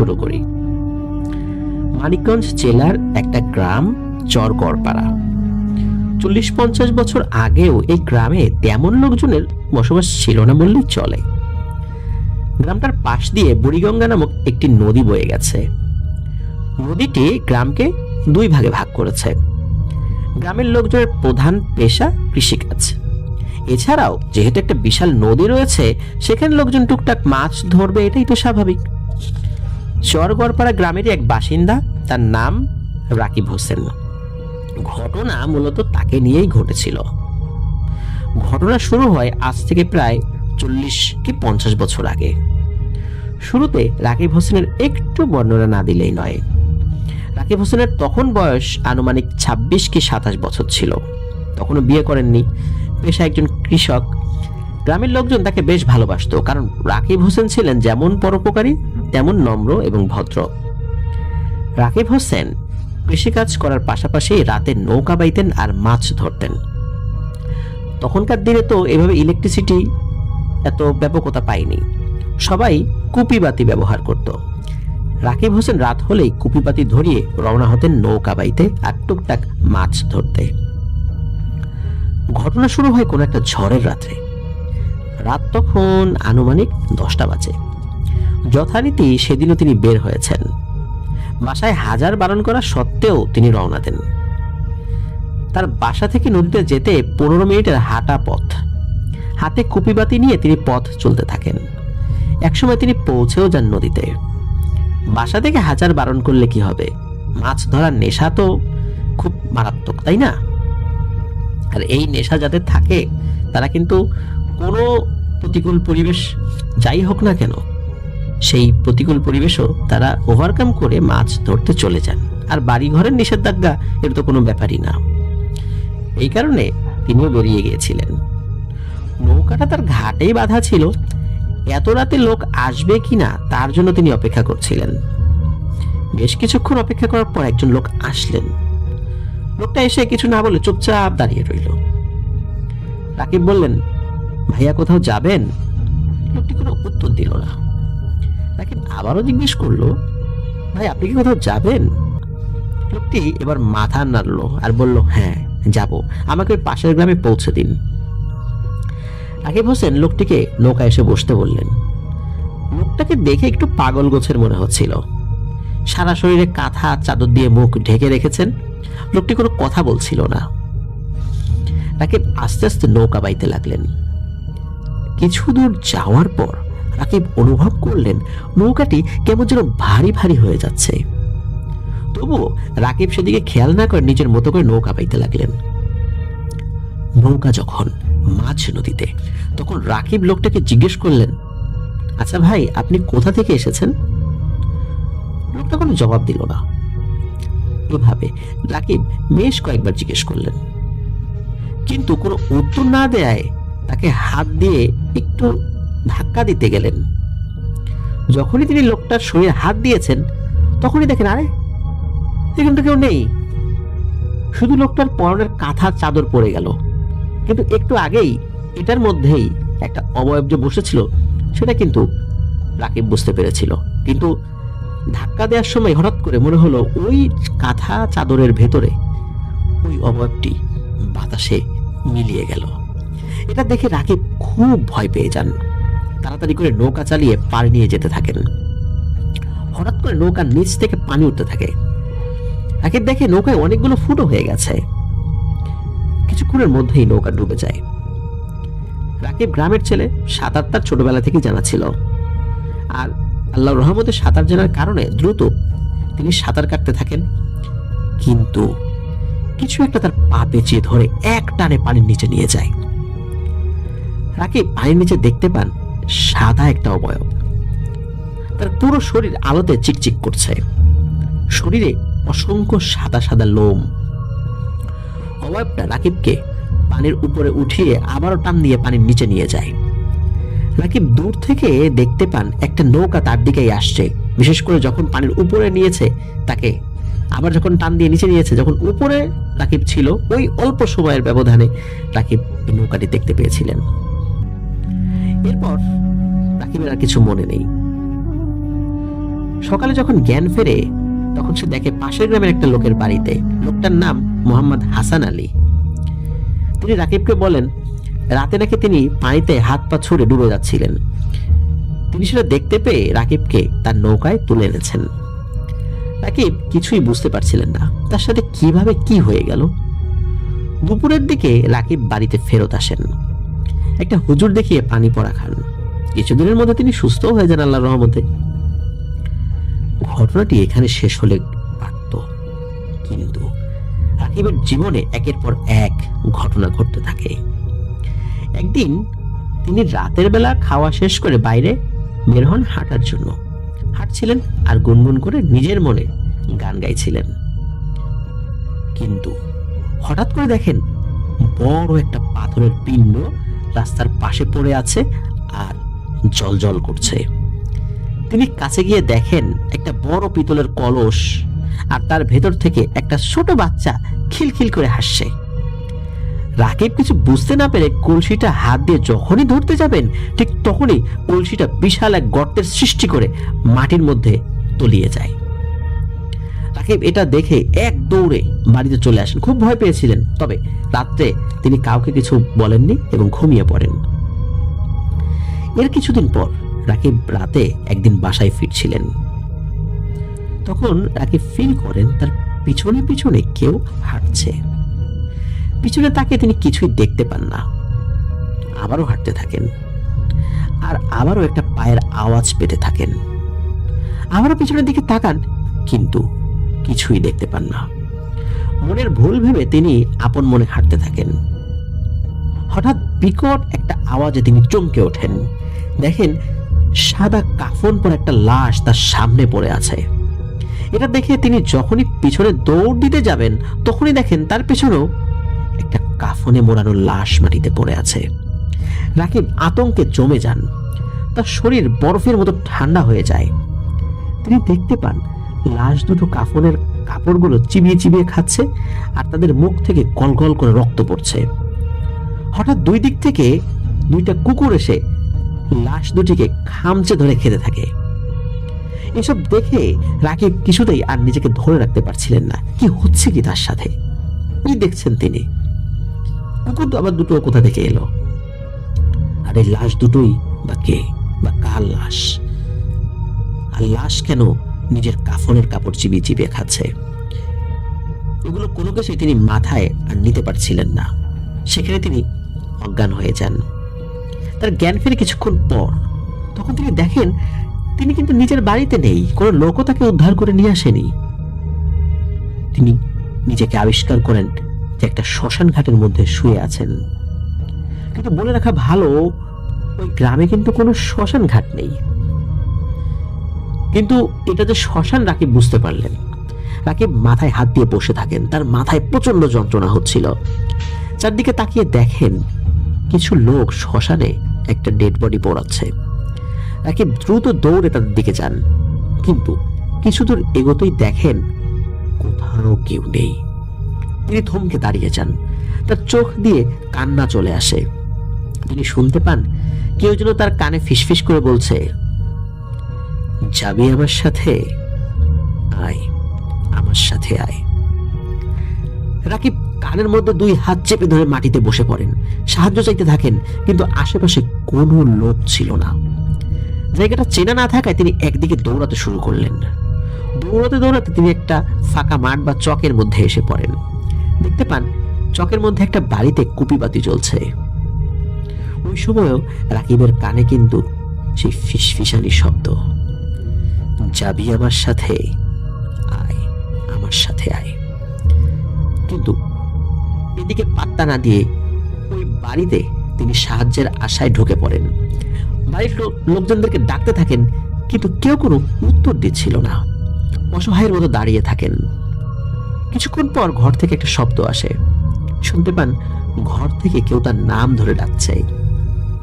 শুরু করি। মানিকগঞ্জ জেলার একটা গ্রাম চরগড়পাড়া। 40-50 বছর আগেও এই গ্রামে তেমন লোকজনের বসবাস ছিল না বললেই চলে। গ্রামটার পাশ দিয়ে বুড়িগঙ্গা নামক একটি নদী বয়ে গেছে। নদীটি গ্রামকে দুই ভাগে ভাগ করেছে। গ্রামের লোকজনের প্রধান পেশা কৃষিকাজ। এছাড়াও যেহেতু একটা বিশাল নদী রয়েছে, সেখানে লোকজন টুকটাক মাছ ধরবে, এটাই তো স্বাভাবিক। চরগড়পাড়া গ্রামেরই এক বাসিন্দা, তার নাম রাকিব হোসেন। ঘটনা মূলত তাকে নিয়েই ঘটেছিল। ঘটনা শুরু হয় আজ থেকে প্রায় 40-50 বছর আগে। শুরুতে রাকিব হোসেনের একটু বর্ণনা না দিলেই নয়। রাকিব হোসেনের তখন বয়স আনুমানিক 26-27 বছর ছিল। তখনও বিয়ে করেননি, পেশা একজন কৃষক। গ্রামের লোকজন তাকে বেশ ভালোবাসতো, কারণ রাকিব হোসেন ছিলেন যেমন পরোপকারী তেমন নম্র এবং ভদ্র। রাকিব হোসেন কৃষিকাজ করার পাশাপাশি রাতে নৌকা বাইতেন আর মাছ ধরতেন। তখনকার দিনে তো এভাবে ইলেকট্রিসিটি এত ব্যাপকতা পায়নি, সবাই কুপিবাতি ব্যবহার করত। রাকিব হোসেন রাত হলেই কুপিবাতি ধরিয়ে রওনা হতেন নৌকা বাইতে আর টুকটাক মাছ ধরতে। ঘটনা শুরু হয় কোনো একটা ঝড়ের রাত্রে। রাত তখন আনুমানিক 10টা বাজে। যথারীতি সেদিনও তিনি বের হয়েছেন। বাসায় হাজার বারণ করা সত্ত্বেও তিনি রওনা দেন। তার বাসা থেকে নদীতে যেতে 15 মিনিটের হাঁটা পথ। হাতে কুপিবাতি নিয়ে তিনি পথ চলতে থাকেন। একসময় তিনি পৌঁছেও যান নদীতে। বাসা থেকে হাজার বারণ করলে কি হবে, মাছ ধরার নেশা তো খুব মারাত্মক, তাই না? আর এই নেশা যাদের থাকে তারা কিন্তু কোনো প্রতিকূল পরিবেশ যাই হোক না কেন, সেই প্রতিকূল পরিবেশও তারা ওভারকাম করে মাছ ধরতে চলে যান। আর বাড়ি ঘরের নিষেধাজ্ঞা এর তো কোনো ব্যাপারই না। এই কারণে তিনিও বেরিয়ে গিয়েছিলেন। নৌকাটা তার ঘাটেই বাঁধা ছিল। এত রাতে লোক আসবে কিনা তার জন্য তিনি অপেক্ষা করছিলেন। বেশ কিছুক্ষণ অপেক্ষা করার পর একজন লোক আসলেন। লোকটা এসে কিছু না বলে চুপচাপ দাঁড়িয়ে রইল। রাকিব বললেন, ভাইয়া কোথাও যাবেন? লোকটি কোনো উত্তর দিল না। রাকিব আবারও জিজ্ঞেস করলো, ভাই আপনি কি কোথাও যাবেন? লোকটি এবার মাথা নাড়লো আর বলল, হ্যাঁ যাব, আমাকে ওই পাশের গ্রামে পৌঁছে দিন। রাকিব হোসেন লোকটিকে নৌকা এসে বসতে বললেন। লোকটাকে দেখে একটু পাগল গোছের মনে হচ্ছিল। সারা শরীরে কাঁথা চাদর দিয়ে মুখ ঢেকে রেখেছেন। লোকটি কোনো কথা বলছিল না। রাকিব আস্তে আস্তে নৌকা বাইতে লাগলেন। কিছু দূর যাওয়ার পর রাকিব অনুভব করলেন নৌকাটি কেমন যেন ভারী ভারী হয়ে যাচ্ছে। তবুও রাকিব সেদিকে খেয়াল না করে নিজের মতো করে নৌকা বাইতে লাগলেন। নৌকা যখন মাঝ নদীতে, তখন রাকিব লোকটাকে জিজ্ঞেস করলেন, আচ্ছা ভাই আপনি কোথা থেকে এসেছেন? লোকটা কোনো জবাব দিল না। এভাবে রাকিব বেশ কয়েকবার জিজ্ঞেস করলেন, কিন্তু কোনো উত্তর না দেয় তাকে হাত দিয়ে একটু ধাক্কা দিতে গেলেন। যখনই তিনি লোকটার শরীরে হাত দিয়েছেন, তখনই দেখেন আরে এখানে তো কেউ নেই, শুধু লোকটার পরনের কাঁথা চাদর পড়ে গেল। কিন্তু একটু আগেই এটার মধ্যেই একটা অবয়ব যে বসেছিল সেটা কিন্তু রাকিব বুঝতে পেরেছিল। কিন্তু ধাক্কা দেওয়ার সময় হঠাৎ করে মনে হলো ওই কাঁথা চাদরের ভেতরে ওই অবয়বটি বাতাসে মিলিয়ে গেল। এটা দেখে রাকিব খুব ভয় পেয়ে যান। তাড়াতাড়ি করে নৌকা চালিয়ে পাড়ে নিয়ে যেতে থাকেন। হঠাৎ করে নৌকার নিচ থেকে পানি উঠতে থাকে। রাকিব দেখে নৌকায় অনেকগুলো ফুটো হয়ে গেছে। কিছুক্ষণের মধ্যেই নৌকা ডুবে যায়। রাকিব গ্রামের ছেলে, সাঁতার তার ছোটবেলা থেকে জানা ছিল। আর আল্লাহর রহমতে সাঁতার জানার কারণে দ্রুত তিনি সাঁতার কাটতে থাকেন। কিন্তু কিছু একটা তার পা পেঁচিয়ে ধরে এক টানে পানির নিচে নিয়ে যায়। রাকিব পানির নিচে দেখতে পান সাদা একটা অবয়ব। তার পুরো শরীর আলোতে চিকচিক করছে। শরীরে অসংখ্য সাদা সাদা লোম। অবয়বটা রাকিবকে পানির উপরে উঠিয়ে আবারও টান দিয়ে পানির নিচে নিয়ে যায়। রাকিব দূর থেকে দেখতে পান একটা নৌকা তার দিকেই আসছে। বিশেষ করে যখন পানির উপরে নিয়েছে তাকে, আবার যখন টান দিয়ে নিচে নিয়েছে, যখন উপরে রাকিব ছিল ওই অল্প সময়ের ব্যবধানে রাকিব এই নৌকাটি দেখতে পেয়েছিলেন। এরপর রাকিবের আর কিছু মনে নেই। সকালে যখন জ্ঞান ফেরে তখন সে দেখে পাশের গ্রামের একটা লোকের বাড়িতে, লোকটার নাম মোহাম্মদ হাসান আলী। তিনি রাকিবকে বলেন রাতে নাকি তিনি পানিতে হাত পা ছুঁড়ে ডুবে যাচ্ছিলেন। তিনি সেটা দেখতে পেয়ে রাকিবকে তার নৌকায় তুলে এনেছেন। রাকিব কিছুই বুঝতে পারছিলেন না তার সাথে কিভাবে কি হয়ে গেল। দুপুরের দিকে রাকিব বাড়িতে ফেরত আসেন। একটা হুজুর দেখিয়ে পানি পড়া খান। কিছুদিনের মধ্যে তিনি সুস্থ হয়ে যান আল্লাহর রহমতে। ঘটনাটি এখানে শেষ হলে পারত, কিন্তু রাকিবের জীবনে একের পর এক ঘটনা ঘটতে থাকে। একদিন তিনি রাতের বেলা খাওয়া শেষ করে বাইরে বের হন হাঁটার জন্য। হাঁটছিলেন আর গুনগুন করে নিজের মনে গান গাইছিলেন। কিন্তু হঠাৎ করে দেখেন বড় একটা পাথরের পিণ্ড রাস্তার পাশে পড়ে আছে আর জ্বলজ্বল করছে। তিনি কাছে গিয়ে দেখেন একটা বড় পিতলের কলস, আর তার ভেতর থেকে একটা ছোট বাচ্চা খিলখিল করে হাসছে। রাকিব কিছু বুঝতে না পেরে কলসিটা হাত দিয়ে যখনই ধরতে যাবেন ঠিক তখনই কলসিটা বিশাল এক গর্তের সৃষ্টি করে মাটির মধ্যে তলিয়ে যায়। রাকিব এটা দেখে এক দৌড়ে বাড়িতে চলে আসেন। খুব ভয় পেয়েছিলেন, তবে রাত্রে তিনি কাউকে কিছু বলেননি এবং ঘুমিয়ে পড়েন। এর কিছুদিন পর রাকিব রাতে একদিন বাসায় ফিরছিলেন। তখন রাকিব ফিল করেন তার পিছনে পিছনে কেউ হাঁটছে। পিছনে তাকে তিনি কিছুই দেখতে পান না। আবারও হাঁটতে থাকেন আর আবারও একটা পায়ের আওয়াজ পেতে থাকেন। আবারও পিছনের দিকে তাকান, কিন্তু কিছুই দেখতে পান না। মনের ভুল ভেবে তিনি আপন মনে হাঁটতে থাকেন। হঠাৎ বিকট একটা আওয়াজে তিনি চমকে ওঠেন। দেখেন সাদা কাফন পরে একটা লাশ তার সামনে পড়ে আছে। এটা দেখে তিনি যখনই পিছনে দৌড় দিতে যাবেন তখনই দেখেন তার পেছনেও একটা কাফনে মোড়ানো লাশ মাটিতে পড়ে আছে। রাকিব আতঙ্কে জমে যান। তার শরীর বরফের মতো ঠান্ডা হয়ে যায়। তিনি দেখতে পান লাশ দুটো কাফনের কাপড়গুলো চিবিয়ে চিবিয়ে খাচ্ছে আর তাদের মুখ থেকে গলগল করে রক্ত পড়ছে। হঠাৎ দুই দিক থেকে দুইটা কুকুর এসে লাশ দুটিকে খামচে ধরে খেতে থাকে। এসব দেখে রাকিব কিছুতেই আর নিজেকে ধরে রাখতে পারছিলেন না। কি হচ্ছে কি তার সাথে? কি দেখছেন তিনি? কুকুর আবার দুটো কোথা থেকে এলো? আর এই লাশ দুটোই বা কে বা কার লাশ? আর লাশ কেন নিজের কাফনের কাপড় চিবিয়ে চিবিয়ে খাচ্ছে? এগুলো কোনো কিছুই তিনি মাথায় আর নিতে পারছিলেন না। সেখানে তিনি অজ্ঞান হয়ে যান। তার জ্ঞান ফিরে কিছুক্ষণ পর তখন তিনি দেখেন তিনি কিন্তু নিজের বাড়িতে নেই, কোনো লোকও তাকে উদ্ধার করে নিয়ে আসেনি। তিনি নিজেকে আবিষ্কার করেন যে একটা শ্মশান ঘাটের মধ্যে শুয়ে আছেন। কিন্তু বলে রাখা ভালো, ওই গ্রামে কিন্তু কোনো শ্মশান ঘাট নেই। কিন্তু এটা যে শ্মশান রাকিব বুঝতে পারলেন। রাকিব মাথায় হাত দিয়ে বসে থাকেন। তার মাথায় প্রচন্ড যন্ত্রণা হচ্ছিল। চারদিকে তাকিয়ে দেখেন কিছু লোক শ্মশানে একটা ডেড বডি পোড়াচ্ছে। রাকিব দ্রুত দৌড়ে তাদের দিকে যান, কিন্তু কিছু দূর এগোতেই দেখেন কোথাও কেউ নেই। তিনি থমকে দাঁড়িয়ে যান। তার চোখ দিয়ে কান্না চলে আসে। তিনি শুনতে পান কেউ যেন তার কানে ফিসফিস করে বলছে, যাবি আমার সাথে? আয়, আমার সাথে আয়। রাকিব কানের মধ্যে দুই হাত চেপে ধরে মাটিতে বসে পড়েন। সাহায্য চাইতে থাকেন, কিন্তু আশেপাশে কোনো লোক ছিল না। জায়গাটা চেনা না থাকায় তিনি একদিকে দৌড়াতে শুরু করলেন। দৌড়াতে দৌড়াতে তিনি একটা ফাঁকা মাঠ বা চকের মধ্যে এসে পড়েন। দেখতে পান চকের মধ্যে একটা বাড়িতে কুপিবাতি জ্বলছে। ওই সময়ও রাকিবের কানে কিন্তু সেই ফিসফিসানি শব্দ, যাবি আমার সাথে? আয়, আমার সাথে আয়। কিন্তু এদিকে পাত্তা না দিয়ে ওই বাড়িতে তিনি সাহায্যের আশায় ঢুকে পড়েন। বাড়ির লোকজনদেরকে ডাকতে থাকেন, কিন্তু কেউ কোনো উত্তর দিচ্ছিল না। অসহায়ের মতো দাঁড়িয়ে থাকেন। কিছুক্ষণ পর ঘর থেকে একটা শব্দ আসে। শুনতে পান ঘর থেকে কেউ তার নাম ধরে ডাকছে,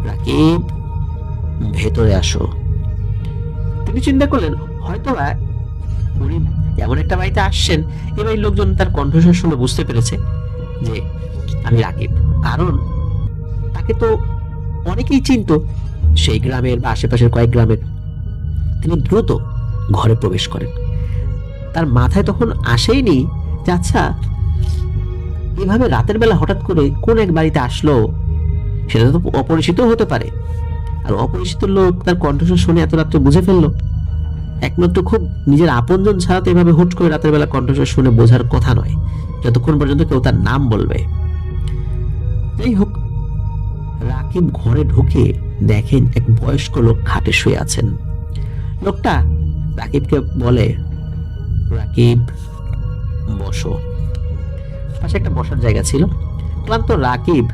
রাকিব, ভেতরে আসো। তিনি চিন্তা করলেন হয়তো উনি এমন একটা বাড়িতে আসছেন, এ বাড়ির লোকজন তার কণ্ঠস্বর শুনে বুঝতে পেরেছে যে আমি রাকিব, কারণ তাকে তো অনেকেই চিনত সেই গ্রামের বা আশেপাশের কয়েক গ্রামের। তিনি দ্রুত ঘরে প্রবেশ করেন। তার মাথায় তখন আসেইনি যে আচ্ছা এভাবে রাতের বেলা হঠাৎ করে কোন এক বাড়িতে আসলো, সেটা তো অপরিচিত হতে পারে। আর অপরিচিত লোক তার কণ্ঠস্বর শুনে এত রাত্রে বুঝে ফেললো। একমাত্র খুব নিজের আপনজন ছাড়া তো এভাবে হুট করে রাতের বেলা কণ্ঠস্বর শুনে বোঝার কথা নয়, যতক্ষণ পর্যন্ত কেউ তার নাম বলবে। যাই হোক, রাকিব ঘরে ঢুকে দেখেন এক বয়স্ক লোক খাটে শুয়ে আছেন। লোকটা রাকিবকে বলে, রাকিব বসো। পাশে একটা বসার জায়গা ছিল। ক্লান্ত রাকিব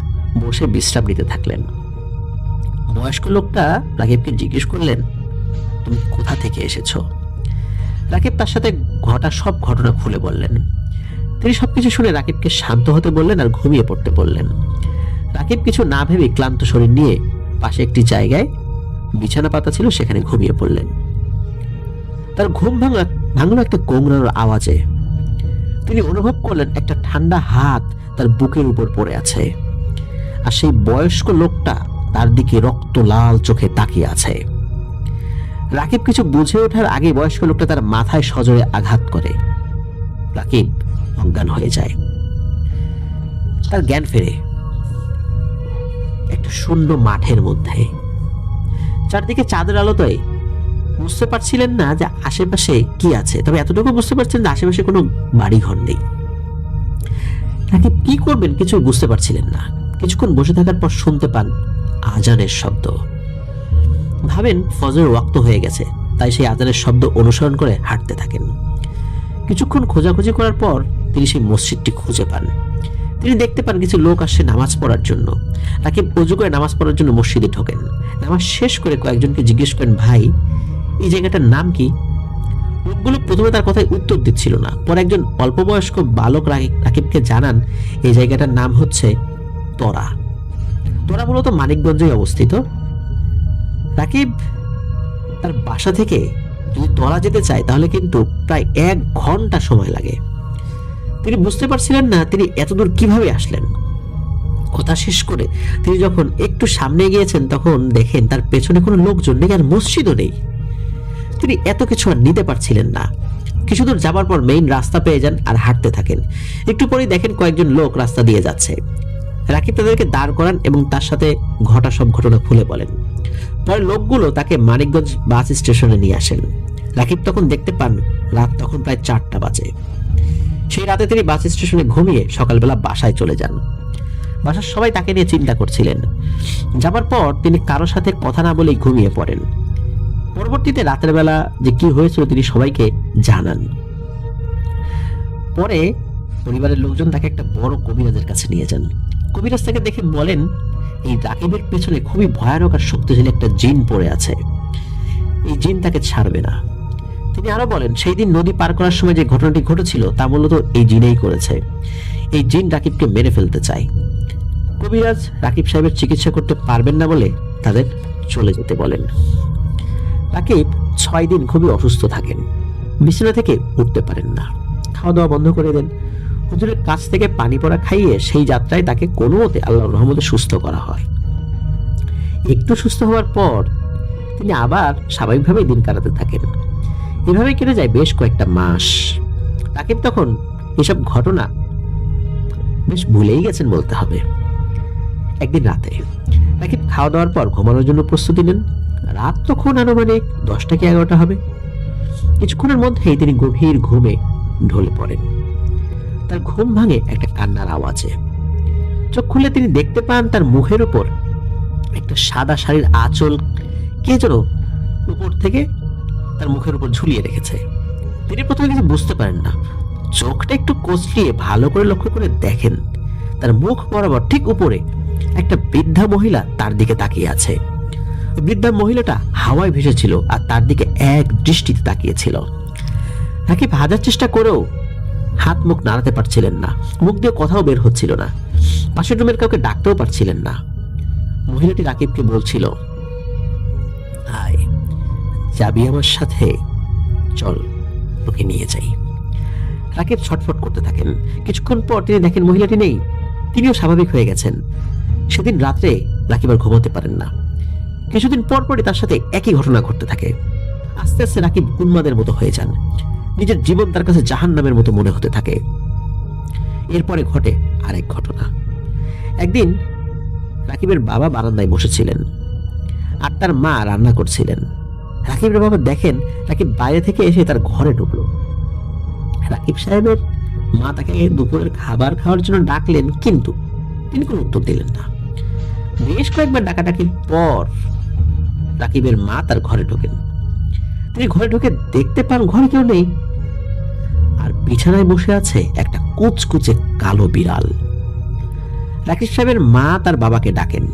বসে বিশ্রাম নিতে থাকলেন। বয়স্ক লোকটা রাকিবকে জিজ্ঞেস করলেন, তুমি কোথা থেকে এসেছো? রাকিব তার সাথে ঘটা সব ঘটনা খুলে বললেন। তিনি সবকিছু শুনে রাকিবকে শান্ত হতে বললেন আর ঘুমিয়ে পড়তে বললেন। রাকিব কিছু না ভেবে ক্লান্ত শরীর নিয়ে পাশে একটি জায়গায় বিছানা পাতা ছিল, সেখানে ঘুমিয়ে পড়লেন। তার ঘুম ভাঙলো একটা কোংড়ানোর আওয়াজে। তিনি অনুভব করলেন একটা ঠান্ডা হাত তার বুকের উপর পড়ে আছে, আর সেই বয়স্ক লোকটা তার দিকে রক্ত লাল চোখে তাকিয়ে আছে। রাকিব কিছু বুঝে ওঠার আগে বয়স্ক লোকটা তার মাথায় সজোরে আঘাত করে। রাকিব অজ্ঞান হয়ে যায়। তার জ্ঞান ফেরে একটা শূন্য মাঠের মধ্যে। চারদিকে চাঁদের আলোতে বুঝতে পারছিলেন না যে আশেপাশে কি আছে, তবে এতটুকু বুঝতে পারছেন যে আশেপাশে কোনো বাড়ি ঘর নেই। রাকিব কি করবেন কিছু বুঝতে পারছিলেন না। কিছুক্ষণ বসে থাকার পর শুনতে পান আজানের শব্দ। ভাবেন ফজর ওয়াক্ত হয়ে গেছে, তাই সেই আজানের শব্দ অনুসরণ করে হাঁটতে থাকেন। কিছুক্ষণ খোঁজাখুঁজি করার পর তিনি সেই মসজিদটি খুঁজে পান। তিনি দেখতে পান কিছু লোক আসছে নামাজ পড়ার জন্য। রাকিব অজু করে নামাজ পড়ার জন্য মসজিদে ঢোকেন। নামাজ শেষ করে কয়েকজনকে জিজ্ঞেস করেন, ভাই এই জায়গাটার নাম কি? লোকগুলো প্রথমে তার কথায় উত্তর দিচ্ছিল না। পরে একজন অল্প বয়স্ক বালক রাকিবকে জানান এই জায়গাটার নাম হচ্ছে তরা। তরা মূলত মানিকগঞ্জে অবস্থিত। রাকিব তার বাসা থেকে যদি তরা যেতে চায় তাহলে কিন্তু প্রায় 1 ঘন্টা সময় লাগে। তিনি বুঝতে পারছিলেন না তিনি এতদূর কিভাবে আসলেন। কথা শেষ করে তিনি যখন একটু সামনে গিয়েছেন তখন দেখেন তার পেছনে কোনো লোকজন নেই, আর মসজিদও নেই। তিনি এত কিছু আর নিতে পারছিলেন না। কিছুদূর যাবার পর মেইন রাস্তা পেয়ে যান আর হাঁটতে থাকেন। একটু পরেই দেখেন কয়েকজন লোক রাস্তা দিয়ে যাচ্ছে। রাকিব তাদেরকে দাঁড় করান এবং তার সাথে ঘটা সব ঘটনা খুলে বলেন। পরে লোকগুলো তাকে মানিকগঞ্জ বাস স্টেশনে নিয়ে আসেন। রাকিব তখন দেখতে পান রাত তখন প্রায় 4টা বাজে। সেই রাতে তিনি বাস স্টেশনে ঘুমিয়ে সকালবেলা বাসায় চলে যান। বাসার সবাই তাকে নিয়ে চিন্তা করছিলেন। যাবার পর তিনি কারোর সাথে কথা না বলেই ঘুমিয়ে পড়েন। পরবর্তীতে রাতের বেলা যে কি হয়েছিল তিনি সবাইকে জানান। পরে পরিবারের লোকজন তাকে একটা বড় কবিরাজের কাছে নিয়ে যান। কবিরাজ তাকে দেখে বলেন, এই রাকিবের পেছনে খুবই ভয়ানক আর শক্তিশালী একটা জিন পড়ে আছে। এই জিন তাকে ছাড়বে না। তিনি আরো বলেন, সেই দিন নদী পার করার সময় যে ঘটনাটি ঘটেছিল তা মূলত এই জিনেই করেছে। এই জিন রাকিবকে মেরে ফেলতে চায়। কবিরাজ রাকিব সাহেবের চিকিৎসা করতে পারবেন না বলে তাদের চলে যেতে বলেন। রাকিব 6 দিন খুবই অসুস্থ থাকেন। বিছানা থেকে উঠতে পারেন না। খাওয়া দাওয়া বন্ধ করে দেন। হুজুরের কাছ থেকে পানি পড়া খাইয়ে সেই যাত্রায় তাকে কোনো মতে আল্লাহর রহমতে সুস্থ করা হয়। একটু সুস্থ হওয়ার পর তিনি আবার স্বাভাবিকভাবে দিন কাটাতে থাকেন। এভাবে কেটে যায় বেশ কয়েকটা মাস। রাকিব তখন এসব ঘটনা বেশ ভুলেই গেছেন বলতে হবে। একদিন রাতে রাকিব খাওয়া দাওয়ার পর ঘুমানোর জন্য প্রস্তুতি নেন। রাত তখন আনুমানিক 10টা কি 11টা হবে। কিছুক্ষণের মধ্যেই তিনি গভীর ঘুমে ঢলে পড়েন। তার ঘুম ভাঙে একটা কান্নার আওয়াজে। চোখ খুলে তিনি দেখতে পান তার মুখের উপর একটা সাদা শাড়ির আঁচল কে যেন উপর থেকে তার মুখের উপর ঝুলিয়ে রেখেছে। তিনি প্রথমে কিছু বুঝতে পারেন না। চোখটা একটু কচলিয়ে ভালো করে লক্ষ্য করে দেখেন তার মুখ বরাবর ঠিক উপরে একটা বৃদ্ধা মহিলা তার দিকে তাকিয়ে আছে। বৃদ্ধা মহিলাটা হাওয়ায় ভেসেছিল আর তার দিকে এক দৃষ্টিতে তাকিয়েছিল। রাকিব হাজার চেষ্টা করেও হাত মুখ নাড়াতে পারছিলেন না। মুখ দিয়ে কথাও বের হচ্ছিল না। পাশের রুমের কাউকে ডাকতেও পারছিলেন না। মহিলাটি রাকিবকে বলছিল, আয় যাবি আমার সাথে, চল তোকে নিয়ে যাই। রাকিব ছটফট করতে থাকেন। কিছুক্ষণ পর তিনি দেখেন মহিলাটি নেই। তিনিও স্বাভাবিক হয়ে গেছেন। সেদিন রাত্রে রাকিব আর ঘুমাতে পারেন না। কিছুদিন পর পরই তার সাথে একই ঘটনা ঘটতে থাকে। আস্তে আস্তে রাকিব উন্মাদের মতো হয়ে যান। নিজের জীবন তার কাছে জাহান্নামের মতো মনে হতে থাকে। এরপরে ঘটে আরেক ঘটনা। একদিন রাকিবের বাবা বারান্দায় বসেছিলেন আর তার মা রান্না করছিলেন। রাকিবের বাবা দেখেন রাকিব বাইরে থেকে এসে তার ঘরে ঢুকলো। রাকিব সাহেবের মা তাকে দুপুরের খাবার খাওয়ার জন্য ডাকলেন, কিন্তু তিনি কোনো উত্তর দিলেন না। বেশ কয়েকবার ডাকাডাকির পর রাকিবের মা তার ঘরে ঢোকেন। তিনি ঘরে ঢুকে দেখতে পান ঘরে কেউ নেই, আর বিছানায় বসে আছে একটা কুচকুচে কালো বিড়াল। রাকিব সাহেবের মা তার বাবাকে ডাকেন।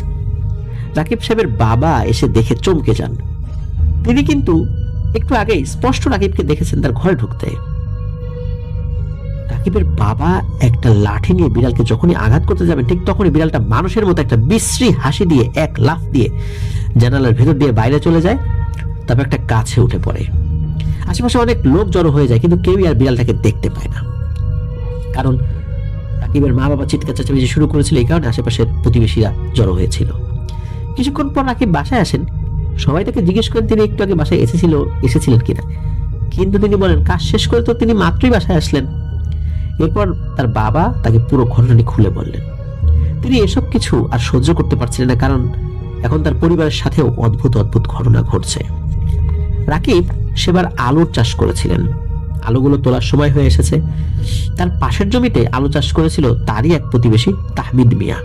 রাকিব সাহেবের বাবা এসে দেখে চমকে যান। তিনি কিন্তু একটু আগেই স্পষ্ট রাকিবকে দেখেছেন তার ঘরে ঢুকতে। রাকিবের বাবা একটা লাঠি নিয়ে বিড়ালকে যখনই আঘাত করতে যাবেন, ঠিক তখনই বিড়ালটা মানুষের মতো একটা বিশ্রী হাসি দিয়ে এক লাফ দিয়ে জানালার ভেতর দিয়ে বাইরে চলে যায়। তারপর একটা গাছে উঠে পড়ে। আশেপাশে অনেক লোক জড়ো হয়ে যায়, কিন্তু কেউই আর বিড়ালটাকে দেখতে পায় না। কারণ রাকিবের মা বাবা চিৎকার চেঁচামেচি শুরু করেছিল, এই কারণে আশেপাশের প্রতিবেশীরা জড়ো হয়েছিল। কিছুক্ষণ পর রাকিব বাসায় আসেন। সবাই তাকে জিজ্ঞেস করেন তিনি একটু আগে বাসায় এসেছিলেন কিনা, কিন্তু তিনি বলেন কাজ শেষ করে তো তিনি মাত্রই বাসায় আসলেন। এরপর তার বাবা তাকে পুরো ঘটনাটি খুলে বললেন। তিনি এসব কিছু আর সহ্য করতে পারছিলেন না, কারণ এখন তার পরিবারের সাথেও অদ্ভুত অদ্ভুত ঘটনা ঘটছে। রাকিব সেবার আলুর চাষ করেছিলেন। আলুগুলো তোলার সময় হয়ে এসেছে। তার পাশের জমিতে আলু চাষ করেছিল তারই এক প্রতিবেশী তাহমিদ মিয়া।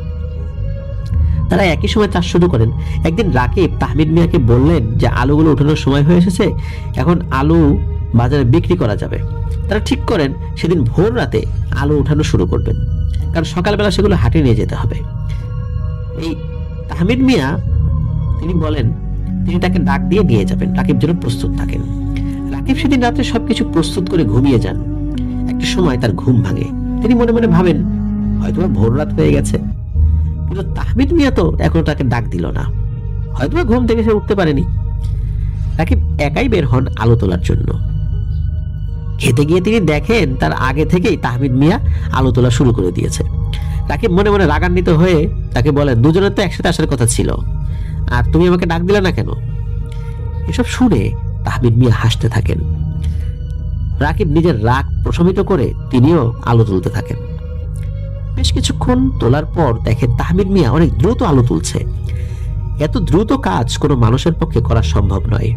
তারা একই সময় চাষ শুরু করেন। একদিন রাকিব তাহমিদ মিয়াকে বললেন যে আলুগুলো উঠানোর সময় হয়ে এসেছে, এখন আলু বাজারে বিক্রি করা যাবে। তারা ঠিক করেন সেদিন ভোর রাতে আলু উঠানো শুরু করবেন, কারণ সকালবেলা সেগুলো হাটে নিয়ে যেতে হবে। এই তাহমিদ মিয়া তিনি বলেন তিনি তাকে ডাক দিয়ে নিয়ে যাবেন, রাকিব যেন প্রস্তুত থাকেন। রাকিব সেদিন রাতে সবকিছু প্রস্তুত করে ঘুমিয়ে যান। একটা সময় তার ঘুম ভাঙে। তিনি মনে মনে ভাবেন হয়তো ভোর রাত হয়ে গেছে, কিন্তু তাহমিদ মিয়া তো এখনো তাকে ডাক দিল না, হয়তো ঘুম থেকে সে উঠতে পারেনি। রাকিব একাই বের হন আলু তোলার জন্য। খেতে গিয়ে তিনি দেখেন তার আগে থেকেই তাহমিদ মিয়া আলু তোলা শুরু করে দিয়েছে। রাকিব মনে মনে রাগান্বিত হয়ে তাকে বলেন, দুজনের তো একসাথে আসার কথা ছিল, আর তুমি আমাকে ডাক দিলে না কেন? এসব শুনে তাহমিদ মিয়া হাসতে থাকেন। রাকিব নিজের রাগ প্রশমিত করে তিনিও আলু তুলতে থাকেন। বেশ কিছুক্ষণ তোলার পর দেখেন তাহমিদ মিয়া অনেক দ্রুত আলু তুলছে। এত দ্রুত কাজ কোনো মানুষের পক্ষে করা সম্ভব নয়।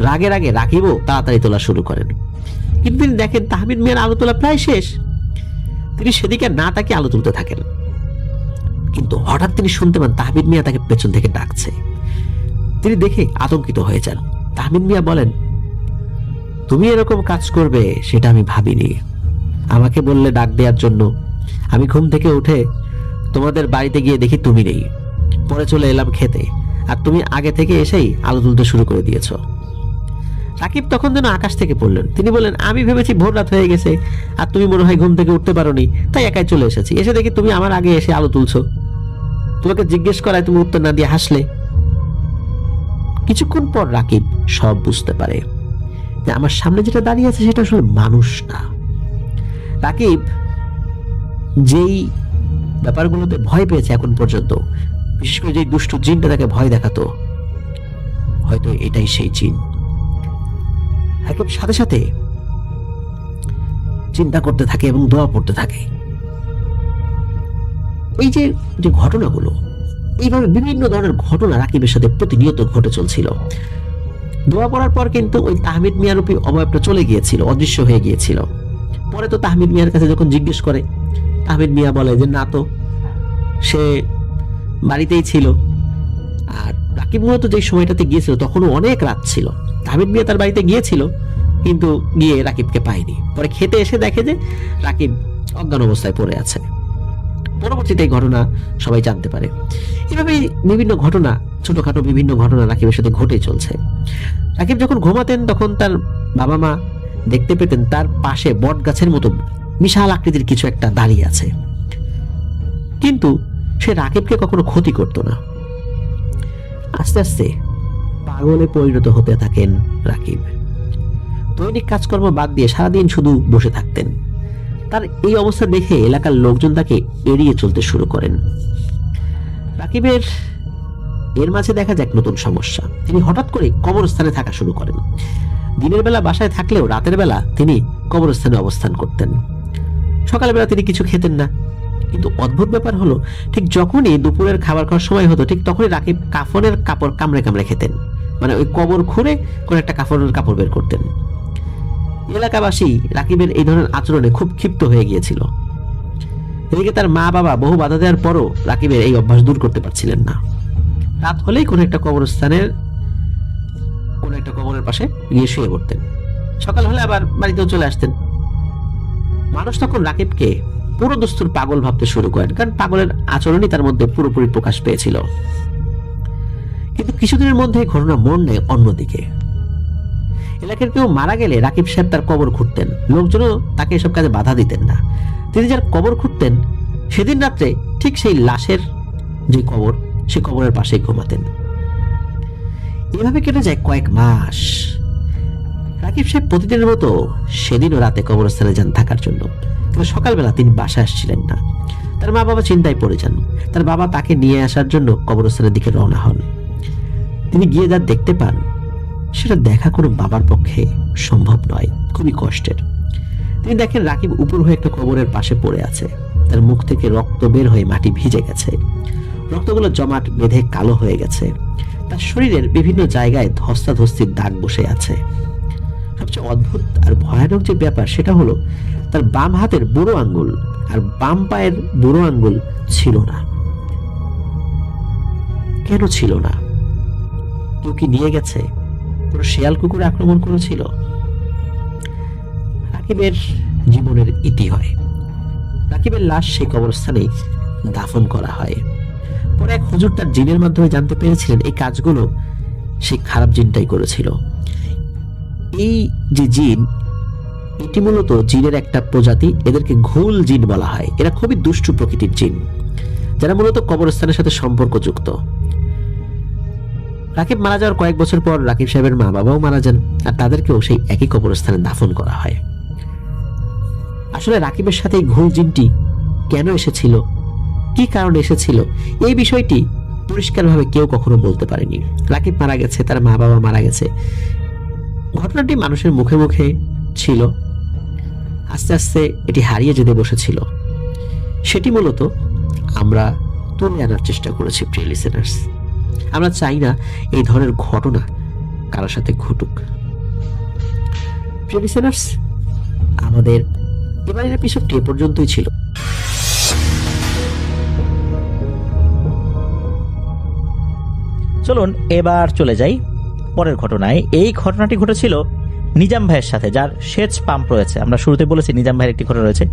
রাগে রাগে রাকিবও তাড়াতাড়ি তোলা শুরু করেন, কিন্তু তিনি দেখেন তাহমিদ মিয়ার আলু তোলা প্রায় শেষ। তিনি সেদিকে না তাকিয়ে আলু তুলতে থাকেন, কিন্তু হঠাৎ তিনি শুনতে পান তাহমিদ মিয়া তাকে পেছন থেকে ডাকছে। তিনি দেখে আতঙ্কিত হয়ে যান। তাহমিদ মিয়া বলেন, তুমি এরকম কাজ করবে সেটা আমি ভাবিনি। আমাকে বললে ডাক দেওয়ার জন্য, আমি ঘুম থেকে উঠে তোমাদের বাড়িতে গিয়ে দেখি তুমি নেই। পরে চলে এলাম খেতে, আর তুমি আগে থেকে এসেই আলু তুলতে শুরু করে দিয়েছ। রাকিব তখন যেন আকাশ থেকে পড়লেন। তিনি বললেন, আমি ভেবেছি ভোর রাত হয়ে গেছে আর তুমি মনে হয় ঘুম থেকে উঠতে পারোনি, তাই একাই চলে এসেছি। এসে দেখি তুমি আমার আগে এসে আলু তুলছো। তোমাকে জিজ্ঞেস করায় তুমি উত্তর না দিয়ে হাসলে। কিছুক্ষণ পর রাকিব সব বুঝতে পারে যে আমার সামনে যেটা দাঁড়িয়ে আছে সেটা আসলে মানুষ না। রাকিব যেই ব্যাপারগুলোতে ভয় পেয়েছে এখন পর্যন্ত, বিশেষ করে যে দুষ্ট জিনটা তাকে ভয় দেখাতো, হয়তো এটাই সেই জিন। রাকিব সাথে সাথে চিন্তা করতে থাকে এবং দোয়া পড়তে থাকে। এই যে যে ঘটনাগুলো, এইভাবে বিভিন্ন ধরনের ঘটনা রাকিবের সাথে প্রতিনিয়ত ঘটে চলছিল। দোয়া পড়ার পর কিন্তু ওই তাহমিদ মিয়া রূপী অবয়বটা চলে গিয়েছিল, অদৃশ্য হয়ে গিয়েছিল। পরে তো তাহমিদ মিয়ার কাছে যখন জিজ্ঞেস করে, তাহমিদ মিয়া বলে যে না তো, সে বাড়িতেই ছিল। আর রাকিব মূলত যে সময়টাতে গিয়েছিল তখনও অনেক রাত ছিল। তাহমিদ মিয়া তার বাড়িতে গিয়েছিল, কিন্তু গিয়ে রাকিবকে পায়নি। পরে খেতে এসে দেখে যে রাকিব অজ্ঞান অবস্থায় পড়ে আছে। পরবর্তীতে এই ঘটনা সবাই জানতে পারে। এভাবেই বিভিন্ন ঘটনা, ছোটখাটো বিভিন্ন ঘটনা রাকিবের সাথে ঘটে চলছে। রাকিব যখন ঘুমাতেন তখন তার বাবা মা দেখতে পেতেন তার পাশে বট গাছের মতো বিশাল আকৃতির কিছু একটা দাঁড়িয়ে আছে, কিন্তু সে রাকিবকে কখনো ক্ষতি করতো না। আস্তে আস্তে পাগলে পরিণত হতে থাকেন রাকিব। দৈনিক কাজকর্ম বাদ দিয়ে সারাদিন শুধু বসে থাকতেন। তার এই অবস্থা দেখে এলাকার লোকজন তাকে এড়িয়ে চলতে শুরু করেন। রাকিবের এর মাঝে দেখা যায় এক নতুন সমস্যা। তিনি হঠাৎ করে কবরস্থানে থাকা শুরু করেন। দিনের বেলা বাসায় থাকলেও রাতের বেলা তিনি কবরস্থানে অবস্থান করতেন। সকালবেলা তিনি কিছু খেতেন না, কিন্তু অদ্ভুত ব্যাপার হলো ঠিক যখনই দুপুরের খাবার খাওয়ার সময় হতো ঠিক তখনই রাকিব কাফনের কাপড় কামড়ে কামড়ে খেতেন। মানে ওই কবর খুঁড়ে কোন একটা কাফনের কাপড় বের করতেন। এলাকাবাসী রাকিবের এই ধরনের আচরণে খুব ক্ষিপ্ত হয়ে গিয়েছিল। এদিকে তার মা বাবা বহু বাধা দেওয়ার পরও রাকিবের এই অভ্যাস দূর করতে পারছিলেন না। রাত হলেই কোন একটা কবরের পাশে গিয়ে শুয়ে পড়তেন। সকাল হলে আবার বাড়িতেও চলে আসতেন। মানুষ তখন রাকিবকে পুরো দস্তুর পাগল ভাবতে শুরু করেন, কারণ পাগলের আচরণই তার মধ্যে পুরোপুরি প্রকাশ পেয়েছিল। কিন্তু কিছুদিনের মধ্যে ঘটনা মোড় নেয় অন্যদিকে। এলাকার কেউ মারা গেলে রাকিব সাহেব তার কবর খুঁড়তেন। লোকজনও তাকে এসব কাজে বাধা দিতেন না। তিনি যার কবর খুঁড়তেন সেদিন রাত্রে ঠিক সেই লাশের যে কবর, সে কবরের পাশেই ঘুমাতেন। এভাবে কেটে যায় কয়েক মাস। রাকিব সাহেব প্রতিদিনের মতো সেদিনও রাতে কবরস্থানে যান থাকার জন্য, কিন্তু সকালবেলা তিনি বাসায় আসছিলেন না। তার মা বাবা চিন্তায় পড়ে যান। তার বাবা তাকে নিয়ে আসার জন্য কবরস্থানের দিকে রওনা হন। তিনি গিয়ে যা দেখতে পান সেটা দেখা কোনো বাবার পক্ষে সম্ভব নয়, খুবই কষ্টের। তিনি দেখেন রাকিব উপর হয়ে একটা কবরের পাশে পড়ে আছে। তার মুখ থেকে রক্ত বের হয়ে মাটি ভিজে গেছে। রক্তগুলো জমাট বেঁধে কালো হয়ে গেছে। তার শরীরের বিভিন্ন জায়গায় ধস্তাধস্তির দাগ বসে আছে। সবচেয়ে অদ্ভুত আর ভয়ানক যে ব্যাপার সেটা হলো তার বাম হাতের বুড়ো আঙ্গুল আর বাম পায়ের বুড়ো আঙ্গুল ছিল না। কেন ছিল না? কেউ কি নিয়ে গেছে? কোনো শেয়াল কুকুর আক্রমণ করেছিল? রাকিবের জীবনের ইতি হয়। রাকিবের লাশ সেই কবরস্থানেই দাফন করা হয়। পরে এক হুজুর তার জিনের মাধ্যমে জানতে পেরেছিলেন এই কাজগুলো সেই খারাপ জিনটাই করেছিল। এই যে জিন, এটি মূলত জিনের একটা প্রজাতি। এদেরকে ঘুল জিন বলা হয়। এরা খুবই দুষ্টু প্রকৃতির জিন, যারা মূলত কবরস্থানের সাথে সম্পর্কযুক্ত। রাকিব মারা যাওয়ার কয়েক বছর পর রাকিব সাহেবের মা বাবাও মারা যান, আর তাদেরকেও সেই একই কবরস্থানে দাফন করা হয়। আসলে রাকিবের সাথে এই ঘুল জিনটি কেন এসেছিল, কি কারণে এসেছিল, এই বিষয়টি পরিষ্কারভাবে কেউ কখনো বলতে পারেনি। রাকিব মারা গেছে, তার মা বাবা মারা গেছে, ঘটনাটি মানুষের মুখে মুখে ছিল। আস্তে আস্তে এটি হারিয়ে যেতে বসেছিল। সেটি মূলত আমরা তুলে আনার চেষ্টা করেছি। প্রিয় লিসেনার্স, আমরা চাই না এই ধরনের ঘটনা কারোর সাথে ঘটুক। প্রিয় লিসেনার্স, আমাদের এবারের এপিসোডটি এ পর্যন্তই ছিল। চলুন এবার চলে যাই পরের ঘটনায়। এই ঘটনাটি ঘটেছিল নিজাম ভাইয়ের সাথে, যার সেচ পাম্প রয়েছে। আমরা শুরুতে বলেছি নিজাম ভাইয়ের একটি ঘটনা রয়েছে,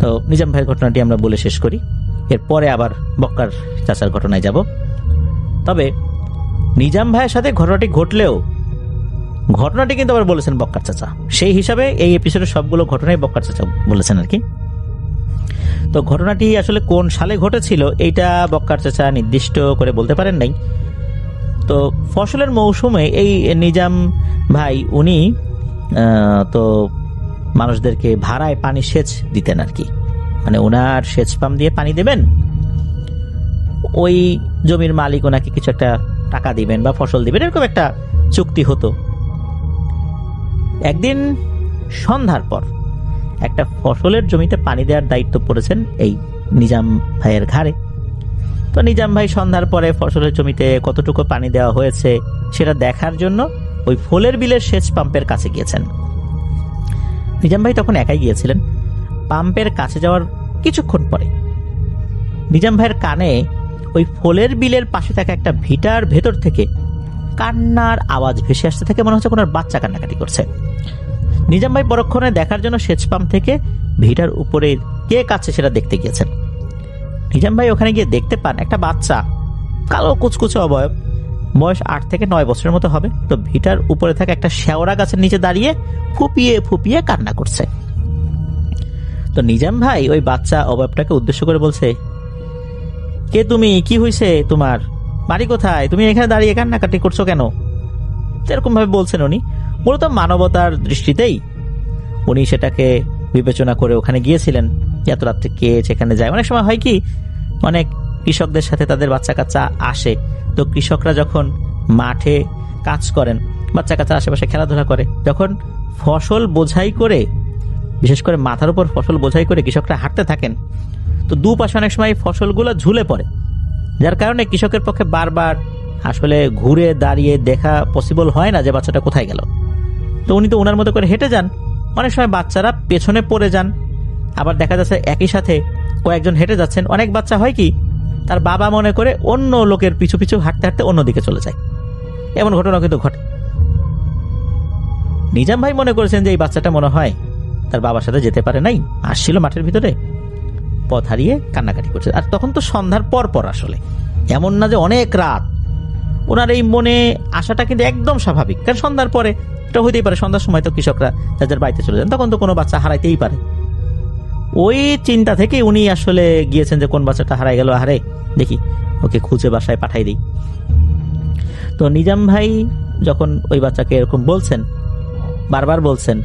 তো নিজাম ভাইয়ের ঘটনাটি আমরা বলে শেষ করি। এরপরে আবার বক্কার চাচার ঘটনায় যাব। তবে নিজাম ভাইয়ের সাথে ঘটনাটি ঘটলেও ঘটনাটি কিন্তু আবার বলেছেন বক্কার চাচা। সেই হিসাবে এই এপিসোডের সবগুলো ঘটনাই বক্কার চাচা বলেছেন আর কি। তো ঘটনাটি আসলে কোন সালে ঘটেছিল এইটা বক্কার চাচা নির্দিষ্ট করে বলতে পারেন নাই। তো ফসলের মৌসুমে এই নিজাম ভাই উনি তো মানুষদেরকে ভাড়ায় পানি সেচ দিতেন আর কি। মানে ওনার সেচ পাম্প দিয়ে পানি দেবেন, ওই জমির মালিক ওনাকে কিছু একটা টাকা দিবেন বা ফসল দিবেন, এরকম একটা চুক্তি হতো। একদিন সন্ধ্যার পর একটা ফসলের জমিতে পানি দেওয়ার দায়িত্ব পড়েছেন এই নিজাম ভাইয়ের ঘাড়ে। তো নিজাম ভাই সন্ধ্যার পরে ফসলের জমিতে কতটুকু পানি দেওয়া হয়েছে সেটা দেখার জন্য ওই ফলের বিলের সেচ পাম্পের কাছে গিয়েছেন। নিজাম ভাই তখন একাই গিয়েছিলেন। পাম্পের কাছে যাওয়ার কিছুক্ষণ পরে নিজাম ভাইয়ের কানে ওই ফলের বিলের পাশে থাকা একটা ভিটার ভেতর থেকে কান্নার আওয়াজ ভেসে আসতে থাকে। মনে হচ্ছে কোনো বাচ্চা কান্নাকাটি করছে। নিজাম ভাই পরক্ষণে দেখার জন্য সেচ পাম্প থেকে ভিটার উপরে কে কাছে সেটা দেখতে গিয়েছেন। নিজাম ভাই ওখানে গিয়ে দেখতে পান একটা বাচ্চা, কালো কুচকুচে অবয়ব, বয়স 8 থেকে 9 বছরের মতো হবে। তো ভিটার উপরে থাকা একটা শেওড়া গাছের নিচে দাঁড়িয়ে ফুপিয়ে ফুপিয়ে কান্না করছে। তো নিজাম ভাই ওই বাচ্চা অবয়বটাকে উদ্দেশ্য করে বলছে, কে তুমি, কি হয়েছে তোমার, বাড়ি কোথায়, তুমি এখানে দাঁড়িয়ে কান্নাকাটি করছো কেন? এরকম ভাবে বলছেন উনি। মূলত মানবতার দৃষ্টিতেই উনি সেটাকে বিবেচনা করে ওখানে গিয়েছিলেন। এত রাত্রে কে সেখানে যায়? অনেক সময় হয় কি, অনেক কৃষকদের সাথে তাদের বাচ্চা কাচ্চা আসে। তো কৃষকরা যখন মাঠে কাজ করেন, বাচ্চা কাচ্চা আশেপাশে খেলাধুলা করে, যখন ফসল বোঝাই করে, বিশেষ করে মাথার উপর ফসল বোঝাই করে কৃষকরা হাঁটতে থাকেন, তো দুপাশে অনেক সময় ফসলগুলো ঝুলে পড়ে, যার কারণে কৃষকের পক্ষে বারবার আসলে ঘুরে দাঁড়িয়ে দেখা পসিবল হয় না যে বাচ্চাটা কোথায় গেল। তো উনি তো ওনার মতো করে হেঁটে যান, অনেক সময় বাচ্চারা পেছনে পড়ে যান, আবার দেখা যাচ্ছে একই সাথে কয়েকজন হেঁটে যাচ্ছেন, অনেক বাচ্চা হয় কি তার বাবা মনে করে অন্য লোকের পিছু পিছু হাঁটতে হাঁটতে অন্যদিকে চলে যায়, এমন ঘটনা কিন্তু ঘটে। নিজাম ভাই মনে করেছেন যে এই বাচ্চাটা মনে হয় তার বাবার সাথে যেতে পারে নাই, আসছিল মাঠের ভিতরে, পথ হারিয়ে কান্নাকাটি করছে। আর তখন তো সন্ধ্যার পর পর, আসলে এমন না যে অনেক রাত। ওনার এই মনে আসাটা কিন্তু একদম স্বাভাবিক, কারণ সন্ধ্যার পরে এটা হইতেই পারে, সন্ধ্যার সময় তো কৃষকরা যাদের বাড়িতে চলে যান, তখন তো কোনো বাচ্চা হারাইতেই পারে। ওই চিন্তা থেকে উনি আসলে গিয়েছেন যে কোন বাচ্চাটা হারাই গেল, আহারে দেখি ওকে খুঁজে বাসায় পাঠাই দিই। তো নিজাম ভাই যখন ওই বাচ্চাকে এরকম বলছেন, বারবার বলছেন,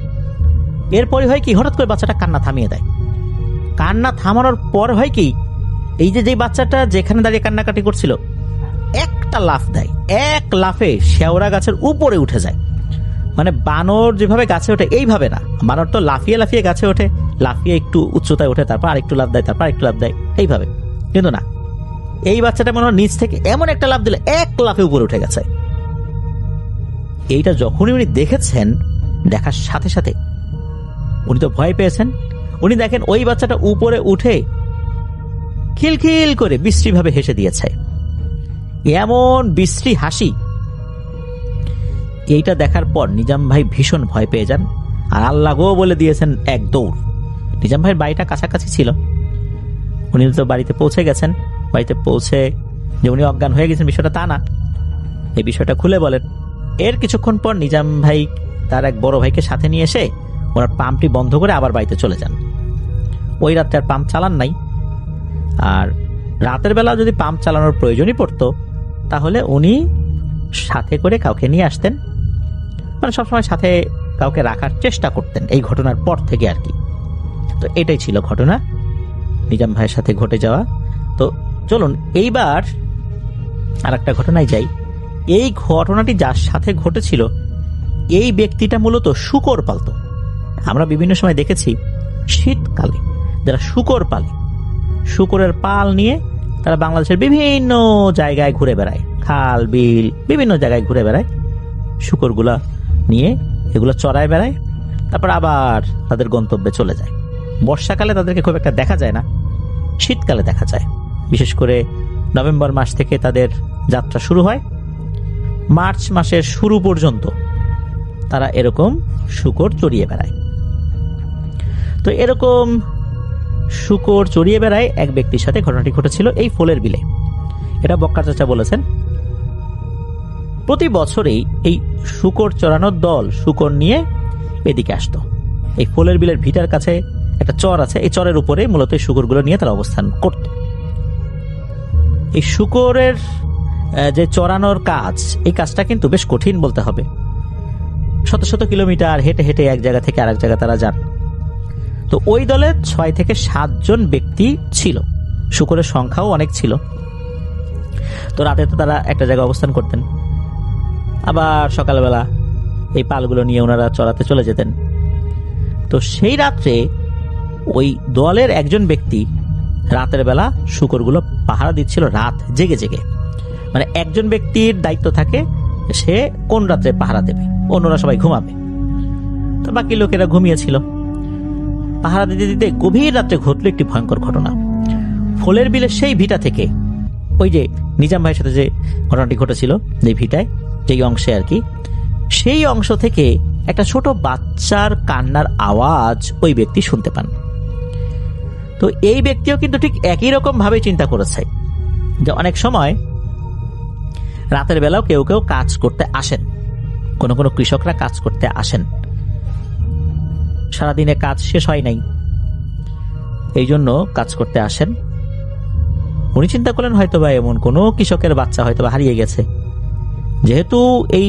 এরপরে হয় কি হঠাৎ করে বাচ্চাটা কান্না থামিয়ে দেয়। কান্না থামানোর পর হয় কি, এই যে বাচ্চাটা যেখানে দাঁড়িয়ে কান্নাকাটি করছিল একটা লাফ দেয়, এক লাফে শেওড়া গাছের উপরে উঠে যায়। মানে বানর যেভাবে গাছে ওঠে এইভাবে না, বানর তো লাফিয়ে লাফিয়ে গাছে ওঠে, লাফিয়ে একটু উচ্চতায় ওঠে, তারপর আরেকটু লাফ দেয়, তারপর আরেকটু লাফ দেয়, এইভাবে। কিন্তু না, এই বাচ্চাটা মনে হয় নিচ থেকে এমন একটা লাফ দিলে এক লাফে উপরে উঠে গেছে। এইটা যখনই উনি দেখেছেন, দেখার সাথে সাথে উনি তো ভয় পেয়েছেন। উনি দেখেন ওই বাচ্চাটা উপরে উঠে খিলখিল করে বিশ্রী ভাবে হেসে দিয়েছে, এমন বিশ্রী হাসি। এইটা দেখার পর নিজাম ভাই ভীষণ ভয় পেয়ে যান, আর আল্লাহ গো বলে দিয়েছেন এক দৌড়। নিজাম ভাইয়ের বাড়িটা কাছাকাছি ছিল, উনি তো বাড়িতে পৌঁছে গেছেন। বাড়িতে পৌঁছে যে উনি অজ্ঞান হয়ে গেছেন বিষয়টা তা না, এই বিষয়টা খুলে বলেন। এর কিছুক্ষণ পর নিজাম ভাই তার এক বড় ভাইকে সাথে নিয়ে এসে ওনার পাম্পটি বন্ধ করে আবার বাড়িতে চলে যান। ওই রাত্রে আর পাম্প চালান নাই। আর রাতের বেলা যদি পাম্প চালানোর প্রয়োজনই পড়তো, তাহলে উনি সাথে করে কাউকে নিয়ে আসতেন, মানে সবসময় সাথে কাউকে রাখার চেষ্টা করতেন এই ঘটনার পর থেকে আর কি। তো এটাই ছিল ঘটনা নিজাম ভাইয়ের সাথে ঘটে যাওয়া। তো চলুন এইবার আর একটা ঘটনায় যাই। এই ঘটনাটি যার সাথে ঘটেছিল, এই ব্যক্তিটা মূলত শূকর পালত। আমরা বিভিন্ন সময় দেখেছি শীতকালে যারা শূকর পালে, শূকরের পাল নিয়ে তারা বাংলাদেশের বিভিন্ন জায়গায় ঘুরে বেড়ায়, খাল বিল বিভিন্ন জায়গায় ঘুরে বেড়ায়, শূকরগুলা নিয়ে এগুলো চড়ায় বেড়ায়, তারপর আবার তাদের গন্তব্যে চলে যায়। বর্ষাকালে তাদেরকে খুব একটা দেখা যায় না, শীতকালে দেখা যায়। বিশেষ করে নভেম্বর মাস থেকে তাদের যাত্রা শুরু হয়, মার্চ মাসের শুরু পর্যন্ত তারা এরকম শূকর চড়িয়ে বেড়ায়। তো এরকম শূকর চড়িয়ে বেড়ায় এক ব্যক্তির সাথে ঘটনাটি ঘটেছিল এই ফুলের বিলে। এটা বক্কা চাচা বলেছেন। প্রতি বছরেই এই শূকর চড়ানোর দল শূকর নিয়ে এদিকে আসতো। এই ফুলের বিলের ভিটার কাছে একটা চর আছে, এই চরের উপরে মূলত এই শূকরগুলো নিয়ে তারা অবস্থান করত। এই শূকরের যে চড়ানোর কাজ, এই কাজটা কিন্তু বেশ কঠিন বলতে হবে। শত শত কিলোমিটার হেঁটে হেঁটে এক জায়গা থেকে আরেক জায়গা তারা যান। তো ওই দলে 6 থেকে 7 জন ব্যক্তি ছিল, শূকরের সংখ্যাও অনেক ছিল। তো রাতে তো তারা একটা জায়গায় অবস্থান করতেন, আবার সকালবেলা এই পালগুলো নিয়ে ওনারা চড়াতে চলে যেতেন। তো সেই রাত্রে ওই দলের একজন ব্যক্তি রাতের বেলা শূকরগুলো পাহারা দিচ্ছিল, রাত জেগে জেগে। মানে একজন ব্যক্তির দায়িত্ব থাকে সে কোন রাত্রে পাহারা দেবে, অন্যরা সবাই ঘুমাবে। তো বাকি লোকেরা ঘুমিয়েছিল। পাহারা দিতে দিতে গভীর রাত্রে ঘটল একটি ভয়ঙ্কর ঘটনা। ফুলের বিলের সেই ভিটা থেকে, ওই যে নিজাম ভাইয়ের সাথে যে ঘটনাটি ঘটেছিল যে ভিটায়, যেই অংশে আর কি, সেই অংশ থেকে একটা ছোট বাচ্চার কান্নার আওয়াজ ওই ব্যক্তি শুনতে পান। তো এই ব্যক্তিও কিন্তু ঠিক একই রকম ভাবে চিন্তা করেছে যে অনেক সময় রাতের বেলাও কেউ কেউ কাজ করতে আসেন, কোনো কোনো কৃষকরা কাজ করতে আসেন, সারাদিনে কাজ শেষ হয় নাই, এই জন্য কাজ করতে আসেন। উনি চিন্তা করলেন হয়তো বা এমন কোনো কৃষকের বাচ্চা হয়তো বা হারিয়ে গেছে। যেহেতু এই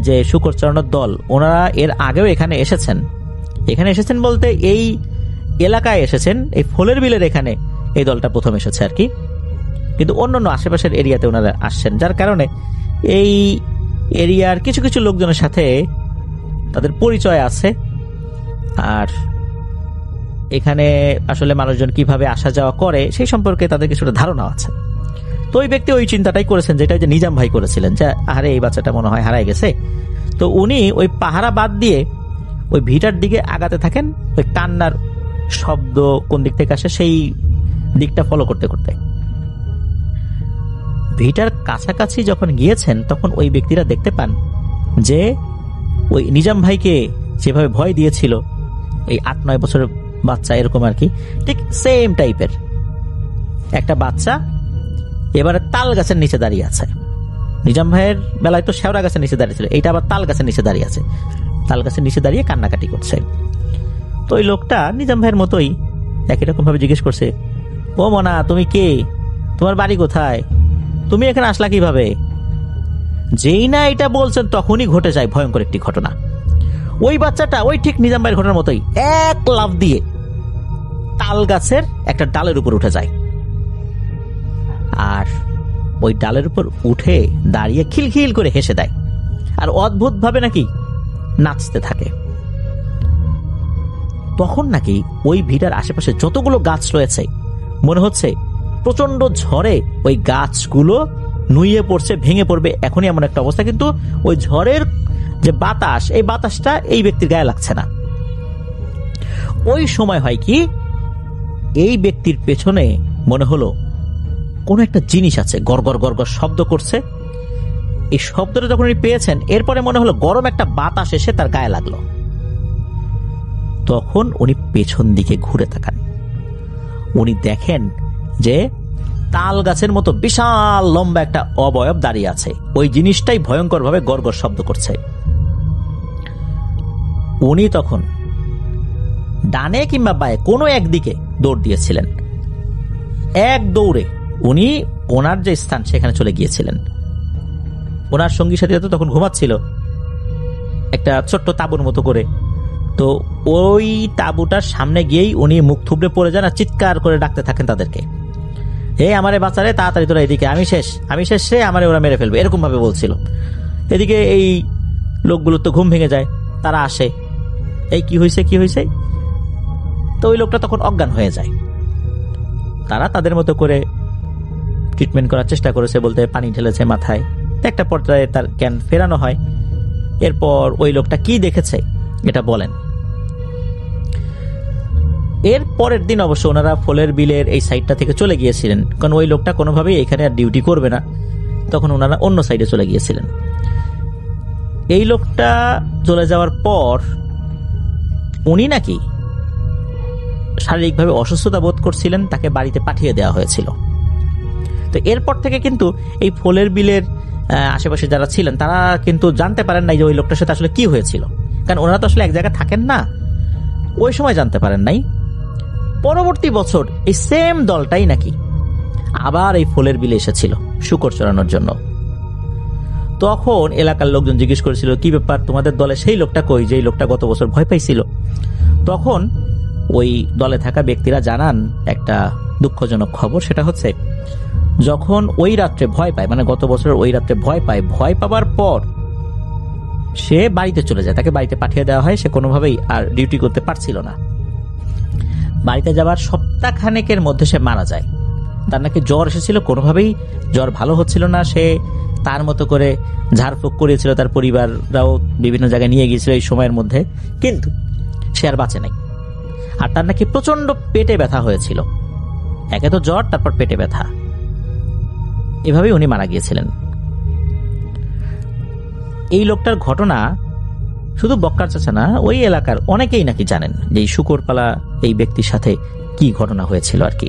যে শূকর চড়ানোর দল, ওনারা এর আগেও এখানে এসেছেন। এখানে এসেছেন বলতে এই এলাকায় এসেছেন, এই ফুলের বিলের এখানে এই দলটা প্রথম এসেছে আর কি। কিন্তু অন্যান্য আশেপাশের এরিয়াতে ওনারা আসছেন, যার কারণে এই এরিয়ার কিছু কিছু লোকজনের সাথে তাদের পরিচয় আছে। আর এখানে আসলে মানুষজন কিভাবে আসা যাওয়া করে সেই সম্পর্কে তাদের কিছুটা ধারণা আছে। তো ওই ব্যক্তি ওই চিন্তাটাই করেছেন যেটা যে নিজাম ভাই করেছিলেন, যে আরে এই বাচ্চাটা মনে হয় হারায় গেছে। তো উনি ওই পাহারা বাদ দিয়ে ওই ভিটার দিকে আগাতে থাকেন, ওই কান্নার শব্দ কোন দিক থেকে আসে সেই দিকটা ফলো করতে করতে। ভিটার কাছাকাছি যখন গিয়েছেন তখন ওই ব্যক্তিরা দেখতে পান যে ওই নিজাম ভাইকে যেভাবে ভয় দিয়েছিল এই 8-9 বছরের বাচ্চা, এরকম আর কি, ঠিক সেম টাইপের একটা বাচ্চা এবারে তাল গাছের নিচে দাঁড়িয়ে আছে। নিজাম ভাইয়ের বেলায় তো শেওড়া গাছের নিচে দাঁড়িয়ে ছিল, এইটা আবার তাল গাছের নিচে দাঁড়িয়ে আছে, তাল গাছের নিচে দাঁড়িয়ে কান্নাকাটি করছে। তো ওই লোকটা নিজাম ভাইয়ের মতোই একই রকম ভাবে জিজ্ঞেস করছে, ও মনা তুমি কে, তোমার বাড়ি কোথায়, তুমি এখানে আসলা কিভাবে? যেই না এটা বলছেন তখনই ঘটে যায় ভয়ঙ্কর একটি ঘটনা। ওই বাচ্চাটা ওই ঠিক নিজাম ভাইয়ের ঘটনার মতোই এক লাফ দিয়ে তাল গাছের একটা ডালের উপর উঠে যায়, আর ওই ডালের উপর উঠে দাঁড়িয়ে খিলখিল করে হেসে দেয়, আর অদ্ভুত ভাবে নাকি নাচতে থাকে। তখন নাকি ওই ভিটার আশেপাশে যতগুলো গাছ রয়েছে মনে হচ্ছে প্রচন্ড ঝড়ে ওই গাছগুলো নুয়ে পড়ছে, ভেঙে পড়বে এখনই, এমন একটা অবস্থা। কিন্তু ওই ঝড়ের যে বাতাস, এই বাতাসটা এই ব্যক্তির গায়ে লাগছে না। ওই সময় হয় কি, এই ব্যক্তির পেছনে মনে হলো কোন একটা জিনিস আছে, গড়গড় গড়গড় শব্দ করছে। এই শব্দটা যখন উনি পেয়েছেন, এরপরে মনে হলো গরম একটা বাতাস এসে তার গায়ে লাগলো। তখন উনি পেছন দিকে ঘুরে তাকান, উনি দেখেন যে তাল গাছের মতো বিশাল লম্বা একটা অবয়ব দাঁড়িয়ে আছে, ওই জিনিসটাই ভয়ঙ্কর ভাবে গড়গড় শব্দ করছে। উনি তখন ডানে কিংবা বায়ে কোনো একদিকে দৌড় দিয়েছিলেন। এক দৌড়ে উনি ওনার যে স্থান সেখানে চলে গিয়েছিলেন। ওনার সঙ্গী সাথীরা তো তখন ঘুমাচ্ছিল একটা ছোট্ট তাঁবুর মতো করে। তো ওই তাঁবুটার সামনে গিয়েই উনি মুখ থুবড়ে পড়ে যান আর চিৎকার করে ডাকতে থাকেন তাদেরকে, হে আমারে বাঁচারে, তাড়াতাড়ি তোরা এদিকে, আমি শেষ সে, আমারে ওরা মেরে ফেলবে, এরকম ভাবে বলছিল। এদিকে এই লোকগুলো তো ঘুম ভেঙে যায়, তারা আসে, এই কি হয়েছে কি হয়েছে। তো ওই লোকটা তখন অজ্ঞান হয়ে যায়। তারা তাদের মতো করে ট্রিটমেন্ট করার চেষ্টা করেছে, বলতে পানি ঢেলেছে মাথায়, একটা পর্যায়ে তার জ্ঞান ফেরানো হয়। এরপর ওই লোকটা কি দেখেছে এটা বলেন। এর পরের দিন অবশ্য ওনারা ফলের বিলের এই সাইডটা থেকে চলে গিয়েছিলেন, কারণ ওই লোকটা কোনোভাবেই এখানে আর ডিউটি করবে না। তখন ওনারা অন্য সাইডে চলে গিয়েছিলেন। এই লোকটা চলে যাওয়ার পর উনি নাকি শারীরিকভাবে অসুস্থতা বোধ করছিলেন, তাকে বাড়িতে পাঠিয়ে দেওয়া হয়েছিল। তো এরপর থেকে কিন্তু এই ফলের বিলের আশেপাশে যারা ছিলেন তারা কিন্তু জানতে পারেন নাই যে ওই লোকটার সাথে আসলে কি হয়েছিল, কারণ ওনারা তো আসলে এক জায়গায় থাকেন না, ওই সময় জানতে পারেন নাই। পরবর্তী বছর এই সেম দলটাই নাকি আবার এই ফলের বিলে এসেছিল শূকর চড়ানোর জন্য। তখন এলাকার লোকজন জিজ্ঞেস করেছিল, কি ব্যাপার তোমাদের দলে সেই লোকটা কই, যে লোকটা গত বছর ভয় পাইছিল? তখন ওই দলে থাকা ব্যক্তিরা জানান একটা দুঃখজনক খবর, সেটা হচ্ছে যখন ওই রাত্রে ভয় পায়, মানে গত বছরের ওই রাত্রে ভয় পায়, ভয় পাবার পর সে বাড়িতে চলে যায়, তাকে বাড়িতে পাঠিয়ে দেওয়া হয়, সে কোনোভাবেই আর ডিউটি করতে পারছিল না। বাড়িতে যাবার সপ্তাহখানেকের মধ্যে সে মারা যায়। তার নাকি জ্বর এসেছিল, কোনোভাবেই জ্বর ভালো হচ্ছিল না, সে তার মতো করে ঝাড়ফুঁক করিয়েছিল, তার পরিবাররাও বিভিন্ন জায়গায় নিয়ে গিয়েছিল এই সময়ের মধ্যে, কিন্তু সে আর বাঁচে নাই। আর তার নাকি প্রচন্ড পেটে ব্যথা হয়েছিল, একে তো জ্বর, তারপর পেটে ব্যথা, এভাবেই উনি মারা গিয়েছিলেন। এই লোকটার ঘটনা শুধু বক্কার চাচা না, ওই এলাকার অনেকেই নাকি জানেন যে এই শুকরপালা এই ব্যক্তির সাথে কি ঘটনা হয়েছিল আর কি।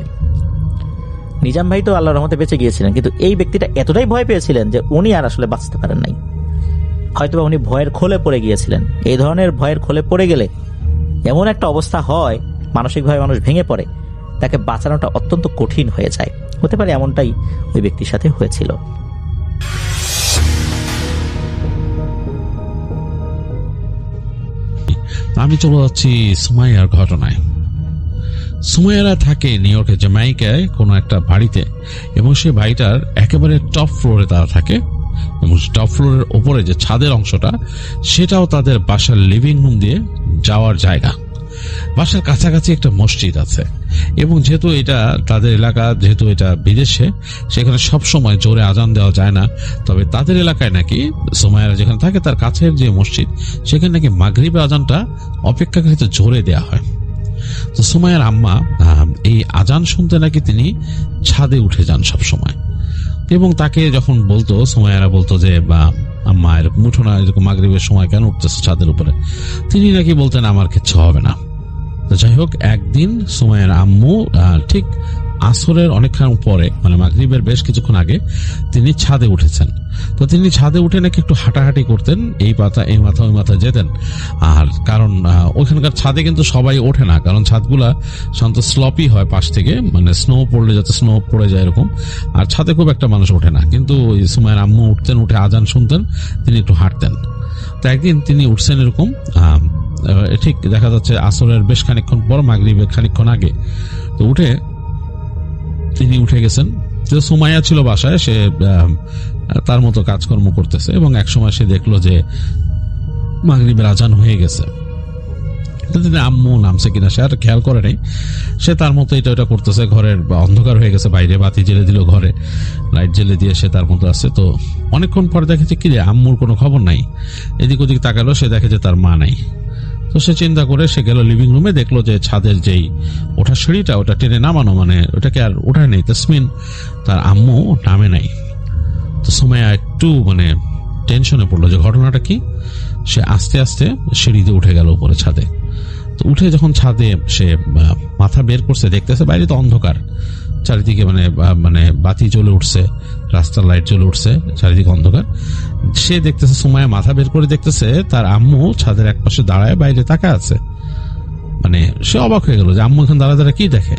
নিজাম ভাই তো আল্লাহর রহমতে বেঁচে গিয়েছিলেন, কিন্তু এই ব্যক্তিটা এতটাই ভয় পেয়েছিলেন যে উনি আর আসলে বাঁচতে পারেন নাই। হয়তোবা উনি ভয়ের খোলে পড়ে গিয়েছিলেন। এই ধরনের ভয়ের খোলে পড়ে গেলে এমন একটা অবস্থা হয়, মানসিকভাবে মানুষ ভেঙে পড়ে, তাকে বাঁচানোটা অত্যন্ত কঠিন হয়ে যায়। হতে পারে এমনটাই ওই ব্যক্তির সাথে হয়েছিল। আমি চলে যাচ্ছি সুমাইয়ার ঘটনায়। সুমাইয়ারা থাকে নিউ ইয়র্কের জ্যামাইকায় কোনো একটা বাড়িতে, এবং সেই বাড়িটার একেবারে টপ ফ্লোরে তারা থাকে, এবং টপ ফ্লোরের ওপরে যে ছাদের অংশটা সেটাও তাদের বাসার লিভিং রুম দিয়ে যাওয়ার জায়গা। বাসার কাছাকাছি একটা মসজিদ আছে, এবং যেহেতু এটা তাদের এলাকা, যেহেতু এটা বিদেশে, সেখানে সব সময় জোরে আজান দেওয়া যায় না। তবে তাদের এলাকায় নাকি সুমাইয়ারা যেখানে থাকে তার কাছের যে মসজিদ, সেখানে নাকি মাগরিবের আজানটা অপেক্ষাকৃত জোরে দেওয়া হয়। তো সুমাইয়ার আম্মা এই আজান শুনতে নাকি তিনি ছাদে উঠে যান সব সময়, এবং তাকে যখন বলতো, সুমাইয়ারা বলতো যে আম্মা এরকম উঠো না, এরকম মাগরিবের সময় কেন উঠতেছে ছাদের উপরে, তিনি নাকি বলতেন আমার কিচ্ছু হবে না। তো যাই হোক, একদিন সুমাইয়ার আম্মু ঠিক আসরের অনেকক্ষণ পরে, মানে মাগরিবের বেশ কিছুক্ষণ আগে তিনি ছাদে উঠেছেন। তো তিনি ছাদে উঠে নাকি একটু হাঁটাহাঁটি করতেন, এই পাতা এই মাথা ওই মাথা যেতেন। আর কারণ ওইখানকার ছাদে কিন্তু সবাই ওঠে না, কারণ ছাদগুলা শান্ত স্লপি হয় পাশ থেকে, মানে স্নো পড়লে যাতে স্নো পড়ে যায় এরকম, আর ছাদে খুব একটা মানুষ ওঠে না। কিন্তু সুমাইয়ার আম্মু উঠতেন, উঠে আজান শুনতেন, তিনি একটু হাঁটতেন। তো একদিন তিনি উঠছেন এরকম, ঠিক দেখা যাচ্ছে আসরের বেশ খানিকক্ষণ পর, মাগরিবের খানিকক্ষণ আগে। তো তিনি উঠে গেছেন। তো সুমাইয়া ছিল বাসায়, সে তার মতো কাজকর্ম করতেছে, এবং একসময় সে দেখলো যে মাগরিবের আজান হয়ে গেছে। তিনি আম্মু নামছে কিনা সে আর খেয়াল করে নেই, সে তার মতো এটা ওটা করতেছে। ঘরের অন্ধকার হয়ে গেছে, বাইরে বাতি জেলে দিল, ঘরে লাইট জেলে দিয়ে সে তার মতো আছে। তো অনেকক্ষণ পরে দেখেছে কি রে, আম্মুর কোনো খবর নাই। এদিক ওদিক তাকালো, সে দেখে যে তার মা নাই। তো সে চিন্তা করে সে গেল লিভিং রুমে, দেখলো যে ছাদের যেই ওঠার সিঁড়িটা ওটা টেনে নামানো, মানে ওটাকে আর ওঠায় নেই, তসমিন তার আম্মু নামে নাই। তো সুমাইয়া একটু মানে টেনশনে পড়লো যে ঘটনাটা কি। সে আস্তে আস্তে সিঁড়িতে উঠে গেল উপরে ছাদে। তো উঠে যখন ছাদে সে মাথা বের করছে, দেখতেছে বাইরে তো অন্ধকার, চারিদিকে মানে বাতি জ্বলে উঠছে, রাস্তার লাইট জ্বলে উঠছে, চারিদিকে অন্ধকার। সে দেখতেছে, সুমাইয়া মাথা বের করে দেখতেছে তার আম্মু ছাদের এক পাশে দাঁড়ায় বাইরে তাকা আছে। মানে সে অবাক হয়ে গেল যে আম্মু এখানে দাঁড়া কি দেখে।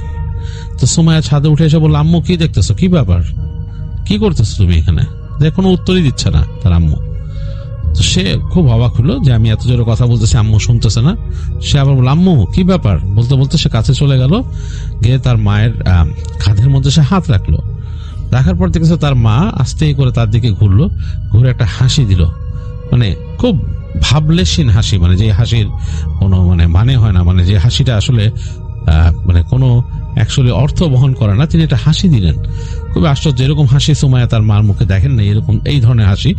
তো সুমাইয়া ছাদে উঠে এসে বলল, আম্মু কি দেখতেছো, কি ব্যাপার, কি করতেছো তুমি এখানে? কোনো উত্তরই দিচ্ছে না তার আম্মু। তো সে খুব অবাক হলো যে আমি এত জোরে কথা বলতেছি, আম্মু শুনতেছে না। সে আবার বলল, আম্মু কি ব্যাপার, বলতে বলতে সে কাছে চলে গেল, গিয়ে তার মায়ের কাঁধের মধ্যে সে হাত রাখলো। রাখার পর দেখেছে তার মা আস্তে করে তার দিকে ঘুরলো, ঘুরে একটা হাসি দিল, মানে খুব ভাবলেশীন হাসি, মানে যে হাসির কোনো মানে হয় না, মানে যে হাসিটা আসলে মানে কোনো অ্যাকচুয়ালি অর্থ বহন করে না। তিনি একটা হাসি দিলেন, খুব আশ্চর্য। এরকম হাসি সুমাইয়া তার মার মুখে দেখেন না, এরকম এই ধরনের হাসি।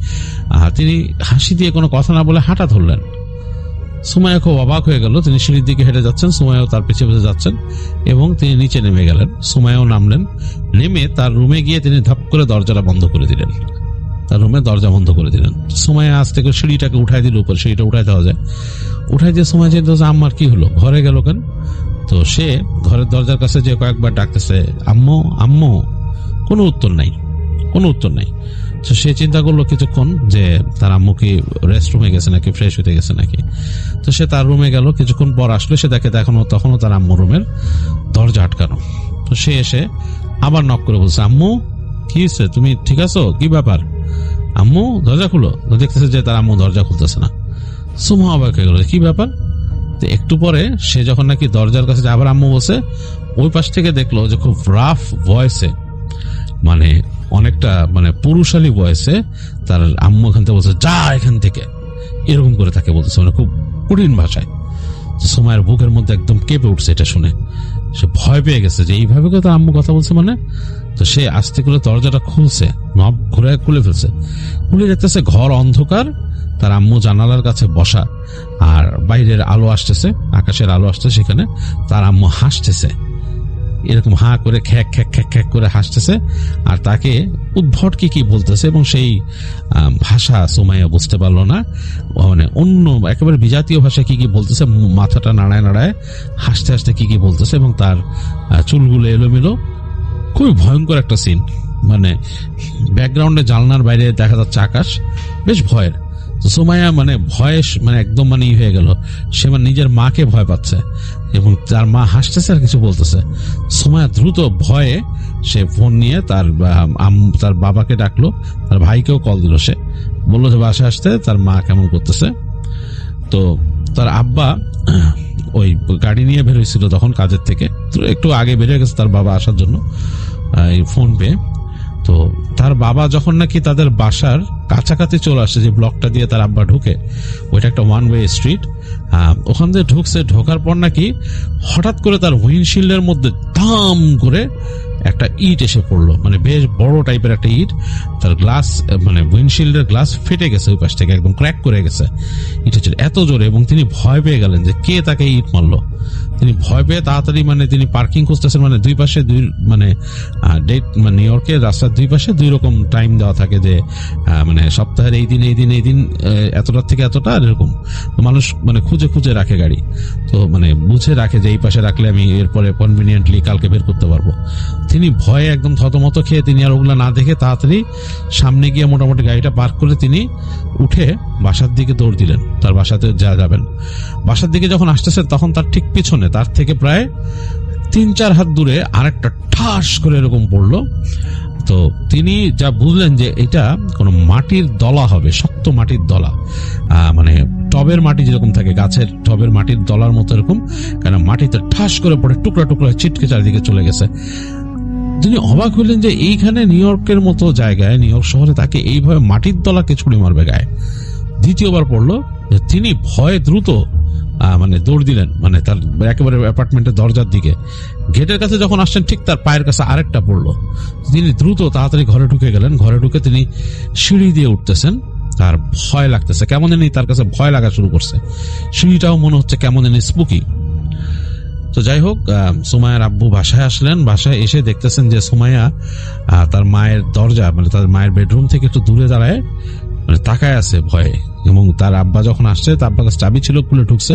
তিনি হাসি দিয়ে কোনো কথা না বলে হাঁটা ধরলেন। সুমাইয়া খুব অবাক হয়ে গেল। তিনি সিঁড়ির দিকে হেঁটে যাচ্ছেন, সুমাইয়াও তার পিছে পিছে যাচ্ছেন, এবং তিনি নিচে নেমে গেলেন। সুমাইয়াও নামলেন, নেমে তার রুমে গিয়ে তিনি ধপ করে দরজাটা বন্ধ করে দিলেন, তার রুমের দরজা বন্ধ করে দিলেন। সুমাইয়া আস্তে করে সিঁড়িটাকে উঠাই দিল, উপর সিঁড়িটা উঠাই দেওয়া যায়, উঠাই দিয়ে সুমাইয়া চিন্তা করছে আম্মার কি হলো, ঘরে গেল কেন? তো সে ঘরের দরজার কাছে যে কয়েকবার ডাকতেছে, আম্মু আম্মু, কোনো উত্তর নাই, কোনো উত্তর নাই। তো সে চিন্তা করলো কিছুক্ষণ যে তার আম্মু কি রেস্ট রুমে গেছে নাকি, ফ্রেশ হতে গেছে নাকি। তো সে তার রুমে গেল, কিছুক্ষণ পর আসলো, সে দেখে তখনও তার আম্মু রুমের দরজা আটকানো। তো সে এসে আবার নক করে বলছে, আম্মু কি হয়েছে, তুমি ঠিক আছো, কি ব্যাপার, আম্মু দরজা খুলো। দেখতেছে যে তার আম্মু দরজা খুলতেছে না। সুমা অবাক হয়ে গেল, কি ব্যাপার। তো একটু পরে সে যখন নাকি দরজার কাছে আবার আম্মু বসে, ওই পাশ থেকে দেখলো যে খুব রাফ ভয়েসে, মানে অনেকটা মানে পুরুষালী ভয়েসে তার আম্মু এখান থেকে বলছে, যা এখান থেকে, এরকম করে তাকে বলতেছে, মানে খুব কঠিন ভাষায়। সুমাইয়ের বুকের মধ্যে একদম কেঁপে উঠছে এটা শুনে। সে ভয় পেয়ে গেছে যে এইভাবে তার আম্মু কথা বলছে মানে। তো সে আস্তে করে দরজাটা খুলছে, নব ঘুরে খুলে ফেলছে, খুলে দেখতেছে ঘর অন্ধকার, তার আম্মু জানালার কাছে বসা, আর বাইরের আলো আসতেছে, আকাশের আলো আসতেছে, সেখানে তার আম্মু হাসতেছে, এরকম হা করে খ্যাক খ্যাক খ্যাক খ্যাক করে হাসতেছে, আর তাকে উদ্ভট কি বলতেছে, এবং সেই ভাষা সুমাইয়া বুঝতে পারলো না, মানে অন্য একেবারে বিজাতীয় ভাষায় কি বলতেছে, মাথাটা নাড়ায় নাড়ায় হাসতে হাসতে কি বলতেছে, এবং তার চুলগুলো এলোমেলো। খুবই ভয়ঙ্কর একটা সিন, মানে ব্যাকগ্রাউন্ডে জানলার বাইরে দেখা যাচ্ছে আকাশ, বেশ ভয়ের। সুমাইয়া মানে ভয়ে মানে একদম মানে হয়ে গেল, সে মানে নিজের মাকে ভয় পাচ্ছে, এবং তার মা হাসতেছে আর কিছু বলতেছে। সুমাইয়া দ্রুত ভয়ে সে ফোন নিয়ে তার বাবাকে ডাকলো, তার ভাইকেও কল দিল। সে বললো যে বাসায় আসতে, তার মা কেমন করতেছে। তো তার আব্বা ওই গাড়ি নিয়ে বের হয়েছিল তখন কাজের থেকে, তো একটু আগে বেরিয়ে গেছে তার বাবা আসার জন্য এই ফোন পেয়ে। তো তার বাবা যখন নাকি তাদের বাসার কাছাকাছি চলে আসছে, যে ব্লকটা দিয়ে তার আব্বা ঢুকে, ওইটা একটা ওয়ান ওয়ে স্ট্রিট, ওখান দিয়ে ঢুকছে, ঢোকার পর নাকি হঠাৎ করে তার উইন্ডশিল্ডের মধ্যে দাম করে একটা ইট এসে পড়লো, মানে বেশ বড় টাইপের একটা ইট। তার গ্লাস, মানে উইন্ডশিল্ডের গ্লাস ফেটে গেছে, ওই পাশ থেকে একদম ক্র্যাক করে গেছে ইট এত জোরে, এবং তিনি ভয় পেয়ে গেলেন যে কে তাকে ইট মারলো। তিনি ভয় পেয়ে তাড়াতাড়ি, মানে তিনি পার্কিং খুঁজতেছেন, মানে দুই পাশে মানে নিউ ইয়র্কের রাস্তার দুই পাশে দুই রকম টাইম দেওয়া থাকে, যে মানে সপ্তাহের এই দিন এতটা থেকে এতটা, আর এরকম মানুষ মানে খুঁজে খুঁজে রাখে গাড়ি, তো মানে বুঝে রাখে যে এই পাশে রাখলে আমি এরপরে কনভিনিয়েন্টলি কালকে বের করতে পারবো। তিনি ভয়ে একদম থতমত খেয়ে তিনি আর ওগুলা না দেখে তাড়াতাড়ি সামনে গিয়ে মোটামুটি গাড়িটা পার্ক করে তিনি উঠে বাসার দিকে দৌড় দিলেন, তার বাসাতে যাবেন। বাসার দিকে যখন আসতেছেন তখন তার ঠিক পিছনে, তার থেকে প্রায় 3-4 হাত দূরে আরেকটা ঠাস করে এরকম পড়লো। তো তিনি যা বুঝলেন যে এটা কোনো মাটির দলা হবে, শক্ত মাটির দলা, মানে টবের মাটি যেরকম থাকে, গাছের টবের মাটির দলার মতো এরকম, কেন মাটিতে ঠাস করে পড়ে টুকরা টুকরা ছিটকে চারিদিকে চলে গেছে। তিনি অবাক হলেন যে এইখানে নিউ ইয়র্কের মতো জায়গায়, নিউ ইয়র্ক শহরে তাকে এইভাবে মাটির দলাকে ছুড়ে মারবে গায়ে। দ্বিতীয়বার পড়লো, তিনি ভয়ে দ্রুত মানে দৌড় দিলেন, মানে তার একেবারে অ্যাপার্টমেন্টের দরজার দিকে। গেটের কাছে যখন আসছেন ঠিক তার পায়ের কাছে আরেকটা পড়লো। তিনি দ্রুত তাড়াতাড়ি ঘরে ঢুকে গেলেন। ঘরে ঢুকে তিনি সিঁড়ি দিয়ে উঠতেছেন, তার ভয় লাগতেছে, কেমন জানি তার কাছে ভয় লাগা শুরু করছে। সিঁড়িটাও মনে হচ্ছে কেমন জানি স্পুকি। তো যাই হোক, সুমাইয়ার আব্বু বাসায় আসলেন। বাসায় এসে দেখতেছেন যে সুমাইয়া তার মায়ের দরজা, মানে তার মায়ের বেডরুম থেকে একটু দূরে দাঁড়ায়, মানে তাকায় আছে ভয়ে। এবং তার আব্বা যখন আসছে, তার আব্বার কাছে চাবি ছিল, খুলে ঢুকছে।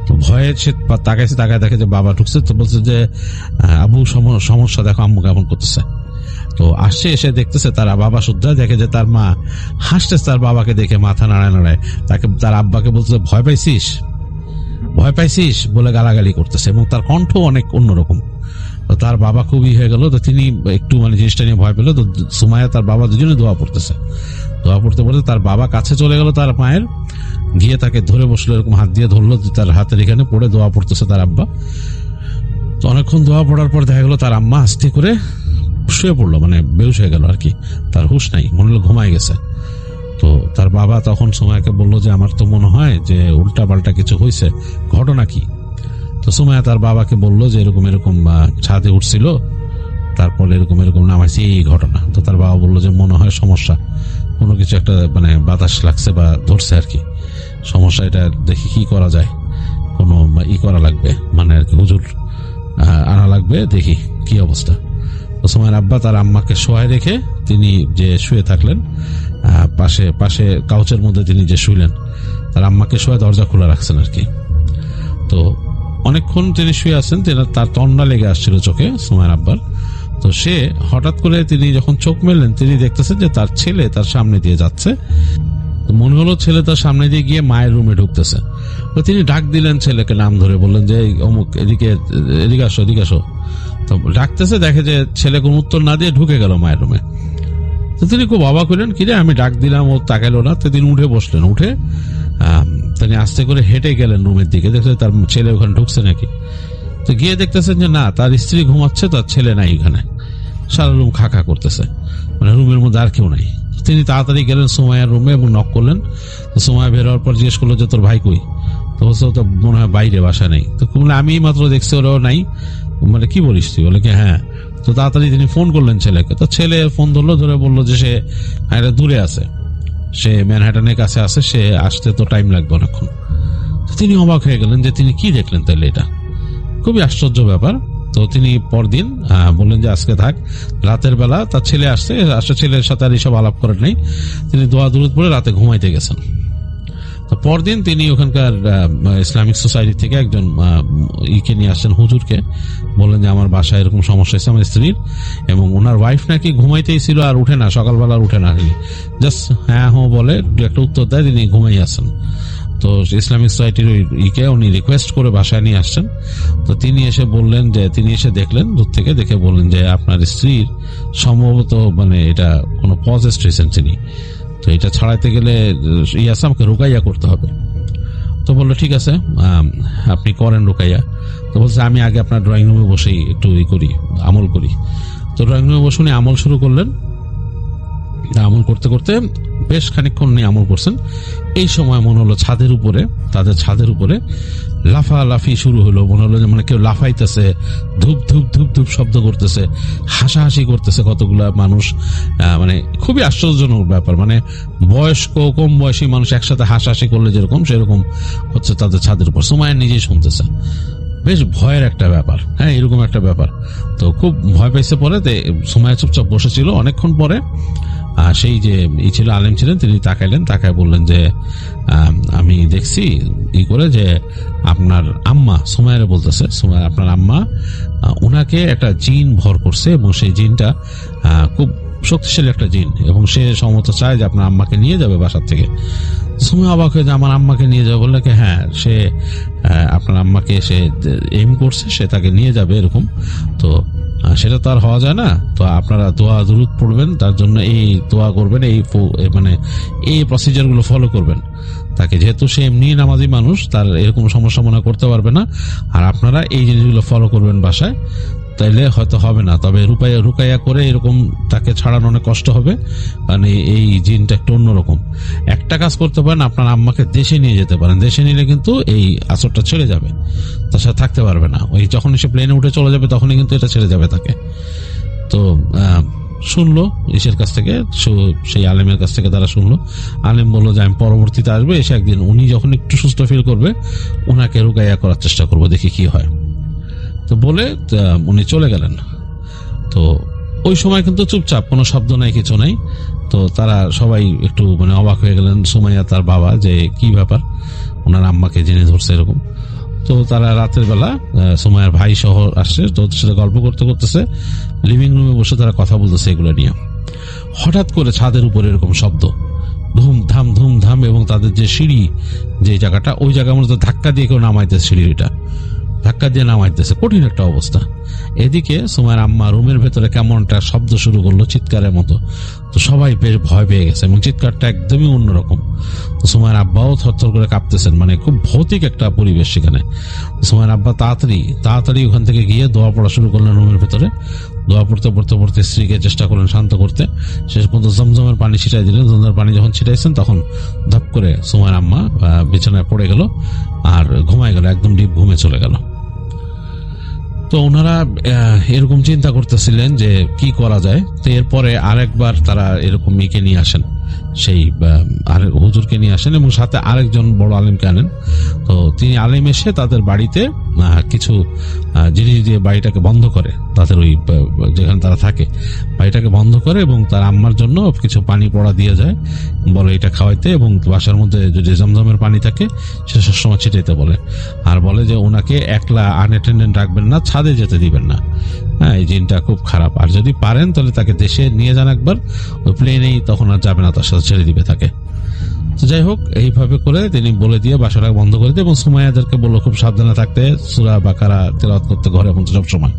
তো ভয়ে সে তাকাইছে, তাকায় দেখে যে বাবা ঢুকছে। তো বলছে যে আব্বু সমস্যা, দেখো আম্মু কেমন করতেছে। তো আসছে, এসে দেখতেছে তার বাবা শুদ্ধা, দেখে যে তার মা হাসতেছে তার বাবাকে দেখে, মাথা নাড়ায় নাড়ায়। তাকে, তার আব্বাকে বলছে ভয় পাইছিস বলে গালাগালি করতেছে, এবং তার কণ্ঠ অনেক অন্যরকম। তো তার বাবা খুবই হয়ে গেল। তো তিনি একটু মানে জিনিসটা নিয়ে ভয় পেল। তো সুমাইয়া তার বাবা দুজনে দোয়া পড়তেছে। দোয়া পড়তে পড়তে তার বাবা কাছে চলে গেল তার মায়ের, গিয়ে তাকে ধরে বসলো, এরকম হাত দিয়ে ধরলো, তার হাতের এখানে পড়ে দোয়া পড়তেছে তার আব্বা। তো অনেকক্ষণ দোয়া পড়ার পর দেখা গেল তার আম্মা আস্তে করে শুয়ে পড়লো, মানে বেহুশ হয়ে গেল আর কি, তার হুঁশ নাই, মনে হলো ঘুমায় গেছে। তো তার বাবা তখন সুমাইয়াকে বললো যে আমার তো মনে হয় যে উল্টা পাল্টা কিছু হয়েছে, ঘটনা কি? তো সুমাইয়া তার বাবাকে বললো যে এরকম এরকম ছাদে উঠছিল, তারপর এরকম এরকম নামাইছে, এই ঘটনা। তো তার বাবা বললো যে মনে হয় সমস্যা, কোনো কিছু একটা মানে বাতাস লাগছে বা ধরছে আর কি, সমস্যা, এটা দেখি কি করা যায়, কোনো করা লাগবে, মানে আর কি হুজুর আনা লাগবে, দেখি কি অবস্থা। তো সুমাইয়ার আব্বা তার আম্মাকে শোয়ায় রেখে তিনি যে শুয়ে থাকলেন, পাশে পাশে কাউচের মধ্যে তিনি যে শুইলেন, তার আম্মাকে শোয়া দরজা খোলা রাখছেন আর কি। তো অনেকক্ষণ তিনি শুয়ে আছেন, তার তন্ডা লেগে আসছিল চোখে সুমাইয়ার আব্বার। তো সে হঠাৎ করে তিনি যখন চোখ মেললেন, তিনি দেখতেছেন যে তার ছেলে তার সামনে দিয়ে যাচ্ছে। মনে হলো ছেলে তার সামনে দিয়ে গিয়ে মায়ের রুমে ঢুকতেছে। তো তিনি ডাক দিলেন ছেলেকে, নাম ধরে বললেন যে অমুক, এদিকে আসো। তো ডাকতেছে, দেখে যে ছেলে কোন উত্তর না দিয়ে ঢুকে গেল মায়ের রুমে। তো তিনি খুব অবাক হইলেন, কিরে আমি ডাক দিলাম, ও তাকাইলো না। তো তিনি উঠে বসলেন, উঠে তিনি আস্তে করে হেঁটে গেলেন রুমের দিকে, দেখলেন তার ছেলে ওখানে ঢুকছে নাকি। তো গিয়ে দেখতেছেন যে না, তার স্ত্রী ঘুমাচ্ছে, তার ছেলে নাই এখানে, সারা রুম খাখা করতেছে, মানে রুমের মধ্যে আর কেউ নাই। তিনি তাড়াতাড়ি গেলেন সুমাইয়ার রুমে এবং নক করলেন। তো সুমাইয়া বের হওয়ার পর জিজ্ঞেস করলো যে তোর ভাই কই? তো বলছে তো মনে হয় বাইরে, বাসা নেই। তো বলে আমি মাত্র দেখছি ওরাও নাই, মানে কি বলিস তুই? বলে কি হ্যাঁ। তো তাড়াতাড়ি তিনি ফোন করলেন ছেলেকে। তো ছেলে ফোন ধরলো, ধরে বললো যে সে একটা দূরে আছে, সে ম্যানহাটনের কাছে আছে, সে আসতে তো টাইম লাগবে অনেকক্ষণ। তো তিনি অবাক হয়ে গেলেন যে তিনি কি দেখলেন, তাইলে এটা খুবই আশ্চর্য ব্যাপার। তো তিনি পরদিন বললেন যে আজকে থাক, রাতের বেলা তার ছেলে আসছে, ছেলের সাথে আর এইসব আলাপ করেন নাই, তিনি দোয়া দুরুদ পড়ে রাতে ঘুমাইতে গেছেন। তো পরদিন তিনি ওখানকার ইসলামিক সোসাইটি থেকে একজন ইকে নিয়ে আসছেন, হুজুরকে, বললেন যে আমার বাসায় এরকম সমস্যা হয়েছে আমার স্ত্রীর, এবং ওনার ওয়াইফ নাকি ঘুমাইতেই ছিল, আর উঠে না, সকালবেলা আর উঠে না, জাস্ট হ্যাঁ হো বলে একটা উত্তর দেয়, তিনি ঘুমাই আসছেন। তো ইসলামিক সোসাইটির ইকে উনি রিকোয়েস্ট করে বাসায় নিয়ে আসছেন। তো তিনি এসে বললেন যে, তিনি এসে দেখলেন দূর থেকে, দেখে বললেন যে আপনার স্ত্রীর সম্ভবত মানে এটা কোনো পজেসড হয়েছেন তিনি, তো এটা ছাড়াইতে গেলে আমাকে রোগাইয়া করতে হবে। তো বললো ঠিক আছে, আপনি করেন রুকাইয়া। তো বলছে আমি আগে আপনার ড্রয়িং রুমে বসেই একটু করি, আমল করি। তো ড্রয়িং রুমে বসে উনি আমল শুরু করলেন। আমল করতে করতে বেশ খানিকক্ষণ উনি আমল করছেন। এই সময় মনে হলো তাদের ছাদের উপরে লাফালাফি শুরু হলো। মনে হলো যে মানে কেউ লাফাইতেছে, ধূপ ধূপ ধূপ ধূপ শব্দ করতেছে, হাসাহাসি করতেছে কতগুলা মানুষ। মানে খুবই আশ্চর্যজনক ব্যাপার, মানে বয়স্ক কম বয়সী মানুষ একসাথে হাসাহাসি করলে যেরকম সেরকম হচ্ছে তাদের ছাদের উপর। সুমাইয়া নিজেই শুনতেছে, বেশ ভয়ের একটা ব্যাপার। হ্যাঁ, এরকম একটা ব্যাপার। তো খুব ভয় পাইছে। পরে সুমাইয়া চুপচাপ বসেছিল। অনেকক্ষণ পরে সেই যে ছিল আলেম ছিলেন, তিনি তাকাইলেন, তাকায় বললেন যে আমি দেখছি করে যে আপনার আম্মা, সুমাইয়া বলতেছে, আপনার আম্মা উনাকে একটা জিন ভর করছে এবং সেই জিনটা খুব শক্তিশালী একটা জিন, এবং সে সম্মত চায় যে আপনার আম্মাকে নিয়ে যাবে বাসার থেকে। সুমাইয়া অবাক হয়ে যে আমার আম্মাকে নিয়ে যাবে, বললে কি হ্যাঁ, সে আপনার আম্মাকে সে এম করছে, সে তাকে নিয়ে যাবে এরকম। তো সেটা তো আর হওয়া যায় না। তো আপনারা দোয়া দুরূদ পড়বেন, তার জন্য এই দোয়া করবেন, মানে এই প্রসিজার গুলো ফলো করবেন তাকে, যেহেতু সে এমনি নামাজি মানুষ, তার এরকম সমস্যা মনে করতে পারবে না। আর আপনারা এই জিনিসগুলো ফলো করবেন বাসায়, তাইলে হয়তো হবে না। তবে রুকাইয়া করে এরকম তাকে ছাড়ানো অনেক কষ্ট হবে, কারণ এই জিনটা একটু অন্যরকম। একটা কাজ করতে পারেন, আপনার আম্মাকে দেশে নিয়ে যেতে পারেন। দেশে নিলে কিন্তু এই আসরটা ছেড়ে যাবে, তার সাথে থাকতে পারবে না। ওই যখন সে প্লেনে উঠে চলে যাবে তখনই কিন্তু এটা ছেড়ে যাবে তাকে। তো শুনলো ইসের কাছ থেকে, সেই আলেমের কাছ থেকে তারা শুনলো। আলেম বললো যে আমি পরবর্তীতে আসবো, এসে একদিন উনি যখন একটু সুস্থ ফিল করবে ওনাকে রুকাইয়া করার চেষ্টা করবো, দেখি কি হয়। তো বলে উনি চলে গেলেন। তো ওই সময় কিন্তু চুপচাপ, কোনো শব্দ নাই, কিছু নাই। তো তারা সবাই একটু মানে অবাক হয়ে গেলেন, সুমাইয়া তার বাবা, যে কি ব্যাপার, ওনার আম্মাকে জেনে ধরছে এরকম। তো তারা রাতের বেলা সুমাইয়ার ভাই সহ আসছে, তো ওদের সাথে গল্প করতে করতেছে, লিভিং রুমে বসে তারা কথা বলতেছে এগুলো নিয়ে। হঠাৎ করে ছাদের উপরে এরকম শব্দ, ধুমধাম ধুমধাম, এবং তাদের যে সিঁড়ি, যে জায়গাটা, ওই জায়গার মধ্যে ধাক্কা দিয়ে কেউ নামাইতেছে, সিঁড়িটা ধাক্কা দিয়ে নামাইতেছে, কঠিন একটা অবস্থা। এদিকে সুমাইয়ার আম্মা রুমের ভেতরে কেমন একটা শব্দ শুরু করলো, চিৎকারের মতো। তো সবাই বেশ ভয় পেয়ে গেছে, এবং চিৎকারটা একদমই অন্যরকম। তো সুমাইয়ার আব্বাও থরথর করে কাঁপতেছেন, মানে খুব ভৌতিক একটা পরিবেশ সেখানে। সুমাইয়ার আব্বা তাড়াতাড়ি ওখান থেকে গিয়ে দোয়া পড়া শুরু করলেন রুমের ভেতরে। দোয়া পড়তে স্ত্রীকে চেষ্টা করলেন শান্ত করতে। শেষ পর্যন্ত জমজমের পানি ছিটাই দিলেন। জমজমের পানি যখন ছিটাইছেন তখন ধপ করে সুমাইয়ার আম্মা বিছানায় পড়ে গেল আর ঘুমায় গেল, একদম ডিপ ঘুমে চলে গেল। তো ওনারা এরকম চিন্তা করতেছিলেন যে কি করা যায়। তো এরপরে আরেকবার তারা এরকম মেয়েকে নিয়ে আসেন, সেই হুজুরকে নিয়ে আসেন, এবং সাথে আরেকজন বড় আলেমকে আনেন। তো তিনি আলেম এসে তাদের বাড়িতে কিছু জিনিস দিয়ে বাড়িটাকে বন্ধ করে, তাদের ওই যেখানে তারা থাকে বাড়িটাকে বন্ধ করে, এবং তার আম্মার জন্য কিছু পানি পড়া দিয়ে যায়, বলে এটা খাওয়াইতে, এবং বাসার মধ্যে যদি জমজমের পানি থাকে সেটা সবসময় ছিটাইতে বলে। আর বলে যে ওনাকে একলা আনঅ্যাটেন্ডেন্ট রাখবেন না, ছাদে যেতে দিবেন না। হ্যাঁ, এই জিনটা খুব খারাপ। আর যদি পারেন তাহলে তাকে দেশে নিয়ে যান একবার, ওই প্লেনেই তখন আর যাবে না, তার সাথে ছেড়ে দিবে তাকে। তো যাই হোক, এইভাবে করে তিনি বলে দিয়ে বাসাটা বন্ধ করে দিয়ে, এবং সুমাইয়াদেরকে বললো খুব সাবধানে থাকতে, সূরা বাকারা তেলাওয়াত করতে ঘরে মধ্যে সবসময়।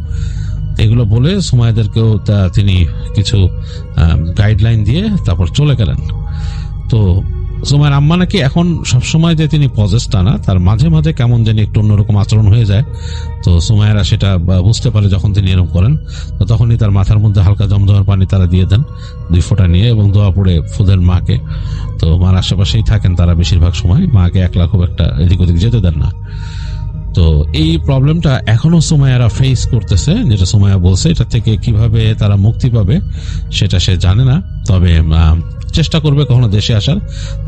এগুলো বলে সুমাইয়াদেরকেও তিনি কিছু গাইডলাইন দিয়ে তারপর চলে গেলেন। তো সুমাইয়ার আম্মা নাকি এখন সবসময় যে তিনি পজেসড না, তার মাঝে মাঝে কেমন জানি একটু অন্যরকম আচরণ হয়ে যায়। তো সুমাইয়ারা সেটা বুঝতে পারে যখন তিনি এরকম করেন। তো তখনই তার মাথার মধ্যে হালকা জমজমের পানি তারা দিয়ে দেন 2 ফোঁটা নিয়ে, এবং দোয়া পড়ে ফুদেন মাকে। তো মার আশেপাশেই থাকেন তারা বেশিরভাগ সময়, মাকে একলা খুব একটা এদিক ওদিক যেতে দেন না। তো এই প্রবলেমটা এখনো সুমাইয়ারা ফেস করতেছে, যেটা সুমাইয়া বলছে। এটা থেকে কিভাবে তারা মুক্তি পাবে সেটা সে জানে না, তবে চেষ্টা করবে কখনো দেশে আসার।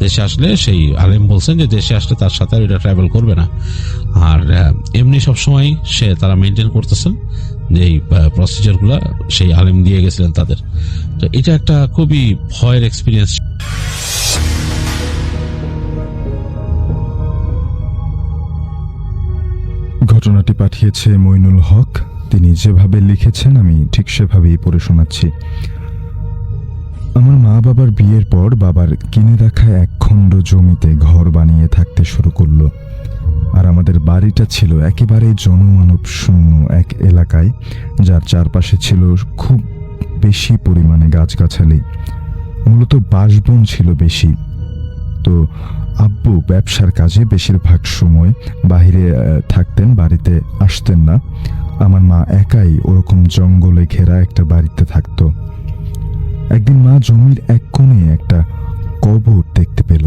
দেশে আসলে সেই আলেম বলছেন যে দেশে আসলে তার সাথে আর এটা ট্রাভেল করবে না। আর এমনি সবসময় তারা মেনটেন করতেছেন যে এই প্রসিজার গুলা সেই আলেম দিয়ে গেছিলেন তাদের। তো এটা একটা খুবই ভয়ের এক্সপিরিয়েন্স। ঘটনাটি পাঠিয়েছে মইনুল হক। তিনি যেভাবে লিখেছেন আমি ঠিক সেভাবেই পড়ে শোনাচ্ছি। আমার মা বাবার বিয়ের পর বাবার কিনে রাখা 1 খণ্ড জমিতে ঘর বানিয়ে থাকতে শুরু করলো। আর আমাদের বাড়িটা ছিল একেবারে জনমানব শূন্য এক এলাকায়, যার চারপাশে ছিল খুব বেশি পরিমাণে গাছগাছালি, মূলত বাঁশবন ছিল বেশি। তো আব্বু ব্যবসার কাজে বেশিরভাগ সময় বাইরে থাকতেন, বাড়িতে আসতেন না। আমার মা একাই ওরকম জঙ্গলে ঘেরা একটা বাড়িতে থাকতো। একদিন মা জমির এক কোণে একটা কবর দেখতে পেল,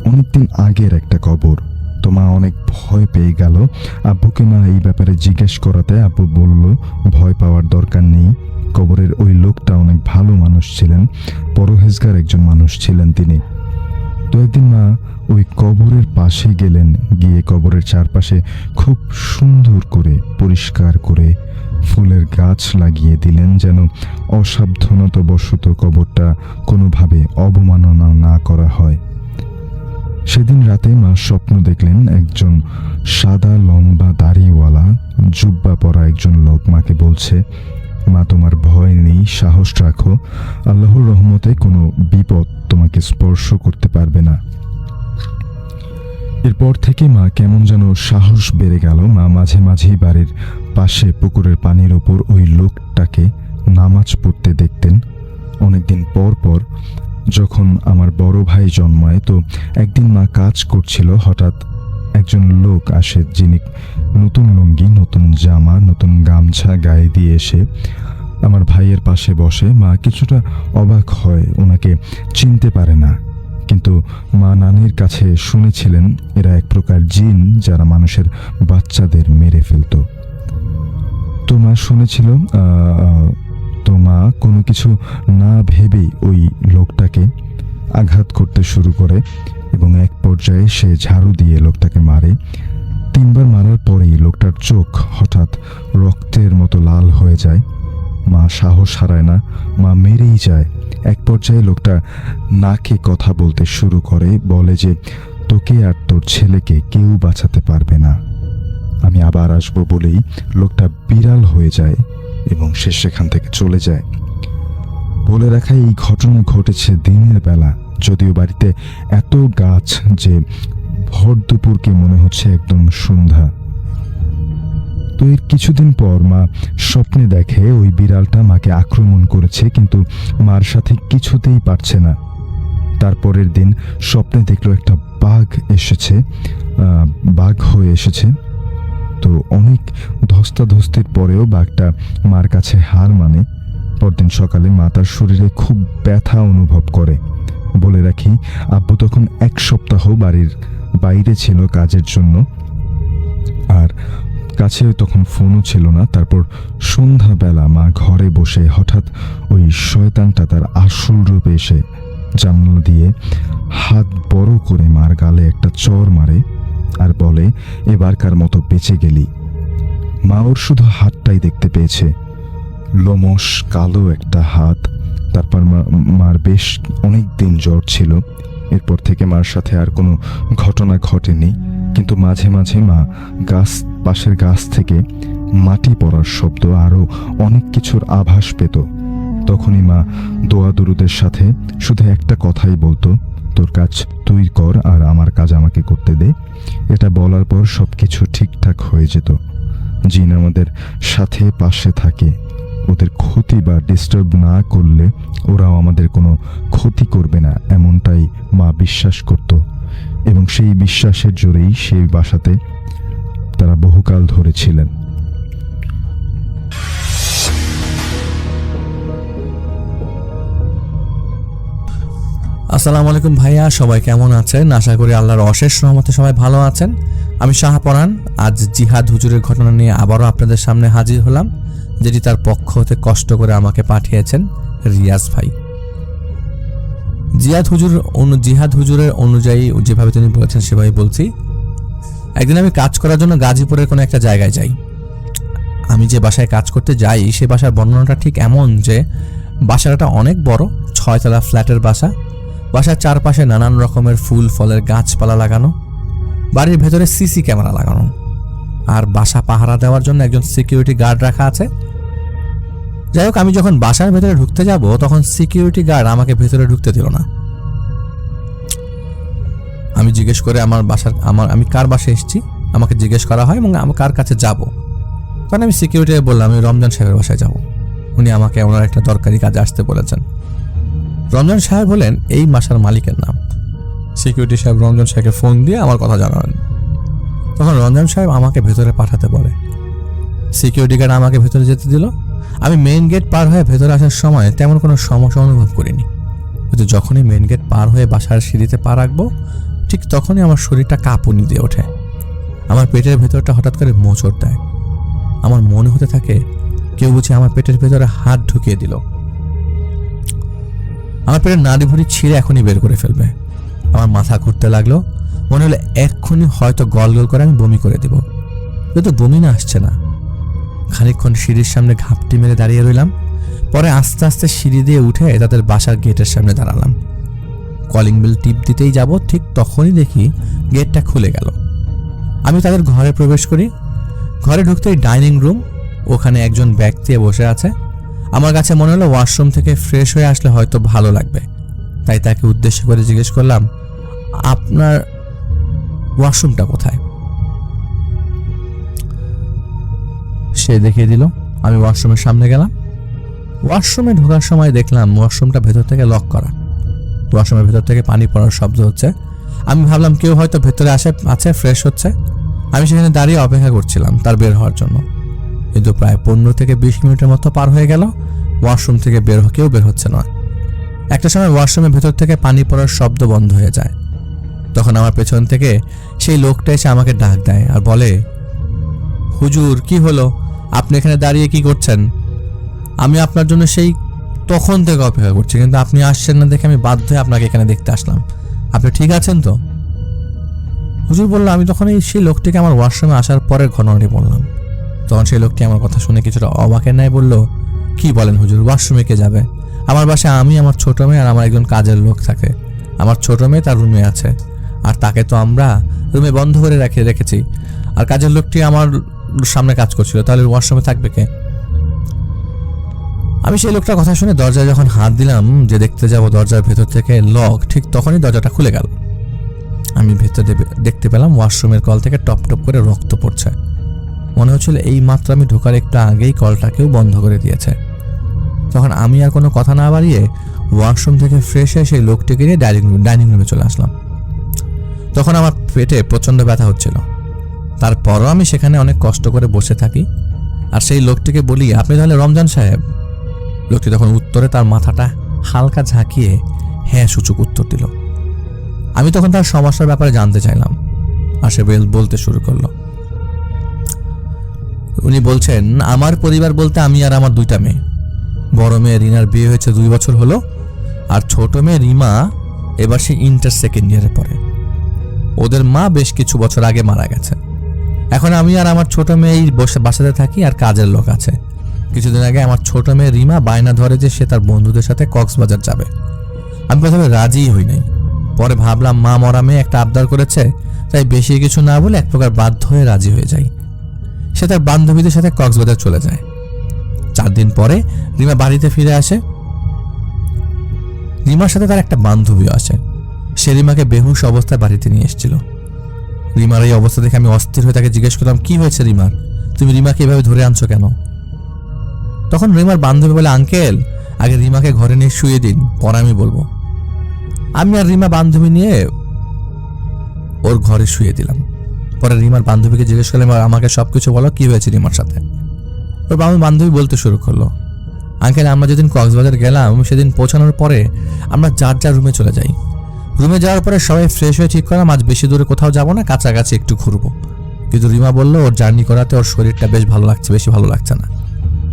অনেকদিন আগের একটা কবর। তো মা অনেক ভয় পেয়ে গেল। আব্বুকে মা এই ব্যাপারে জিজ্ঞেস করাতে আব্বু বলল, ভয় পাওয়ার দরকার নেই, কবরের ওই লোকটা অনেক ভালো মানুষ ছিলেন, পরহেজগার একজন মানুষ ছিলেন তিনি। তো একদিন মা ওই কবরের পাশে গেলেন, গিয়ে কবরের চারপাশে খুব সুন্দর করে পরিষ্কার করে ফুলের গাছ লাগিয়ে দিলেন, যেন অসাবধানতাবশত কবরটা কোনোভাবে অবমাননা না করা হয়। সেদিন রাতে মা স্বপ্ন দেখলেন একজন সাদা লম্বা দাড়িওয়ালা জুব্বা পরা একজন লোক মাকে বলছে, মা তোমার ভয় নেই, সাহস রাখো, আল্লাহর রহমতে কোনো বিপদ তোমাকে স্পর্শ করতে পারবে না। এরপর থেকে মা কেমন যেন সাহস বেড়ে গেল। মা মাঝে মাঝেই বাড়ির পাশে পুকুরের পানির ওপর ওই লোকটাকে নামাজ পড়তে দেখতেন। অনেকদিন পর পর যখন আমার বড় ভাই জন্মায়, তো একদিন মা কাজ করছিল, হঠাৎ একজন লোক আসে, যিনি নতুন লুঙ্গি, নতুন জামা, নতুন গামছা গায়ে দিয়ে এসে আমার ভাইয়ের পাশে বসে। মা কিছুটা অবাক হয়, ওনাকে চিনতে পারে না, কিন্তু মা নানির কাছে শুনেছিলেন এরা এক প্রকার জিন যারা মানুষের বাচ্চাদের মেরে ফেলত। তো মা শুনেছিল, তো মা কোনো কিছু না ভেবেই ওই লোকটাকে আঘাত করতে শুরু করে এবং এক পর্যায়ে সে ঝাড়ু দিয়ে লোকটাকে মারে। 3 বার মারার পরেই লোকটার চোখ হঠাৎ রক্তের মতো লাল হয়ে যায়। মা সাহস হারায় না, মা মেরেই যায়। এক পর্যায়ে লোকটা নাকে কথা বলতে শুরু করে, বলে যে তোকে আর তোর ছেলেকে কেউ বাঁচাতে পারবে না, আমি আবার আসবো বলেই লোকটা বিড়াল হয়ে যায় এবং সে সেখান থেকে চলে যায়। বলে রাখা এই ঘটনা ঘটেছে দিনের বেলা, যদিও বাড়িতে এত গাছ যে ভর দুপুরকে মনে হচ্ছে একদম সন্ধ্যা। তো এর কিছুদিন পর মা স্বপ্নে দেখে ওই বিড়ালটা মাকে আক্রমণ করেছে, কিন্তু মার সাথে কিছুতেই পারছে না। তারপরের দিন স্বপ্নে দেখলো একটা বাঘ এসেছে, বাঘ হয়ে এসেছে। তো অনেক ধস্তাধস্তির পরেও বাঘটা মার কাছে হার মানে। পরদিন সকালে মা তার শরীরে খুব ব্যথা অনুভব করে। বলে রাখি, আব্বু তখন 1 সপ্তাহ বাড়ির বাইরে ছিল কাজের জন্য, আর কাছে তখন ফোনও ছিল না। তারপর সন্ধ্যাবেলা মা ঘরে বসে হঠাৎ ওই শয়তানটা তার আসল রূপে এসে জানলা দিয়ে হাত বড় করে মার গালে একটা চড় মারে আর বলে, এবারকার মতো বেঁচে গেলি। মা ওর শুধু হাতটাই দেখতে পেয়েছে, লোমশ কালো একটা হাত। তারপর মার বেশ অনেক দিন জ্বর ছিল। এরপর থেকে মার সাথে আর কোনো ঘটনা ঘটেনি, কিন্তু মাঝে মাঝে মা পাশের গাছ থেকে মাটি পড়ার শব্দ আরও অনেক কিছুর আভাস পেত। তখনই মা দোয়া দুরুদের সাথে শুধু একটা কথাই বলতো, তোর কাজ তুই কর আর আমার কাজ আমাকে করতে দে। এটা বলার পর সব কিছু ঠিকঠাক হয়ে যেত। জিন আমাদের সাথে পাশে থাকে, ওদের ক্ষতি বা ডিস্টার্ব না করলে ওরাও আমাদের কোনো ক্ষতি করবে না, এমনটাই মা বিশ্বাস করত। এবং সেই বিশ্বাসের জোরেই সেই বাসাতে তারা বহুকাল ধরে ছিলেন। আসসালামু আলাইকুম ভাইয়া, সবাই কেমন আছেন? আশা করি আল্লাহর অশেষ রহমতে সবাই ভালো আছেন। আমি শাহপরান। আজ জিহাদ হুজুরের ঘটনা নিয়ে আবারও আপনাদের সামনে হাজির হলাম, যেটি তার পক্ষ হতে কষ্ট করে আমাকে পাঠিয়েছেন রিয়াজ ভাই। জিহাদ হুজুরের অনুযায়ী যেভাবে তিনি বলেছেন সেভাবে বলছি। একদিন আমি কাজ করার জন্য গাজীপুরের কোনো একটা জায়গায় যাই। আমি যে বাসায় কাজ করতে যাই সে বাসার বর্ণনাটা ঠিক এমন যে বাসাটা অনেক বড়, 6 তলা ফ্ল্যাটের বাসা। বাসার চারপাশে নানান রকমের ফুল ফলের গাছপালা লাগানো, বাড়ির ভেতরে সিসি ক্যামেরা লাগানো, আর বাসা পাহারা দেওয়ার জন্য একজন সিকিউরিটি গার্ড রাখা আছে। যাই হোক, আমি যখন বাসার ভেতরে ঢুকতে যাব তখন সিকিউরিটি গার্ড আমাকে ভেতরে ঢুকতে দিল না। আমি জিজ্ঞেস করে আমি কার বাসায় এসেছি আমাকে জিজ্ঞেস করা হয় এবং আমি কার কাছে যাব। তখন আমি সিকিউরিটি বললাম আমি রমজান সাহেবের বাসায় যাব। উনি আমাকে ওনার একটা দরকারি কাজে আসতে বলেছেন। রমজান সাহেব হলেন এই বাসার মালিকের নাম। সিকিউরিটি সাহেব রঞ্জন সাহেবকে ফোন দিয়ে আমার কথা জানালেন। তখন রঞ্জন সাহেব আমাকে ভেতরে পাঠাতে বলে। সিকিউরিটি গার্ড আমাকে ভেতরে যেতে দিল। আমি মেইন গেট পার হয়ে ভেতরে আসার সময় তেমন কোনো সমস্যা অনুভব করিনি, কিন্তু যখনই মেইন গেট পার হয়ে বাসার সিঁড়িতে পা রাখবো ঠিক তখনই আমার শরীরটা কাঁপুনি দিয়ে ওঠে। আমার পেটের ভেতরটা হঠাৎ করে মোচড় দেয়। আমার মনে হতে থাকে কেউ বুঝি আমার পেটের ভেতরে হাত ঢুকিয়ে দিল। আমার পেটের নাড়ি ভুড়ি ছিঁড়ে এখনই বের করে ফেলবে। আমার মাথা ঘুরতে লাগলো, মনে হলো এক্ষুনি হয়তো গল গল করে আমি বমি করে দেব, কিন্তু বমি না আসছে না। খানিকক্ষণ সিঁড়ির সামনে ঘাপটি মেরে দাঁড়িয়ে রইলাম। পরে আস্তে আস্তে সিঁড়ি দিয়ে উঠে তাদের বাসার গেটের সামনে দাঁড়ালাম। কলিং বেল টিপ দিতেই যাব, ঠিক তখনই দেখি গেটটা খুলে গেল। আমি তাদের ঘরে প্রবেশ করি। ঘরে ঢুকতেই ডাইনিং রুম, ওখানে একজন ব্যক্তি বসে আছে। আমার কাছে মনে হলো ওয়াশরুম থেকে ফ্রেশ হয়ে আসলে হয়তো ভালো লাগবে, তাই তাকে উদ্দেশ্য করে জিজ্ঞেস করলাম, আপনার ওয়াশরুমটা কোথায়? সে দেখিয়ে দিল। আমি ওয়াশরুমের সামনে গেলাম। ওয়াশরুমে ঢোকার সময় দেখলাম ওয়াশরুমটা ভেতর থেকে লক করা। ওয়াশরুমের ভেতর থেকে পানি পড়ার শব্দ হচ্ছে। আমি ভাবলাম কেউ হয়তো ভেতরে আছে, ফ্রেশ হচ্ছে। আমি সেখানে দাঁড়িয়ে অপেক্ষা করছিলাম তার বের হওয়ার জন্য, কিন্তু প্রায় 15 থেকে 20 মিনিটের মতো পার হয়ে গেল। ওয়াশরুম থেকে কেউ বের হচ্ছে না। একটা সময় ওয়াশরুমের ভেতর থেকে পানি পড়ার শব্দ বন্ধ হয়ে যায়। তখন আমার পেছন থেকে সেই লোকটা এসে আমাকে ডাক দেয় আর বলে, হুজুর কি হলো, আপনি এখানে দাঁড়িয়ে কি করছেন? আমি আপনার জন্য সেই তখন থেকে অপেক্ষা করছি, কিন্তু আপনি আসছেন না দেখে আমি বাধ্য হয়ে আপনাকে এখানে দেখতে আসলাম। আপনি ঠিক আছেন তো? হুজুর বলল। আমি তখন সেই লোকটিকে আমার ওয়াশরুমে আসার পরের ঘটনাটি বললাম। তখন সেই লোকটি আমার কথা শুনে কিছুটা অবাকের ন্যায় বলল, কি বলেন হুজুর, ওয়াশরুমে কে যাবে? আমার বাসায় আমি, আমার ছোট মেয়ে আর আমার একজন কাজের লোক থাকে। আমার ছোট মেয়ে তার রুমে আছে, আর তাকে তো আমরা রুমে বন্ধ করে রেখেছি। আর কাজের লোকটি আমার সামনে কাজ করছিল, তাহলে ওয়াশরুমে থাকবে কে? আমি সেই লোকটার কথা শুনে দরজায় যখন হাত দিলাম যে দেখতে যাব দরজার ভেতর থেকে লক, ঠিক তখনই দরজাটা খুলে গেল। আমি ভেতরে দেখতে পেলাম ওয়াশরুমের কল থেকে টপ টপ করে রক্ত পড়ছে। মনে হচ্ছিল এই মাত্র আমি ঢোকার একটু আগেই কলটাকেও বন্ধ করে দিয়েছে। তখন আমি আর কোনো কথা না বাড়িয়ে ওয়াশরুম থেকে ফ্রেশ হয়ে সেই লোকটিকে নিয়ে ডাইনিং রুমে চলে আসলাম। তখন আমার পেটে প্রচণ্ড ব্যথা হচ্ছিল। তারপরও আমি সেখানে অনেক কষ্ট করে বসে থাকি আর সেই লোকটিকে বলি, আপনি তাহলে রমজান সাহেব? লোকটি তখন উত্তরে তার মাথাটা হালকা ঝাঁকিয়ে হ্যাঁ সূচক উত্তর দিল। আমি তখন তার সমস্যার ব্যাপারে জানতে চাইলাম আর সে বলতে শুরু করলো। উনি বলছেন, আমার পরিবার বলতে আমি আর আমার 2টা মেয়ে। বড় মেয়ে রিনার বিয়ে হয়েছে 2 বছর হলো, আর ছোট মেয়ে রিমা এবার সে ইন্টার সেকেন্ড ইয়ারে পড়ে। ওদের মা বেশ কিছু বছর আগে মারা গেছে। এখন আমি আর আমার ছোট মেয়ে বাসাতে থাকি আর কাজের লোক আছে। কিছুদিন আগে আমার ছোট মেয়ে রিমা বায়না ধরে যে সে তার বন্ধুদের সাথে কক্সবাজার যাবে। আমি প্রথমে রাজিই হই নাই, পরে ভাবলাম মা মরা মেয়ে একটা আবদার করেছে, তাই বেশি কিছু না বলে এক প্রকার বাধ্য হয়ে রাজি হয়ে যাই। সে তার বান্ধবীদের সাথে কক্সবাজার চলে যায়। 4 দিন পরে রিমা বাড়িতে ফিরে আসে। রিমার সাথে তার একটা বান্ধবীও আসে। সে রিমাকে বেহুশ অবস্থায় বাড়িতে নিয়ে এসেছিল। রিমার এই অবস্থা দেখে আমি অস্থির হয়ে তাকে জিজ্ঞেস করলাম, কি হয়েছে রিমার? তুমি রিমাকে এভাবে ধরে আনছো কেন? তখন রিমার বান্ধবী বলে, আঙ্কেল আগে রিমাকে ঘরে নিয়ে শুয়ে দিন, পরে আমি বলবো। আমি আর রিমা বান্ধবী নিয়ে ওর ঘরে শুয়ে দিলাম। পরে রিমার বান্ধবীকে জিজ্ঞেস করলাম, আমাকে সবকিছু বলো, কি হয়েছে রিমার সাথে? ওর বান্ধবী বলতে শুরু করলো, আঙ্কেল আমরা যেদিন কক্সবাজার গেলাম সেদিন পৌঁছানোর পরে আমরা যার রুমে চলে যাই। রুমে যাওয়ার পরে সবাই ফ্রেশ হয়ে ঠিক করলাম আজ বেশি দূরে কোথাও যাবো না, কাছাকাছি একটু ঘুরবো। কিন্তু রিমা বললো ওর জার্নি করাতে ওর শরীরটা বেশ ভালো লাগছে, বেশি ভালো লাগছে না,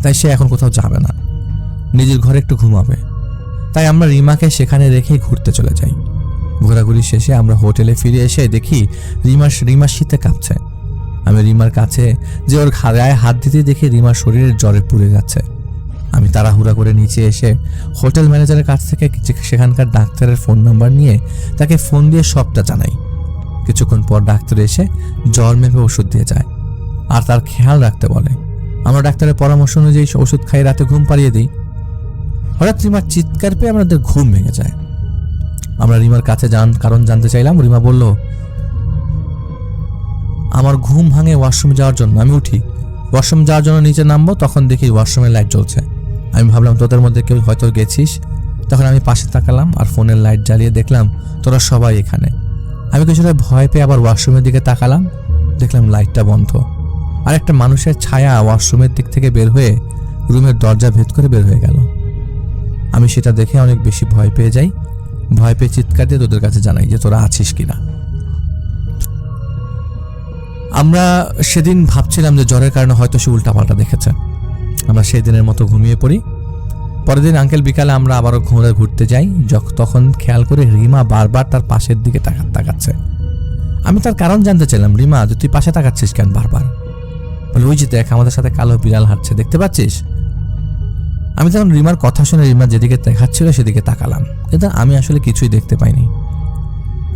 তাই সে এখন কোথাও যাবে না, নিজের ঘরে একটু ঘুমাবে। তাই আমরা রিমাকে সেখানে রেখেই ঘুরতে চলে যাই। ঘোরাঘুরি শেষে আমরা হোটেলে ফিরে এসে দেখি রিমা শীতে কাঁপছে। আমি রিমার কাছে যে ওর গায়ে হাত দিতে দেখি রিমার শরীরের জ্বরে পুড়ে যাচ্ছে। আমি তাড়াহুড়া করে নিচে এসে হোটেল ম্যানেজারের কাছ থেকে সেখানকার ডাক্তারের ফোন নাম্বার নিয়ে তাকে ফোন দিয়ে সবটা জানাই। কিছুক্ষণ পর ডাক্তার এসে জ্বর মেপে ওষুধ দিয়ে যায় আর তার খেয়াল রাখতে বলে। আমরা ডাক্তারের পরামর্শ অনুযায়ী ওষুধ খাই রাতে ঘুম পাড়িয়ে দিই। হঠাৎ রিমার চিৎকার পেয়ে আমাদের ঘুম ভেঙে যায়। আমরা রিমার কাছে কারণ জানতে চাইলাম। রিমা বলল, আমার ঘুম ভাঙে ওয়াশরুমে যাওয়ার জন্য। আমি উঠি, ওয়াশরুম যাওয়ার জন্য নিচে নামবো, তখন দেখি ওয়াশরুমের লাইট জ্বলছে। আমি ভাবলাম তোদের মধ্যে কেউ হয়তো গেছিস, তখন আমি পাশে তাকালাম আর ফোনের লাইট জ্বালিয়ে দেখলাম তোরা সবাই এখানে। আমি কিছুটা ভয় পেয়ে আবার ওয়াশরুমের দিকে তাকালাম, দেখলাম লাইটটা বন্ধ। আর একটা মানুষের ছায়া ওয়াশরুমের দিক থেকে বের হয়ে রুমের দরজা ভেদ করে বের হয়ে গেল। আমি সেটা দেখে অনেক বেশি ভয় পেয়ে যাই। ভয় পেয়ে চিৎকার দিয়ে তোদের কাছে জানাই যে তোরা আছিস কিনা। আমরা সেদিন ভাবছিলাম যে জ্বরের কারণে হয়তো সে উল্টাপাল্টা দেখেছে। আমরা সেই দিনের মতো ঘুমিয়ে পড়ি। পরের দিন আঙ্কেল বিকালে আমরা আবারও ঘুরতে যাই। তখন খেয়াল করে রিমা বারবার তার পাশের দিকে তাকাচ্ছে। আমি তার কারণ জানতে চাইলাম, রিমা তুই পাশে তাকাচ্ছিস কেন বারবার? বলে ওই যে দেখ আমাদের সাথে কালো বিড়াল হাঁটছে, দেখতে পাচ্ছিস? আমি তখন রিমার কথা শুনে রিমা যেদিকে দেখাচ্ছিল সেদিকে তাকালাম, কিন্তু আমি আসলে কিছুই দেখতে পাইনি।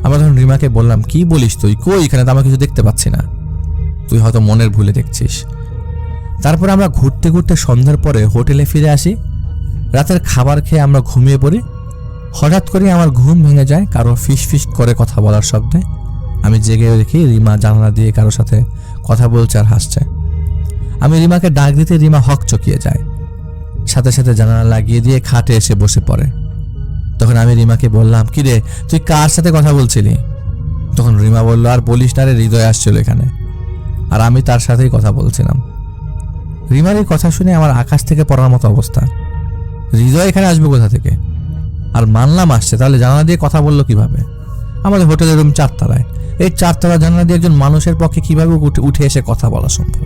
আমরা তখন রিমাকে বললাম, কি বলিস তুই? কই এখানে তো আমরা কিছু দেখতে পাচ্ছি না, তুই হয়তো মনের ভুলে দেখছিস। তারপর আমরা ঘুরতে ঘুরতে সন্ধ্যার পরে হোটেলে ফিরে আসি। রাতের খাবার খেয়ে আমরা ঘুমিয়ে পড়ি। হঠাৎ করে আমার ঘুম ভেঙে যায় কারো ফিস ফিস করে কথা বলার শব্দে। আমি জেগে দেখি রিমা জানালা দিয়ে কারোর সাথে কথা বলছে আর হাসছে। আমি রিমাকে ডাক দিতে রিমা হক চকিয়ে যায়, সাথে সাথে জানালা লাগিয়ে দিয়ে খাটে এসে বসে পড়ে। তখন আমি রিমাকে বললাম, কি রে তুই কার সাথে কথা বলছিলি? তখন রিমা বলল, আর বলিস না রে, হৃদয় আসছিল এখানে আর আমি তার সাথেই কথা বলছিলাম। রিমার এই কথা শুনে আমার আকাশ থেকে পড়ার মতো অবস্থা। হৃদয় এখানে আসবে কোথা থেকে? আর মানলাম আসছে, তাহলে জানালা দিয়ে কথা বললো কিভাবে? আমাদের হোটেলের রুম 4 তলায়, এই 4 তলা জানালা দিয়ে একজন মানুষের পক্ষে কিভাবে উঠে এসে কথা বলা সম্ভব?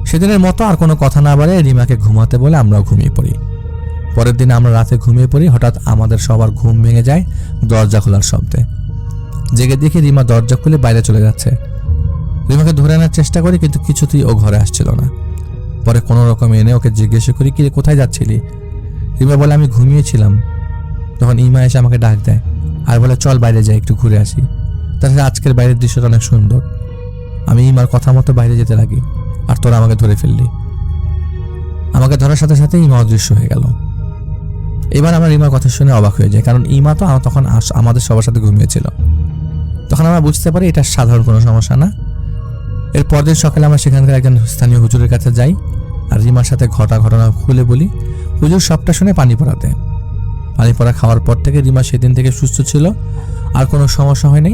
সেদিনের মতো আর কোনো কথা না বলে রিমাকে ঘুমাতে বলে আমরাও ঘুমিয়ে পড়ি। পরের দিন আমরা রাতে ঘুমিয়ে পড়ি। হঠাৎ আমাদের সবার ঘুম ভেঙে যায় দরজা খোলার শব্দে। জেগে দেখি রিমা দরজা খুলে বাইরে চলে যাচ্ছে। রিমাকে ধরে আনার চেষ্টা করি, কিন্তু কিছুতেই ও ঘরে আসছিল না। পরে কোনো রকম এনে ওকে জিজ্ঞাসা করি, কি রে কোথায় যাচ্ছিলি? রিমা বলে, আমি ঘুমিয়েছিলাম। তখন ইমা এসে আমাকে ডাক দেয় আর বলে, চল বাইরে যাই, একটু ঘুরে আসি। তাছাড়া আজকের বাইরের দৃশ্যটা অনেক সুন্দর। আমি ইমার কথা মতো বাইরে যেতে লাগি আর তোরা আমাকে ধরে ফেললি। আমাকে ধরার সাথে সাথে ইমা অদৃশ্য হয়ে গেল। এবার আমরা রিমার কথা শুনে অবাক হয়ে যাই, কারণ ইমা তো তখন আমাদের সবার সাথে ঘুমিয়েছিল। তখন আমরা বুঝতে পারি এটা সাধারণ কোনো সমস্যা না। এর পরদিন সকালে আমরা সেখানকার একজন স্থানীয় হুজুরের কাছে যাই আর রিমার সাথে ঘটনা খুলে বলি। হুজুর সবটা শুনে পানি পড়াতে। পানি পড়া খাওয়ার পর থেকে রিমা সেদিন থেকে সুস্থ ছিল, আর কোনো সমস্যা হয়নি।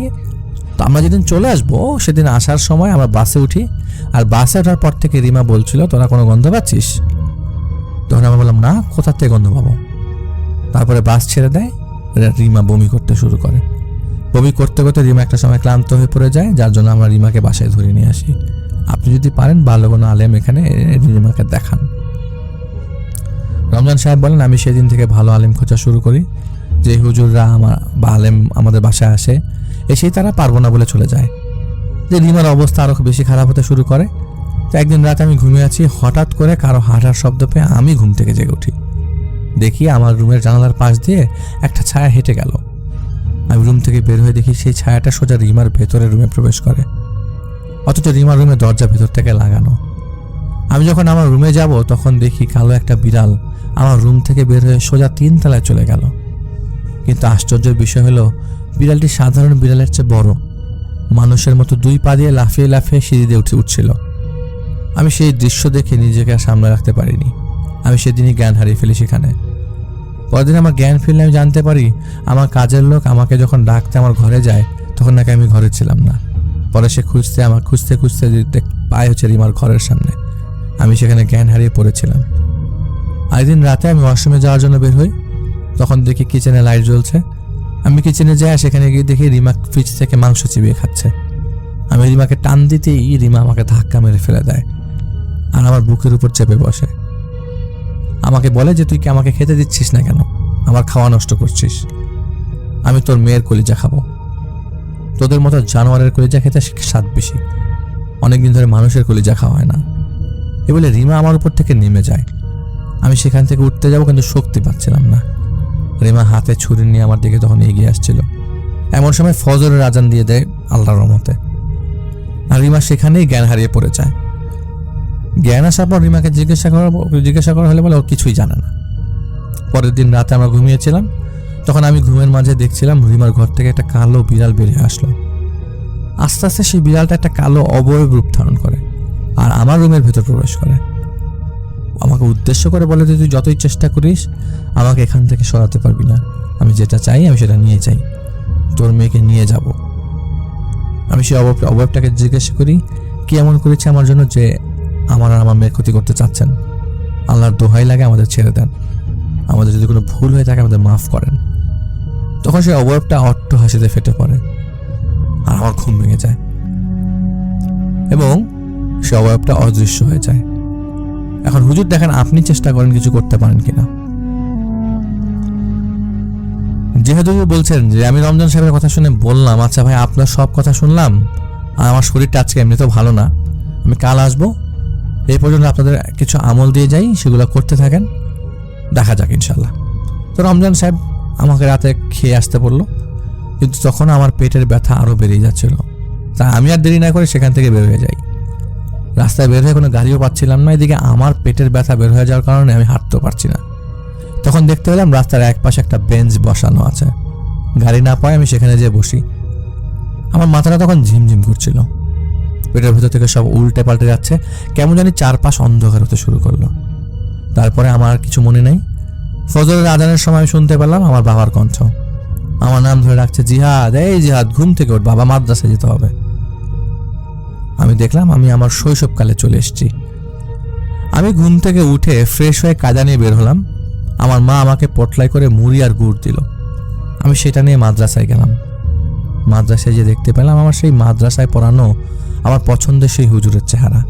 তো আমরা যেদিন চলে আসবো সেদিন আসার সময় আমরা বাসে উঠি, আর বাসে ওঠার পর থেকে রিমা বলছিল, তোরা কোনো গন্ধ পাচ্ছিস? তখন আমরা বললাম, না, কোথার থেকে গন্ধ পাবো? তারপরে বাস ছেড়ে দেয়, রিমা বমি করতে শুরু করে। বমি করতে করতে রিমা একটা সময় ক্লান্ত হয়ে পড়ে যায়, যার জন্য আমরা রিমাকে বাসায় ধরে নিয়ে আসি। আপনি যদি পারেন ভালো কোনো আলেম এখানে রিমাকে দেখান। রমজান সাহেব বলেন, আমি সেদিন থেকে ভালো আলেম খোঁজা শুরু করি। যে হুজুররা আলেম আমাদের বাসায় আসে, এসেই তারা পারবো না বলে চলে যায়। যে রিমার অবস্থা আরো বেশি খারাপ হতে শুরু করে। তো একদিন রাতে আমি ঘুমিয়ে আছি, হঠাৎ করে কারো হাঁটার শব্দ পেয়ে আমি ঘুম থেকে জেগে উঠি। দেখি আমার রুমের জানালার পাশ দিয়ে একটা ছায়া হেঁটে গেল। আমি রুম থেকে বের হয়ে দেখি সেই ছায়াটা সোজা রিমার ভেতরে রুমে প্রবেশ করে, অথচ রিমার রুমের দরজা ভেতর থেকে লাগানো। আমি যখন আমার রুমে যাব তখন দেখি কালো একটা বিড়াল আমার রুম থেকে বের হয়ে সোজা 3 তলায় চলে গেল। কিন্তু আশ্চর্যের বিষয় হলো, বিড়ালটি সাধারণ বিড়ালের চেয়ে বড়, মানুষের মতো 2 পা দিয়ে লাফিয়ে লাফিয়ে সিঁড়ি দিয়ে উঠছিল। আমি সেই দৃশ্য দেখে নিজেকে আর সামনে রাখতে পারিনি। আমি সেদিনই জ্ঞান হারিয়ে ফেলি সেখানে। পরদিন আমার জ্ঞান ফিরলে আমি জানতে পারি আমার কাজের লোক আমাকে যখন ডাকতে আমার ঘরে যায় তখন নাকি আমি ঘরে ছিলাম না। পরে সে খুঁজতে পায় হচ্ছে রিমার ঘরের সামনে। আমি সেখানে জ্ঞান হারিয়ে পড়েছিলাম। আরেকদিন রাতে আমি ওয়াশরুমে যাওয়ার জন্য বের হই, তখন দেখি কিচেনে লাইট জ্বলছে। আমি কিচেনে যাই, সেখানে গিয়ে দেখি রিমা ফ্রিজ থেকে মাংস চিবিয়ে খাচ্ছে। আমি রিমাকে টান দিতেই রিমা আমাকে ধাক্কা মেরে ফেলে দেয় আর আমার বুকের উপর চেপে বসে। আমাকে বলে যে, তুই কি আমাকে খেতে দিচ্ছিস না কেন? আমার খাওয়া নষ্ট করছিস। আমি তোর মেয়ের কলিজা খাবো। তোদের মতো জানোয়ারের কলিজা খেতে স্বাদ বেশি। অনেকদিন ধরে মানুষের কলিজা খাওয়া হয় না। এ বলে রিমা আমার উপর থেকে নেমে যায়। আমি সেখান থেকে উঠতে যাব, কিন্তু শক্তি পাচ্ছিলাম না। রিমা হাতে ছুরি নিয়ে আমার দিকে তখন এগিয়ে আসছিল। এমন সময় ফজরের আজান দিয়ে দেয় আল্লাহর রহমতে, আর রিমা সেখানেই জ্ঞান হারিয়ে পড়ে যায়। জ্ঞান আসার পর রিমাকে জিজ্ঞাসা করা হলে বলে ও কিছুই জানে না। পরের দিন রাতে আমরা ঘুমিয়েছিলাম, তখন আমি ঘুমের মাঝে দেখছিলাম রিমার ঘর থেকে একটা কালো বিড়াল বেরিয়ে আসলো। আস্তে আস্তে সেই বিড়ালটা একটা কালো অবয়ব রূপ ধারণ করে আর আমার রুমের ভেতর প্রবেশ করে। আমাকে উদ্দেশ্য করে বলে যে তুই যতই চেষ্টা করিস আমাকে এখান থেকে সরাতে পারবি না, আমি যেটা চাই আমি সেটা নিয়ে যাই, তোর মেয়েকে নিয়ে যাব। আমি সেই অবয়বটাকে জিজ্ঞেস করি কি এমন করেছে আমার জন্য যে আমার আর আমার মেয়ের ক্ষতি করতে চাচ্ছেন? আল্লাহর দোহাই লাগে আমাদের ছেড়ে দেন, আমাদের যদি কোনো ভুল হয়ে থাকে আমাদের মাফ করেন। তখন সেই অবয়বটা অট্ট হাসিতে ফেটে পড়ে আর আমার ঘুম ভেঙে যায় এবং সে অবয়বটা অদৃশ্য হয়ে যায়। এখন হুজুর দেখেন আপনি চেষ্টা করেন কিছু করতে পারেন কিনা। যেহেতু বলছেন যে আমি রমজান সাহেবের কথা শুনে বললাম আচ্ছা ভাই আপনার সব কথা শুনলাম আর আমার শরীরটা আজকে এমনিতেও ভালো না, আমি কাল আসবো, এই পর্যন্ত আপনাদের কিছু আমল দিয়ে যাই, সেগুলো করতে থাকেন, দেখা যাক ইনশাল্লাহ। তো রমজান সাহেব আমাকে রাতে খেয়ে আসতে বললো, কিন্তু তখন আমার পেটের ব্যথা আরও বেড়েই যাচ্ছিল। তা আমি আর দেরি না করে সেখান থেকে বের হয়ে যাই। রাস্তায় বের হয়ে কোনো গাড়িও পাচ্ছিলাম না, এদিকে আমার পেটের ব্যথা বের হয়ে যাওয়ার কারণে আমি হাঁটতেও পারছি না। তখন দেখতে পেলাম রাস্তার এক পাশে একটা বেঞ্চ বসানো আছে, গাড়ি না পাই আমি সেখানে যেয়ে বসি। আমার মাথাটা তখন ঝিমঝিম করছিল, পেটের ভেতর থেকে সব উল্টে পাল্টে যাচ্ছে, কেমন জানি চারপাশ অন্ধকার হতে শুরু করলো। তারপরে আমার আর কিছু মনে নেই, ফজরের আজানের সময় শুনতে পেলাম আমার বাবার কণ্ঠ, আমার নাম ধরে ডাকছে, জিহাদ, এই জিহাদ ঘুম থেকে ওঠ, বাবা মাদ্রাসায় যেতে হবে। আমি দেখলাম আমি আমার শৈশবকালে চলে এসেছি। আমি ঘুম থেকে উঠে ফ্রেশ হয়ে কাজা নিয়ে বের হলাম। আমার মা আমাকে পটলাই করে মুড়ি আর গুড় দিল, আমি সেটা নিয়ে মাদ্রাসায় গেলাম। মাদ্রাসায় যে দেখতে পেলাম আমার সেই মাদ্রাসায় পড়ানো আমার পছন্দের সেই হুজুরের চেহারা,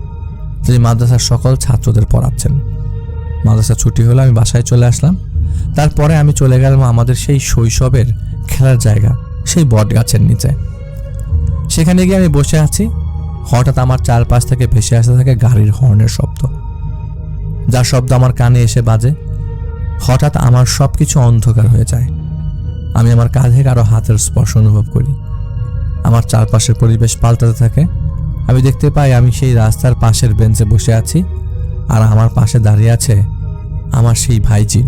যিনি মাদ্রাসার সকল ছাত্রদের পড়াচ্ছেন। মাদ্রাসা ছুটি হলো, আমি বাসায় চলে আসলাম। তারপরে আমি চলে গেলাম আমাদের সেই শৈশবের খেলার জায়গা, সেই বট গাছের নিচে। সেখানে গিয়ে আমি বসে আছি, হঠাৎ আমার চারপাশ থেকে ভেসে আসতে থাকে গাড়ির হর্নের শব্দ, যার শব্দ আমার কানে এসে বাজে। হঠাৎ আমার সব কিছু অন্ধকার হয়ে যায়, আমি আমার কাঁধে কারো হাতের স্পর্শ অনুভব করি, আমার চারপাশের পরিবেশ পাল্টাতে থাকে। আমি দেখতে পাই আমি সেই রাস্তার পাশের বেঞ্চে বসে আছি আর আমার পাশে দাঁড়িয়ে আছে আমার সেই ভাইজিন।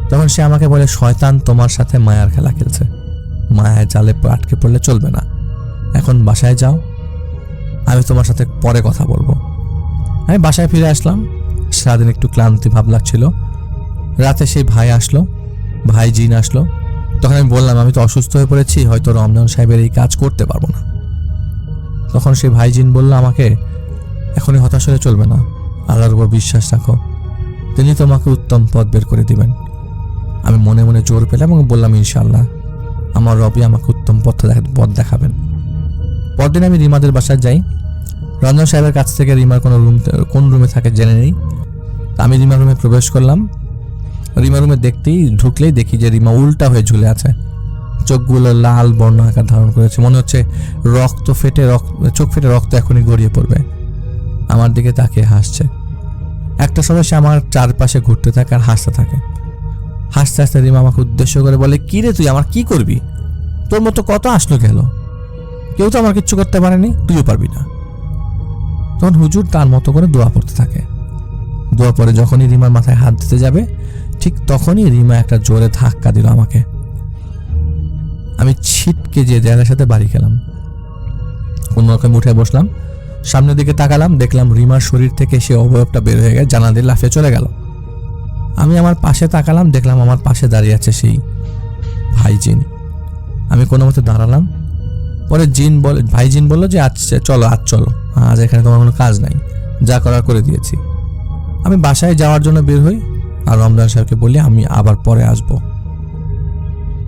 তখন সে আমাকে বলে, শয়তান তোমার সাথে মায়ার খেলা খেলছে, মায়ার জালে আটকে পড়লে চলবে না, এখন বাসায় যাও, আমি তোমার সাথে পরে কথা বলবো। আমি বাসায় ফিরে আসলাম, সারাদিন একটু ক্লান্তি ভাব লাগছিল। রাতে সেই ভাই আসলো, ভাইজিন আসলো। তখন আমি বললাম আমি তো অসুস্থ হয়ে পড়েছি, হয়তো রমজান সাহেবের এই কাজ করতে পারবো না। তখন সেই ভাইজিন বলল আমাকে, এখনই হতাশ হলে চলবে না, আল্লাহর উপর বিশ্বাস রাখো, তিনি তোমাকে উত্তম পথ বের করে দিবেন। আমি মনে মনে জোর পেলাম এবং বললাম ইনশাআল্লাহ আমার রবি আমাকে উত্তম পথ দেখাবেন। পরদিন আমি রিমাদের বাসায় যাই। রমজান সাহেবের কাছ থেকে রিমার কোন রুমে থাকে জেনে নেই। আমি রিমার রুমে প্রবেশ করলাম। রিমা রুমে ঢুকলেই দেখি যে রিমা উল্টা হয়ে ঝুলে আছে, চোখগুলো লাল বর্ণ আকার ধারণ করেছে, মনে হচ্ছে চোখ ফেটে রক্ত এখনই গড়িয়ে পড়বে। আমার দিকে তাকিয়ে হাসছে। একটা সময় সে আমার চারপাশে ঘুরতে থাকে আর হাসতে থাকে। হাসতে হাসতে রিমা আমাকে উদ্দেশ্য করে বলে, কি রে তুই আমার কি করবি? তোর মতো কত আসলো গেল, কেউ তো আমার কিচ্ছু করতে পারেনি, তুইও পারবি না। তখন হুজুর তার মতো করে দোয়া পড়তে থাকে। দোয়া পরে যখনই রিমার মাথায় হাত দিতে যাবে ঠিক তখনই রিমা একটা জোরে ধাক্কা দিল আমাকে। আমি ছিটকে যে দেয়ালের সাথে বাড়ি খেলাম। কোনোরকম উঠে বসলাম, সামনের দিকে তাকালাম, দেখলাম রিমার শরীর থেকে সে অবয়বটা বের হয়ে গেছে, জানালা দিয়ে লাফিয়ে চলে গেল। আমি আমার পাশে তাকালাম, দেখলাম আমার পাশে দাঁড়িয়ে আছে সেই ভাইজিন। আমি কোনো মতে দাঁড়ালাম। পরে ভাইজিন বললো যে আচ্ছা চলো আজ এখানে তোমার কোনো কাজ নাই, যা করার করে দিয়েছি। আমি বাসায় যাওয়ার জন্য বের হই আর রমজান সাহেবকে বলি আমি আবার পরে আসব।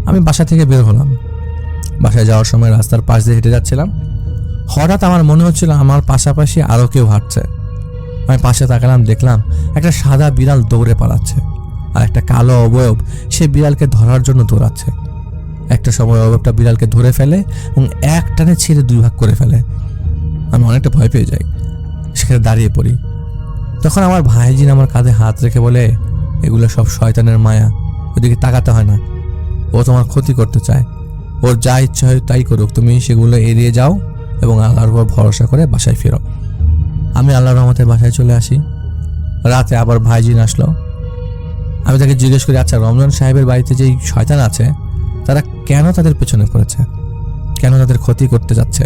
আমি বাসা থেকে বের হলাম। বাসায় যাওয়ার সময় রাস্তার পাশ দিয়ে হেঁটে যাচ্ছিলাম। হঠাৎ আমার মনে হচ্ছিল আমার পাশাপাশি আরও কেউ হাঁটছে। আমি পাশে তাকালাম, দেখলাম একটা সাদা বিড়াল দৌড়ে পালাচ্ছে আর একটা কালো অবয়ব সে বিড়ালকে ধরার জন্য দৌড়াচ্ছে। একটা সময় অবয়বটা বিড়ালকে ধরে ফেলে এবং এক টানে ছিঁড়ে দুই ভাগ করে ফেলে। আমি অনেকটা ভয় পেয়ে যাই, সেখানে দাঁড়িয়ে পড়ি। তখন আমার ভাইজিন আমার কাঁধে হাত রেখে বলে, এগুলো সব শয়তানের মায়া, ওদিকে তাকাতে হয় না, ও তোমার ক্ষতি করতে চায়, ওর যা ইচ্ছা হয় তাই করুক, তুমি সেগুলো এড়িয়ে যাও এবং আল্লাহর উপর ভরসা করে বাসায় ফেরো। আমি আল্লাহর রহমতে বাসায় চলে আসি। রাতে আবার ভাইজিন আসলো। আমি তাকে জিজ্ঞেস করি, আচ্ছা রমজান সাহেবের বাড়িতে যেই শয়তান আছে তারা কেন তাদের পেছনে পড়েছে, কেন তাদের ক্ষতি করতে যাচ্ছে?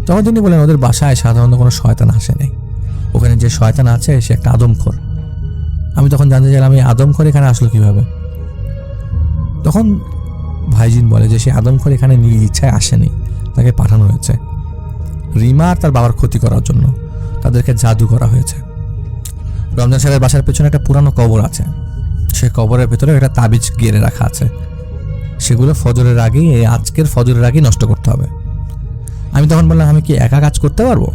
তখন তিনি বলেন, ওদের বাসায় সাধারণত কোনো শয়তান আসে নাই, ওখানে যে শয়তান আছে সে একটা আদমখোর। আমি তখন জানতে চাইলাম এই আদমখোর এখানে আসলো কিভাবে। তখন ভাইজিন বলে যে সে আদমখোর এখানে নিজ ইচ্ছায় আসেনি, তাকে পাঠানো হয়েছে রিমা আর তার বাবার ক্ষতি করার জন্য। তাদেরকে জাদু করা হয়েছে। রমজান সাহেবের বাসার পেছনে একটা পুরানো কবর আছে, সেই কবরের ভেতরে একটা তাবিজ গেড়ে রাখা আছে। সেগুলো ফজরের আগেই, আজকের ফজরের আগেই নষ্ট করতে হবে। আমি তখন বললাম আমি কি একা কাজ করতে পারবো?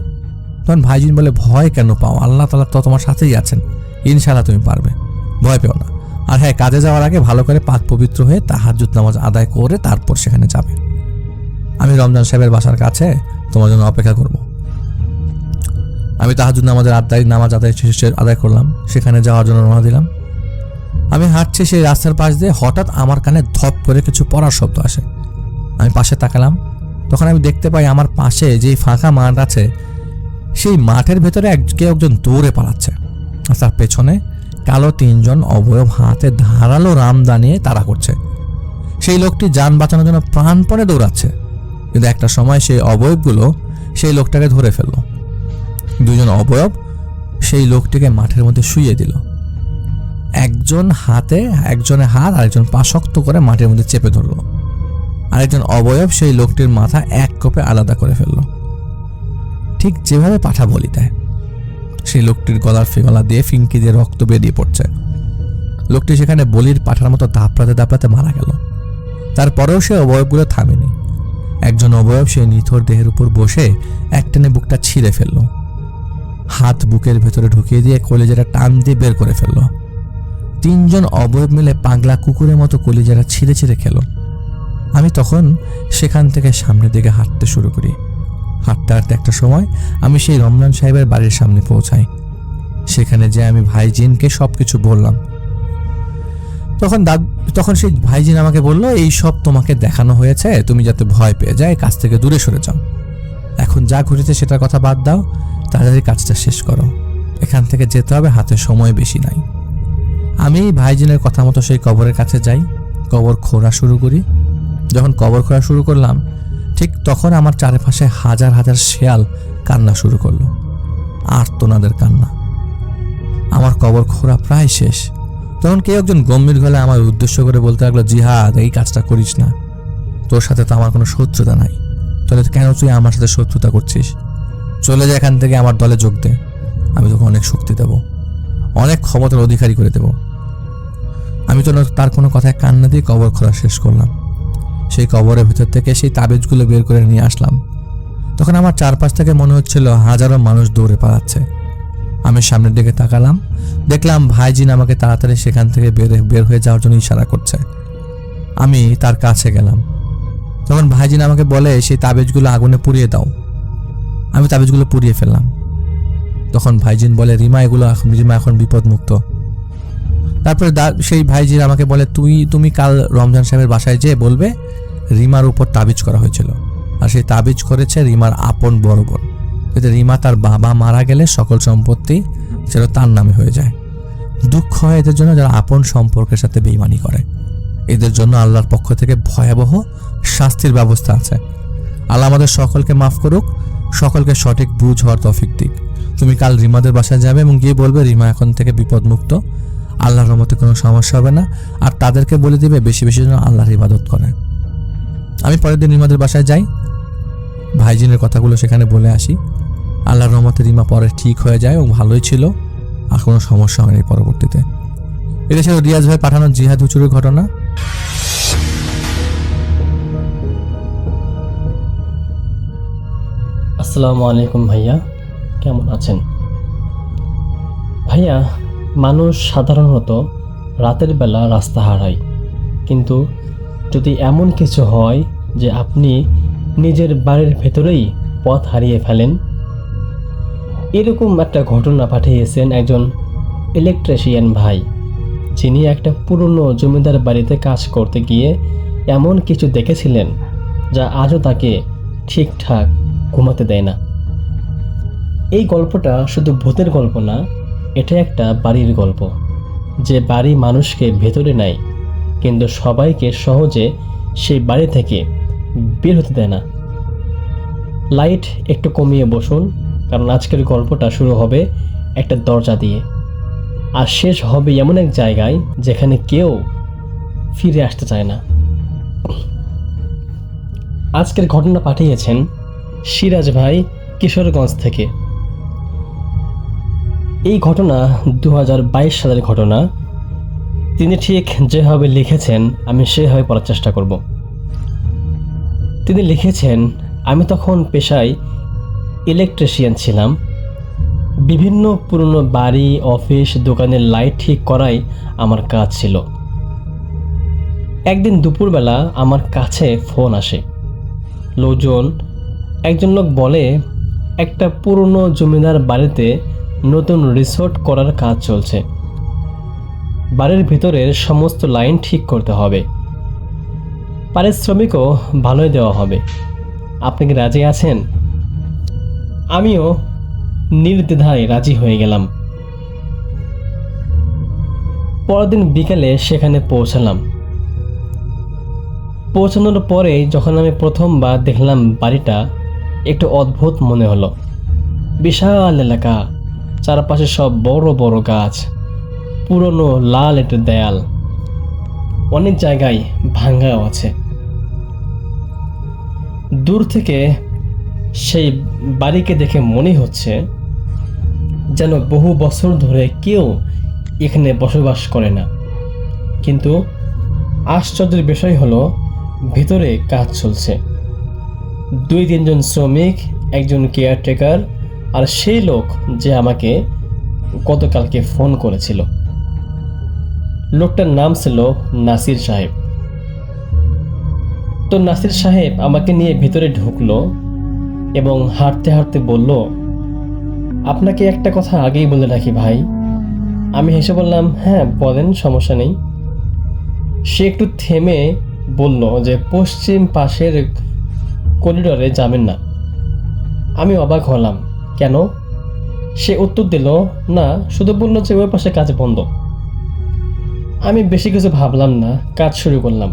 তখন ভাইজিন বলে ভয় কেন পাও, আল্লাহ তাআলা তো তোমার সাথেই আছেন, ইনশাআল্লাহ তুমি পারবে, ভয় পেও না। আর হ্যাঁ, কাজে যাওয়ার আগে ভালো করে পাক পবিত্র হয়ে তাহাজ্জুদ নামাজ আদায় করে তারপর সেখানে যাবে। আমি রমজান সাহেবের বাসার কাছে তোমার জন্য অপেক্ষা করব। আমি তাহাজ্জুদ নামাজ আদায় করলাম, সেখানে যাওয়ার জন্য রওনা দিলাম। আমি হাঁটছি সেই রাস্তার পাশ দিয়ে, হঠাৎ আমার কানে ধপ করে কিছু পড়ার শব্দ আসে। আমি পাশে তাকালাম, তখন আমি দেখতে পাই আমার পাশে যেই ফাঁকা মাঠ আছে সেই মাঠের ভেতরে কেউ একজন দৌড়ে পালাচ্ছে, আর তার পেছনে কালো 3 জন অবয়ব হাতে ধারালো রামদা নিয়ে তাড়া করছে। সেই লোকটি যান বাঁচানোর জন্য প্রাণপণে দৌড়াচ্ছে, কিন্তু একটা সময় সেই অবয়বগুলো সেই লোকটাকে ধরে ফেললো। 2 জন অবয়ব সেই লোকটিকে মাঠের মধ্যে শুইয়ে দিল। একজনের হাত আরেকজন পা শক্ত করে মাটির মধ্যে চেপে ধরলো। আরেকজন অবয়ব সেই লোকটির মাথা এক কোপে আলাদা করে ফেললো, ঠিক যেভাবে পাঠা বলি দেয়। সেই লোকটির গলার ফিগলা দিয়ে ফিঙ্কি দিয়ে রক্ত বেরিয়ে পড়ছে। লোকটি সেখানে বলির পাঠার মতো দাপড়াতে মারা গেল। তারপরেও সে অবয়বগুলো থামেনি। একজন অবয়ব সেই নিথর দেহের উপর বসে একটানে বুকটা ছিঁড়ে ফেললো, হাত বুকের ভেতরে ঢুকিয়ে দিয়ে কলিজাটা টান দিয়ে বের করে ফেললো। 3 জন অবয়ব মিলে পাগলা কুকুরের মতো কলিজাটা ছিঁড়ে ছিঁড়ে খেলো। আমি তখন সেখান থেকে সামনের দিকে হাঁটতে শুরু করি। হাঁটতে হাঁটতে একটা সময় আমি সেই রমজান সাহেবের বাড়ির সামনে পৌঁছাই। সেখানে যে আমি ভাইজিনকে সবকিছু বললাম। তখন সেই ভাইজিন আমাকে বলল, এই সব তোমাকে দেখানো হয়েছে তুমি যাতে ভয় পেয়ে যায়, কাজ থেকে দূরে সরে যাও। এখন যা ঘটেছে সেটার কথা বাদ দাও, তাড়াতাড়ি কাজটা শেষ করো, এখান থেকে যেতে হবে, হাতে সময় বেশি নাই। আমি ভাইজিনের কথা মতো সেই কবরের কাছে যাই, কবর খোঁড়া শুরু করি। যখন কবর খোঁড়া শুরু করলাম, ঠিক তখন আমার চারপাশে হাজার হাজার শেয়াল কান্না শুরু করলো, আর্তনাদের কান্না। আমার কবর খোঁড়া প্রায় শেষ। তখন কেউ একজন গম্ভীর গলায় আমার উদ্দেশ্য করে বলতে লাগলো, জিহাদ, এই কাজটা করিস না, তোর সাথে তো আমার কোনো শত্রুতা নাই, তাহলে কেন তুই আমার সাথে শত্রুতা করছিস? চলে যা এখান থেকে, আমার দলে যোগ দে, আমি তোকে অনেক শক্তি দেব, অনেক ক্ষমতার অধিকারী করে দেব। আমি তো তার কোনো কথায় কান না দিয়ে কবর খোঁড়া শেষ করলাম। সেই কবরের ভিতর থেকে সেই তাবিজগুলো বের করে নিয়ে আসলাম। তখন আমার চারপাশ থেকে মনে হচ্ছিল হাজারো মানুষ দৌড়ে পালাচ্ছে। আমি সামনের দিকে তাকালাম, দেখলাম ভাইজিন আমাকে তাড়াতাড়ি সেখান থেকে বের হয়ে যাওয়ার জন্য ইশারা করছে। আমি তার কাছে গেলাম। তখন ভাইজিন আমাকে বলে, সেই তাবিজগুলো আগুনে পুড়িয়ে দাও। আমি তাবিজগুলো পুড়িয়ে ফেললাম। তখন ভাইজিন বলে, রিমা এখন বিপদমুক্ত। তারপরে সেই ভাইজিন আমাকে বলে, তুমি কাল রমজান সাহেবের বাসায় যেয়ে বলবে রিমার উপর তাবিজ করা হয়েছিল, আর সেই তাবিজ করেছে রিমার আপন বড় বোন, যাতে রিমা তার বাবা মারা গেলে সকল সম্পত্তি সেটা তার নামে হয়ে যায়। দুঃখ হয় এদের জন্য যারা আপন সম্পর্কের সাথে বেঈমানি করে। এদের জন্য আল্লাহর পক্ষ থেকে ভয়াবহ শাস্তির ব্যবস্থা আছে। আল্লাহ আমাদের সকলকে মাফ করুক, সকলকে সঠিক বুঝ হওয়ার তৌফিক দিক। তুমি কাল রিমাদের বাসায় যাবে এবং গিয়ে বলবে রিমা এখন থেকে বিপদমুক্ত, আল্লাহর রহমতে কোনো সমস্যা হবে না, আর তাদেরকে বলে দিবে বেশি বেশি যেন আল্লাহর ইবাদত করে। আমি পরের দিন রিমাদের বাসায় যাই, ভাইজিনের কথাগুলো সেখানে বলে আসি। আল্লাহর রহমতে রিমা পরে ঠিক হয়ে যায় এবং ভালোই ছিল, আর কোনো সমস্যা হয়নি পরবর্তীতে। এটা ছিল রিয়াজ ভাই পাঠানো জিহাদ হুজুরের ঘটনা। আসসালামু আলাইকুম ভাইয়া, কেমন আছেন? ভাইয়া, মানুষ সাধারণত রাতের বেলা রাস্তা হারায়, কিন্তু যদি এমন কিছু হয় যে আপনি নিজের বাড়ির ভেতরেই পথ হারিয়ে ফেলেন, এরকম একটা ঘটনা পাঠিয়েছেন একজন ইলেকট্রিশিয়ান ভাই, যিনি একটা পুরনো জমিদার বাড়িতে কাজ করতে গিয়ে এমন কিছু দেখেছিলেন যা আজও তাকে ঠিকঠাক ঘুমাতে দেয় না। এই গল্পটা শুধু ভূতের গল্প না, এটা একটা বাড়ির গল্প, যে বাড়ি মানুষকে ভেতরে নেয় কিন্তু সবাইকে সহজে সেই বাড়ি থেকে বের হতে দেয় না। লাইট একটু কমিয়ে বসুন, কারণ আজকের গল্পটা শুরু হবে একটা দরজা দিয়ে আর শেষ হবে এমন এক জায়গায় যেখানে কেউ ফিরে আসতে চায় না। আজকের ঘটনা পাঠিয়েছেন সিরাজ ভাই কিশোরগঞ্জ থেকে। এই ঘটনা 2022 সালের ঘটনা। তিনি ঠিক যেভাবে লিখেছেন আমি সেভাবে পড়ার চেষ্টা করব। তিনি লিখেছেন, আমি তখন পেশায় ইলেকট্রিশিয়ান ছিলাম। বিভিন্ন পুরনো বাড়ি, অফিস, দোকানের লাইট ঠিক করাই আমার কাজ ছিল। একদিন দুপুরবেলা আমার কাছে ফোন আসে। একজন লোক বলে একটা পুরনো জমিদার বাড়িতে নতুন রিসোর্ট করার কাজ চলছে। বাড়ির ভিতরের সমস্ত লাইন ঠিক করতে হবে, পারিশ্রমিকও ভালোই দেওয়া হবে। আপনি কি রাজি আছেন? আমিও নির্দ্বিধায় রাজি হয়ে গেলাম। পরদিন বিকেলে সেখানে পৌঁছালাম। পৌঁছানোর পরে যখন আমি প্রথমবার দেখলাম বাড়িটা, একটু অদ্ভুত মনে হলো। বিশাল এলাকা, চারপাশে সব বড় বড় গাছ, পুরনো লাল একটা দেয়াল, অনেক জায়গায় ভাঙ্গাও আছে। দূর থেকে সেই বাড়িকে দেখে মনে হচ্ছে যেন বহু বছর ধরে কেউ এখানে বসবাস করে না। কিন্তু আশ্চর্যের বিষয় হলো ভিতরে কাজ চলছে। 2-3 জন শ্রমিক, একজন কেয়ারটেকার আর সেই লোক যে আমাকে গতকালকে ফোন করেছিল। লোকটার নাম ছিল নাসির সাহেব। তো নাসির সাহেব আমাকে নিয়ে ভিতরে ঢুকলো এবং হাঁটতে হাঁটতে বলল, আপনাকে একটা কথা আগেই বলে রাখি ভাই। আমি হেসে বললাম, হ্যাঁ বলেন, সমস্যা নেই। সে একটু থেমে বলল যে পশ্চিম পাশের করিডোরে যাবেন না। আমি অবাক হলাম, কেন? সে উত্তর দিল, না, শুধু বলল যে ওই পাশে কাজ বন্ধ। আমি বেশি কিছু ভাবলাম না, কাজ শুরু করলাম।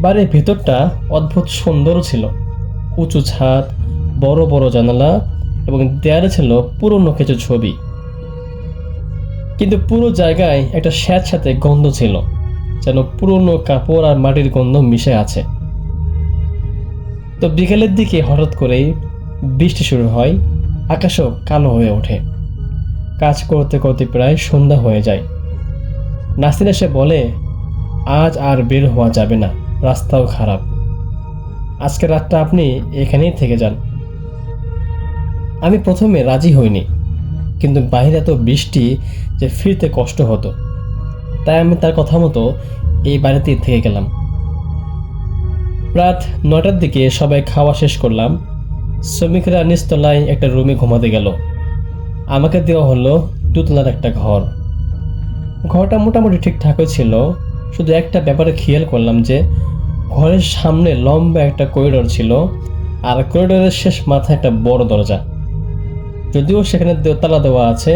বাড়ির ভেতরটা অদ্ভুত সুন্দর ছিল। উঁচু ছাদ, বড় বড় জানালা এবং দেয়ালে ছিল পুরনো কিছু ছবি। কিন্তু পুরো জায়গায় একটা স্যাঁতস্যাঁতে গন্ধ ছিল, যেন পুরনো কাপড় আর মাটির গন্ধ মিশে আছে। তো বিকেলের দিকে হঠাৎ করেই বৃষ্টি শুরু হয়, আকাশও কালো হয়ে ওঠে। কাজ করতে করতে প্রায় সন্ধ্যা হয়ে যায়। নাসির এসে বলে, আজ আর বের হওয়া যাবে না, রাস্তাও খারাপ। আজকে রাতটা আপনি এখানেই থেকে যান। আমি প্রথমে রাজি হইনি, কিন্তু বাইরে এত বৃষ্টি যে ফিরতে কষ্ট হতো, তাই আমি তার কথা মতো এই বাড়িতেই থেকে গেলাম। রাত 9টার দিকে সবাই খাওয়া শেষ করলাম। শ্রমিকরা নিচতলায় একটা রুমে ঘুমাতে গেল। আমাকে দেওয়া হলো 2তলার একটা ঘর। ঘরটা মোটামুটি ঠিকঠাকই ছিল, শুধু একটা ব্যাপারে খেয়াল করলাম যে ঘরের সামনে লম্বা একটা করিডোর ছিল আর করিডোরের শেষ মাথায় একটা বড় দরজা। যদিও সেখানে তালা দেওয়া আছে,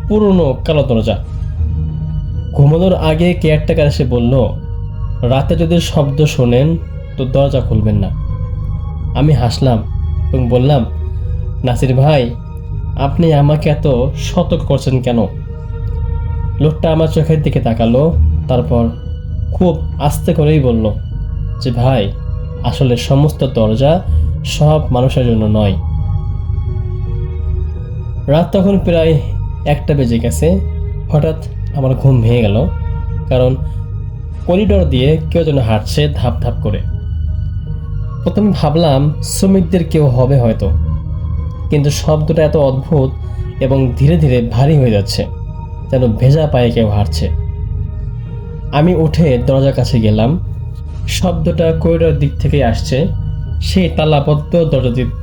পুরনো কালো দরজা। ঘুমানোর আগে কেয়ারটেকার এসে বলল, রাতে যদি শব্দ শোনেন তো দরজা খুলবেন না। আমি হাসলাম এবং বললাম, নাসির ভাই, আপনি আমাকে এত সতর্ক করছেন কেন? লোকটা আমার চোখের দিকে তাকালো, তারপর খুব আস্তে করেই বলল যে, ভাই, আসলে সমস্ত দরজা সব মানুষের জন্য নয়। রাত তখন প্রায় 1টা বেজে গেছে। হঠাৎ আমার ঘুম ভেঙে গেল, কারণ করিডোর দিয়ে কেউ যেন হাঁটছে ধাপ ধাপ করে। প্রথমে ভাবলাম শ্রমিকদের কেউ হবে হয়তো, কিন্তু শব্দটা এত অদ্ভুত এবং ধীরে ধীরে ভারী হয়ে যাচ্ছে, যেন ভেজা পায়ে কেউ হাঁটছে। আমি উঠে দরজার কাছে গেলাম। শব্দটা করিডোরের দিক থেকে আসছে, সেই তালাবদ্ধ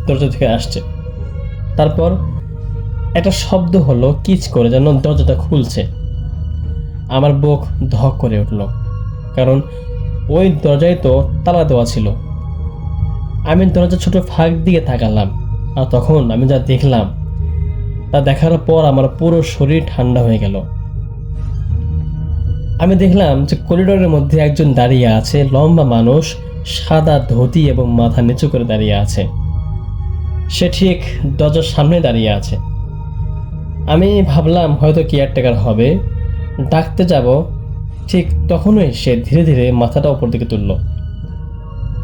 দরজা থেকে আসছে। তারপর একটা শব্দ হলো, কিচ করে যেন দরজাটা খুলছে। আমার বুক ধক করে উঠল, কারণ ওই দরজায় তো তালা দেওয়া ছিল। আমি দরজার ছোট ফাঁক দিকে তাকালাম, আর তখন আমি যা দেখলাম তা দেখার পর আমার পুরো শরীর ঠান্ডা হয়ে গেল। আমি দেখলাম যে করিডোরের মধ্যে একজন দাঁড়িয়ে আছে, লম্বা মানুষ, সাদা ধুতি এবং মাথা নিচু করে দাঁড়িয়ে আছে। সে ঠিক দরজার সামনে দাঁড়িয়ে আছে। আমি ভাবলাম হয়তো কেয়ারটেকার হবে, ডাকতে যাব, ঠিক তখনই সে ধীরে ধীরে মাথাটা ওপর দিকে তুলল।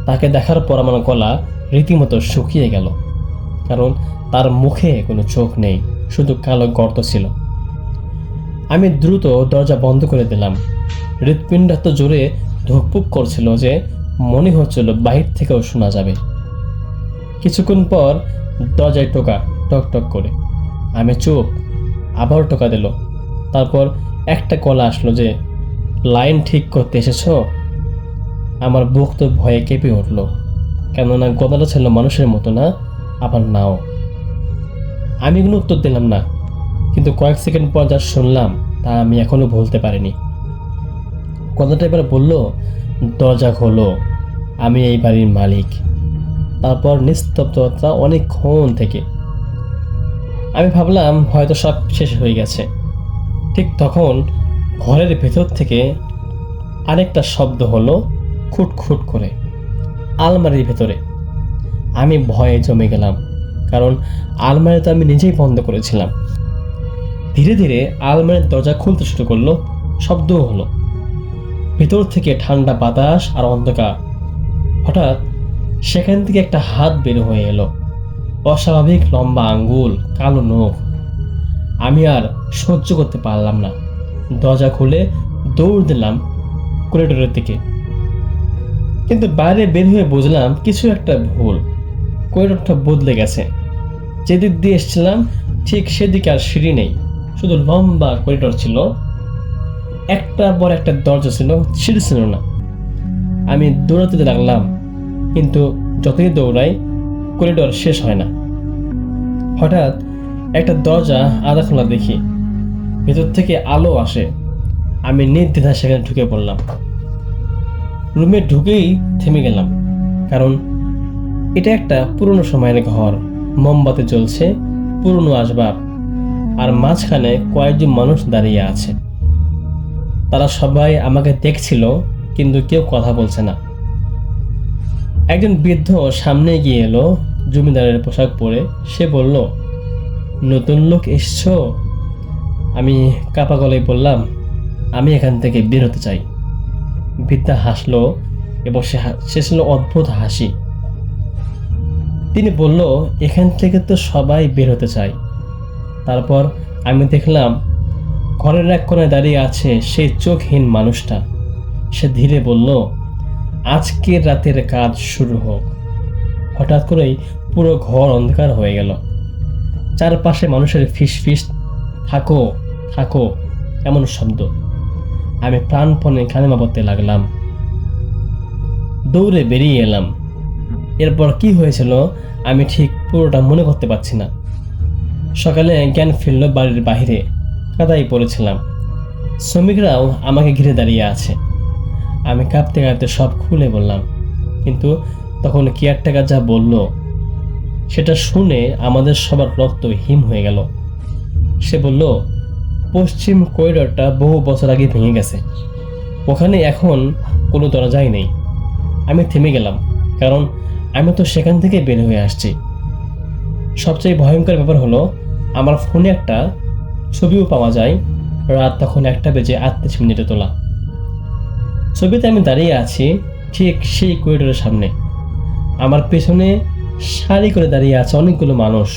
তাকে দেখার পর আমার গলা রীতিমতো শুকিয়ে গেল, কারণ তার মুখে কোনো চোখ নেই, শুধু কালো গর্ত ছিল। আমি দ্রুত দরজা বন্ধ করে দিলাম। হৃৎপিণ্ড এত জোরে ধুকপুক করছিল যে মনে হচ্ছিল বাহির থেকেও শোনা যাবে। কিছুক্ষণ পর দরজায় টোকা, টক টক করে। আমি চুপ, আবার টোকা দিল। তারপর একটা গলা আসলো যে, লাইন ঠিক করতে এসেছো? আমার বুক তো ভয়ে কেঁপে উঠল, কেননা গলাটা ছিল মানুষের মতো না, আবার নাও। আমি কোনো উত্তর দিলাম না, কিন্তু কয়েক সেকেন্ড পর যা শুনলাম তা আমি এখনো ভুলতে পারিনি। কথাটা এবার বলল, দরজা খোলো, আমি এই বাড়ির মালিক। তারপর নিস্তব্ধতা অনেকক্ষণ থেকে। আমি ভাবলাম হয়তো সব শেষ হয়ে গেছে। ঠিক তখন ঘরের ভেতর থেকে আরেকটা শব্দ হলো, খুটখুট করে, আলমারির ভেতরে। আমি ভয়ে জমে গেলাম, কারণ আলমারি তো আমি নিজেই বন্ধ করেছিলাম। ধীরে ধীরে আলমারির দরজা খুলতে শুরু করলো, শব্দও হলো। ভেতর থেকে ঠান্ডা বাতাস আর অন্ধকার। হঠাৎ সেখান থেকে একটা হাত বের হয়ে এলো, অস্বাভাবিক লম্বা আঙ্গুল, কালো নখ। আমি আর সহ্য করতে পারলাম না, দরজা খুলে দৌড় দিলাম করিডোরের দিকে। কিন্তু বাইরে বের হয়ে বুঝলাম কিছু একটা ভুল। করিডোরটা বদলে গেছে। যেদিক দিয়ে এসেছিলাম ঠিক সেদিকে আর সিঁড়ি নেই, শুধু লম্বা করিডোর ছিল। একটার পর একটা দরজা ছিল, সিঁড়ি ছিল না। আমি দৌড়াতে লাগলাম, কিন্তু যতই দৌড়াই করিডোর শেষ হয় না। হঠাৎ একটা দরজা আধা খোলা দেখি, ভেতর থেকে আলো আসে। আমি নির্দ্বিধায় সেখানে ঢুকে পড়লাম। রুমে ঢুকেই থেমে গেলাম, কারণ এটা একটা পুরনো সময়ের ঘর। মোমবাতি জ্বলছে, পুরনো আসবাব, আর মাঝখানে কয়েকজন মানুষ দাঁড়িয়ে আছে। তারা সবাই আমাকে দেখছিল, কিন্তু কেউ কথা বলছে না। একজন বৃদ্ধ সামনে গিয়ে এলো, জমিদারের পোশাক পরে। সে বলল, নতুন লোক এসছো? আমি কাপা গলায় বললাম, আমি এখান থেকে বের হতে চাই। বৃদ্ধা হাসলো, এবং সে ছিল অদ্ভুত হাসি। তিনি বলল, এখান থেকে তো সবাই বের হতে চায়। তারপর আমি দেখলাম ঘরের এক কোণায় দাঁড়িয়ে আছে সেই চোখহীন মানুষটা। সে ধীরে বলল, আজকের রাতের কাজ শুরু হোক। হঠাৎ করেই পুরো ঘর অন্ধকার হয়ে গেল। চারপাশে মানুষের ফিসফিস, থাকো থাকো, এমন শব্দ। আমি প্রাণপণে কালিমা পড়তে লাগলাম। দৌড়ে বেরিয়ে এলাম। এরপর কি হয়েছিল আমি ঠিক পুরোটা মনে করতে পারছি না। সকালে জ্ঞান ফিরল বাড়ির বাইরে, কাদায় পড়েছিলাম। শ্রমিকরাও আমাকে ঘিরে দাঁড়িয়ে আছে। আমি কাঁপতে কাঁপতে সব খুলে বললাম, কিন্তু তখন কেয়ারটেকার যা বলল সেটা শুনে আমাদের সবার রক্ত হিম হয়ে গেল। সে বলল, পশ্চিম করিডোরটা বহু বছর আগে ভেঙে গেছে, ওখানে এখন কোনো দরজাই নেই। আমি থেমে গেলাম, কারণ আমি তো সেখান থেকে বের হয়ে আসছি। সবচেয়ে ভয়ঙ্কর ব্যাপার হলো, আমার ফোনে একটা ছবিও পাওয়া যায়। রাত তখন 1:38 তোলা। ছবিতে আমি দাঁড়িয়ে আছি ঠিক সেই করিডোরের সামনে। আমার পেছনে সারি করে দাঁড়িয়ে আছে অনেকগুলো মানুষ,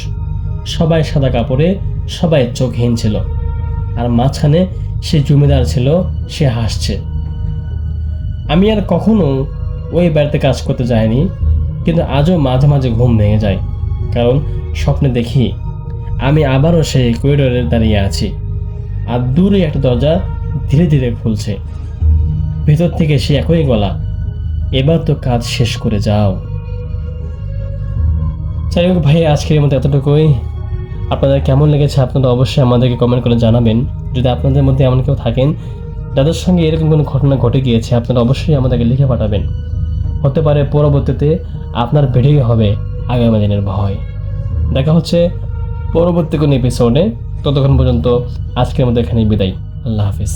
সবাই সাদা কাপড়ে, সবাই চোখহীন ছিল। আর মাঝখানে সে জমিদার ছিল, সে হাসছে। আমি আর কখনো ওই বাড়িতে কাজ করতে যাইনি, কিন্তু আজও মাঝে মাঝে ঘুম ভেঙে যায়, কারণ স্বপ্নে দেখি আমি আবারও সেই করিডোরে দাঁড়িয়ে আছি, আর দূরে একটা দরজা ধীরে ধীরে খুলছে। ভেতর থেকে সে একই গলা, এবার তো কাজ শেষ করে যাও। যাই হোক ভাই, আজকের মতো এতটুকুই। আপনাদের কেমন লেগেছে আপনারা অবশ্যই আমাদেরকে কমেন্ট করে জানাবেন। যদি আপনাদের মধ্যে এমন কেউ থাকেন যাদের সঙ্গে এরকম কোনো ঘটনা ঘটে গিয়েছে, আপনারা অবশ্যই আমাদেরকে লিখে পাঠাবেন। হতে পারে পরবর্তীতে আপনার বেড়েই হবে আগামী দিনের ভয়। দেখা হচ্ছে পরবর্তী কোনো এপিসোডে। ততক্ষণ পর্যন্ত আজকের মতো এখানেই বিদায়। আল্লাহ হাফিজ।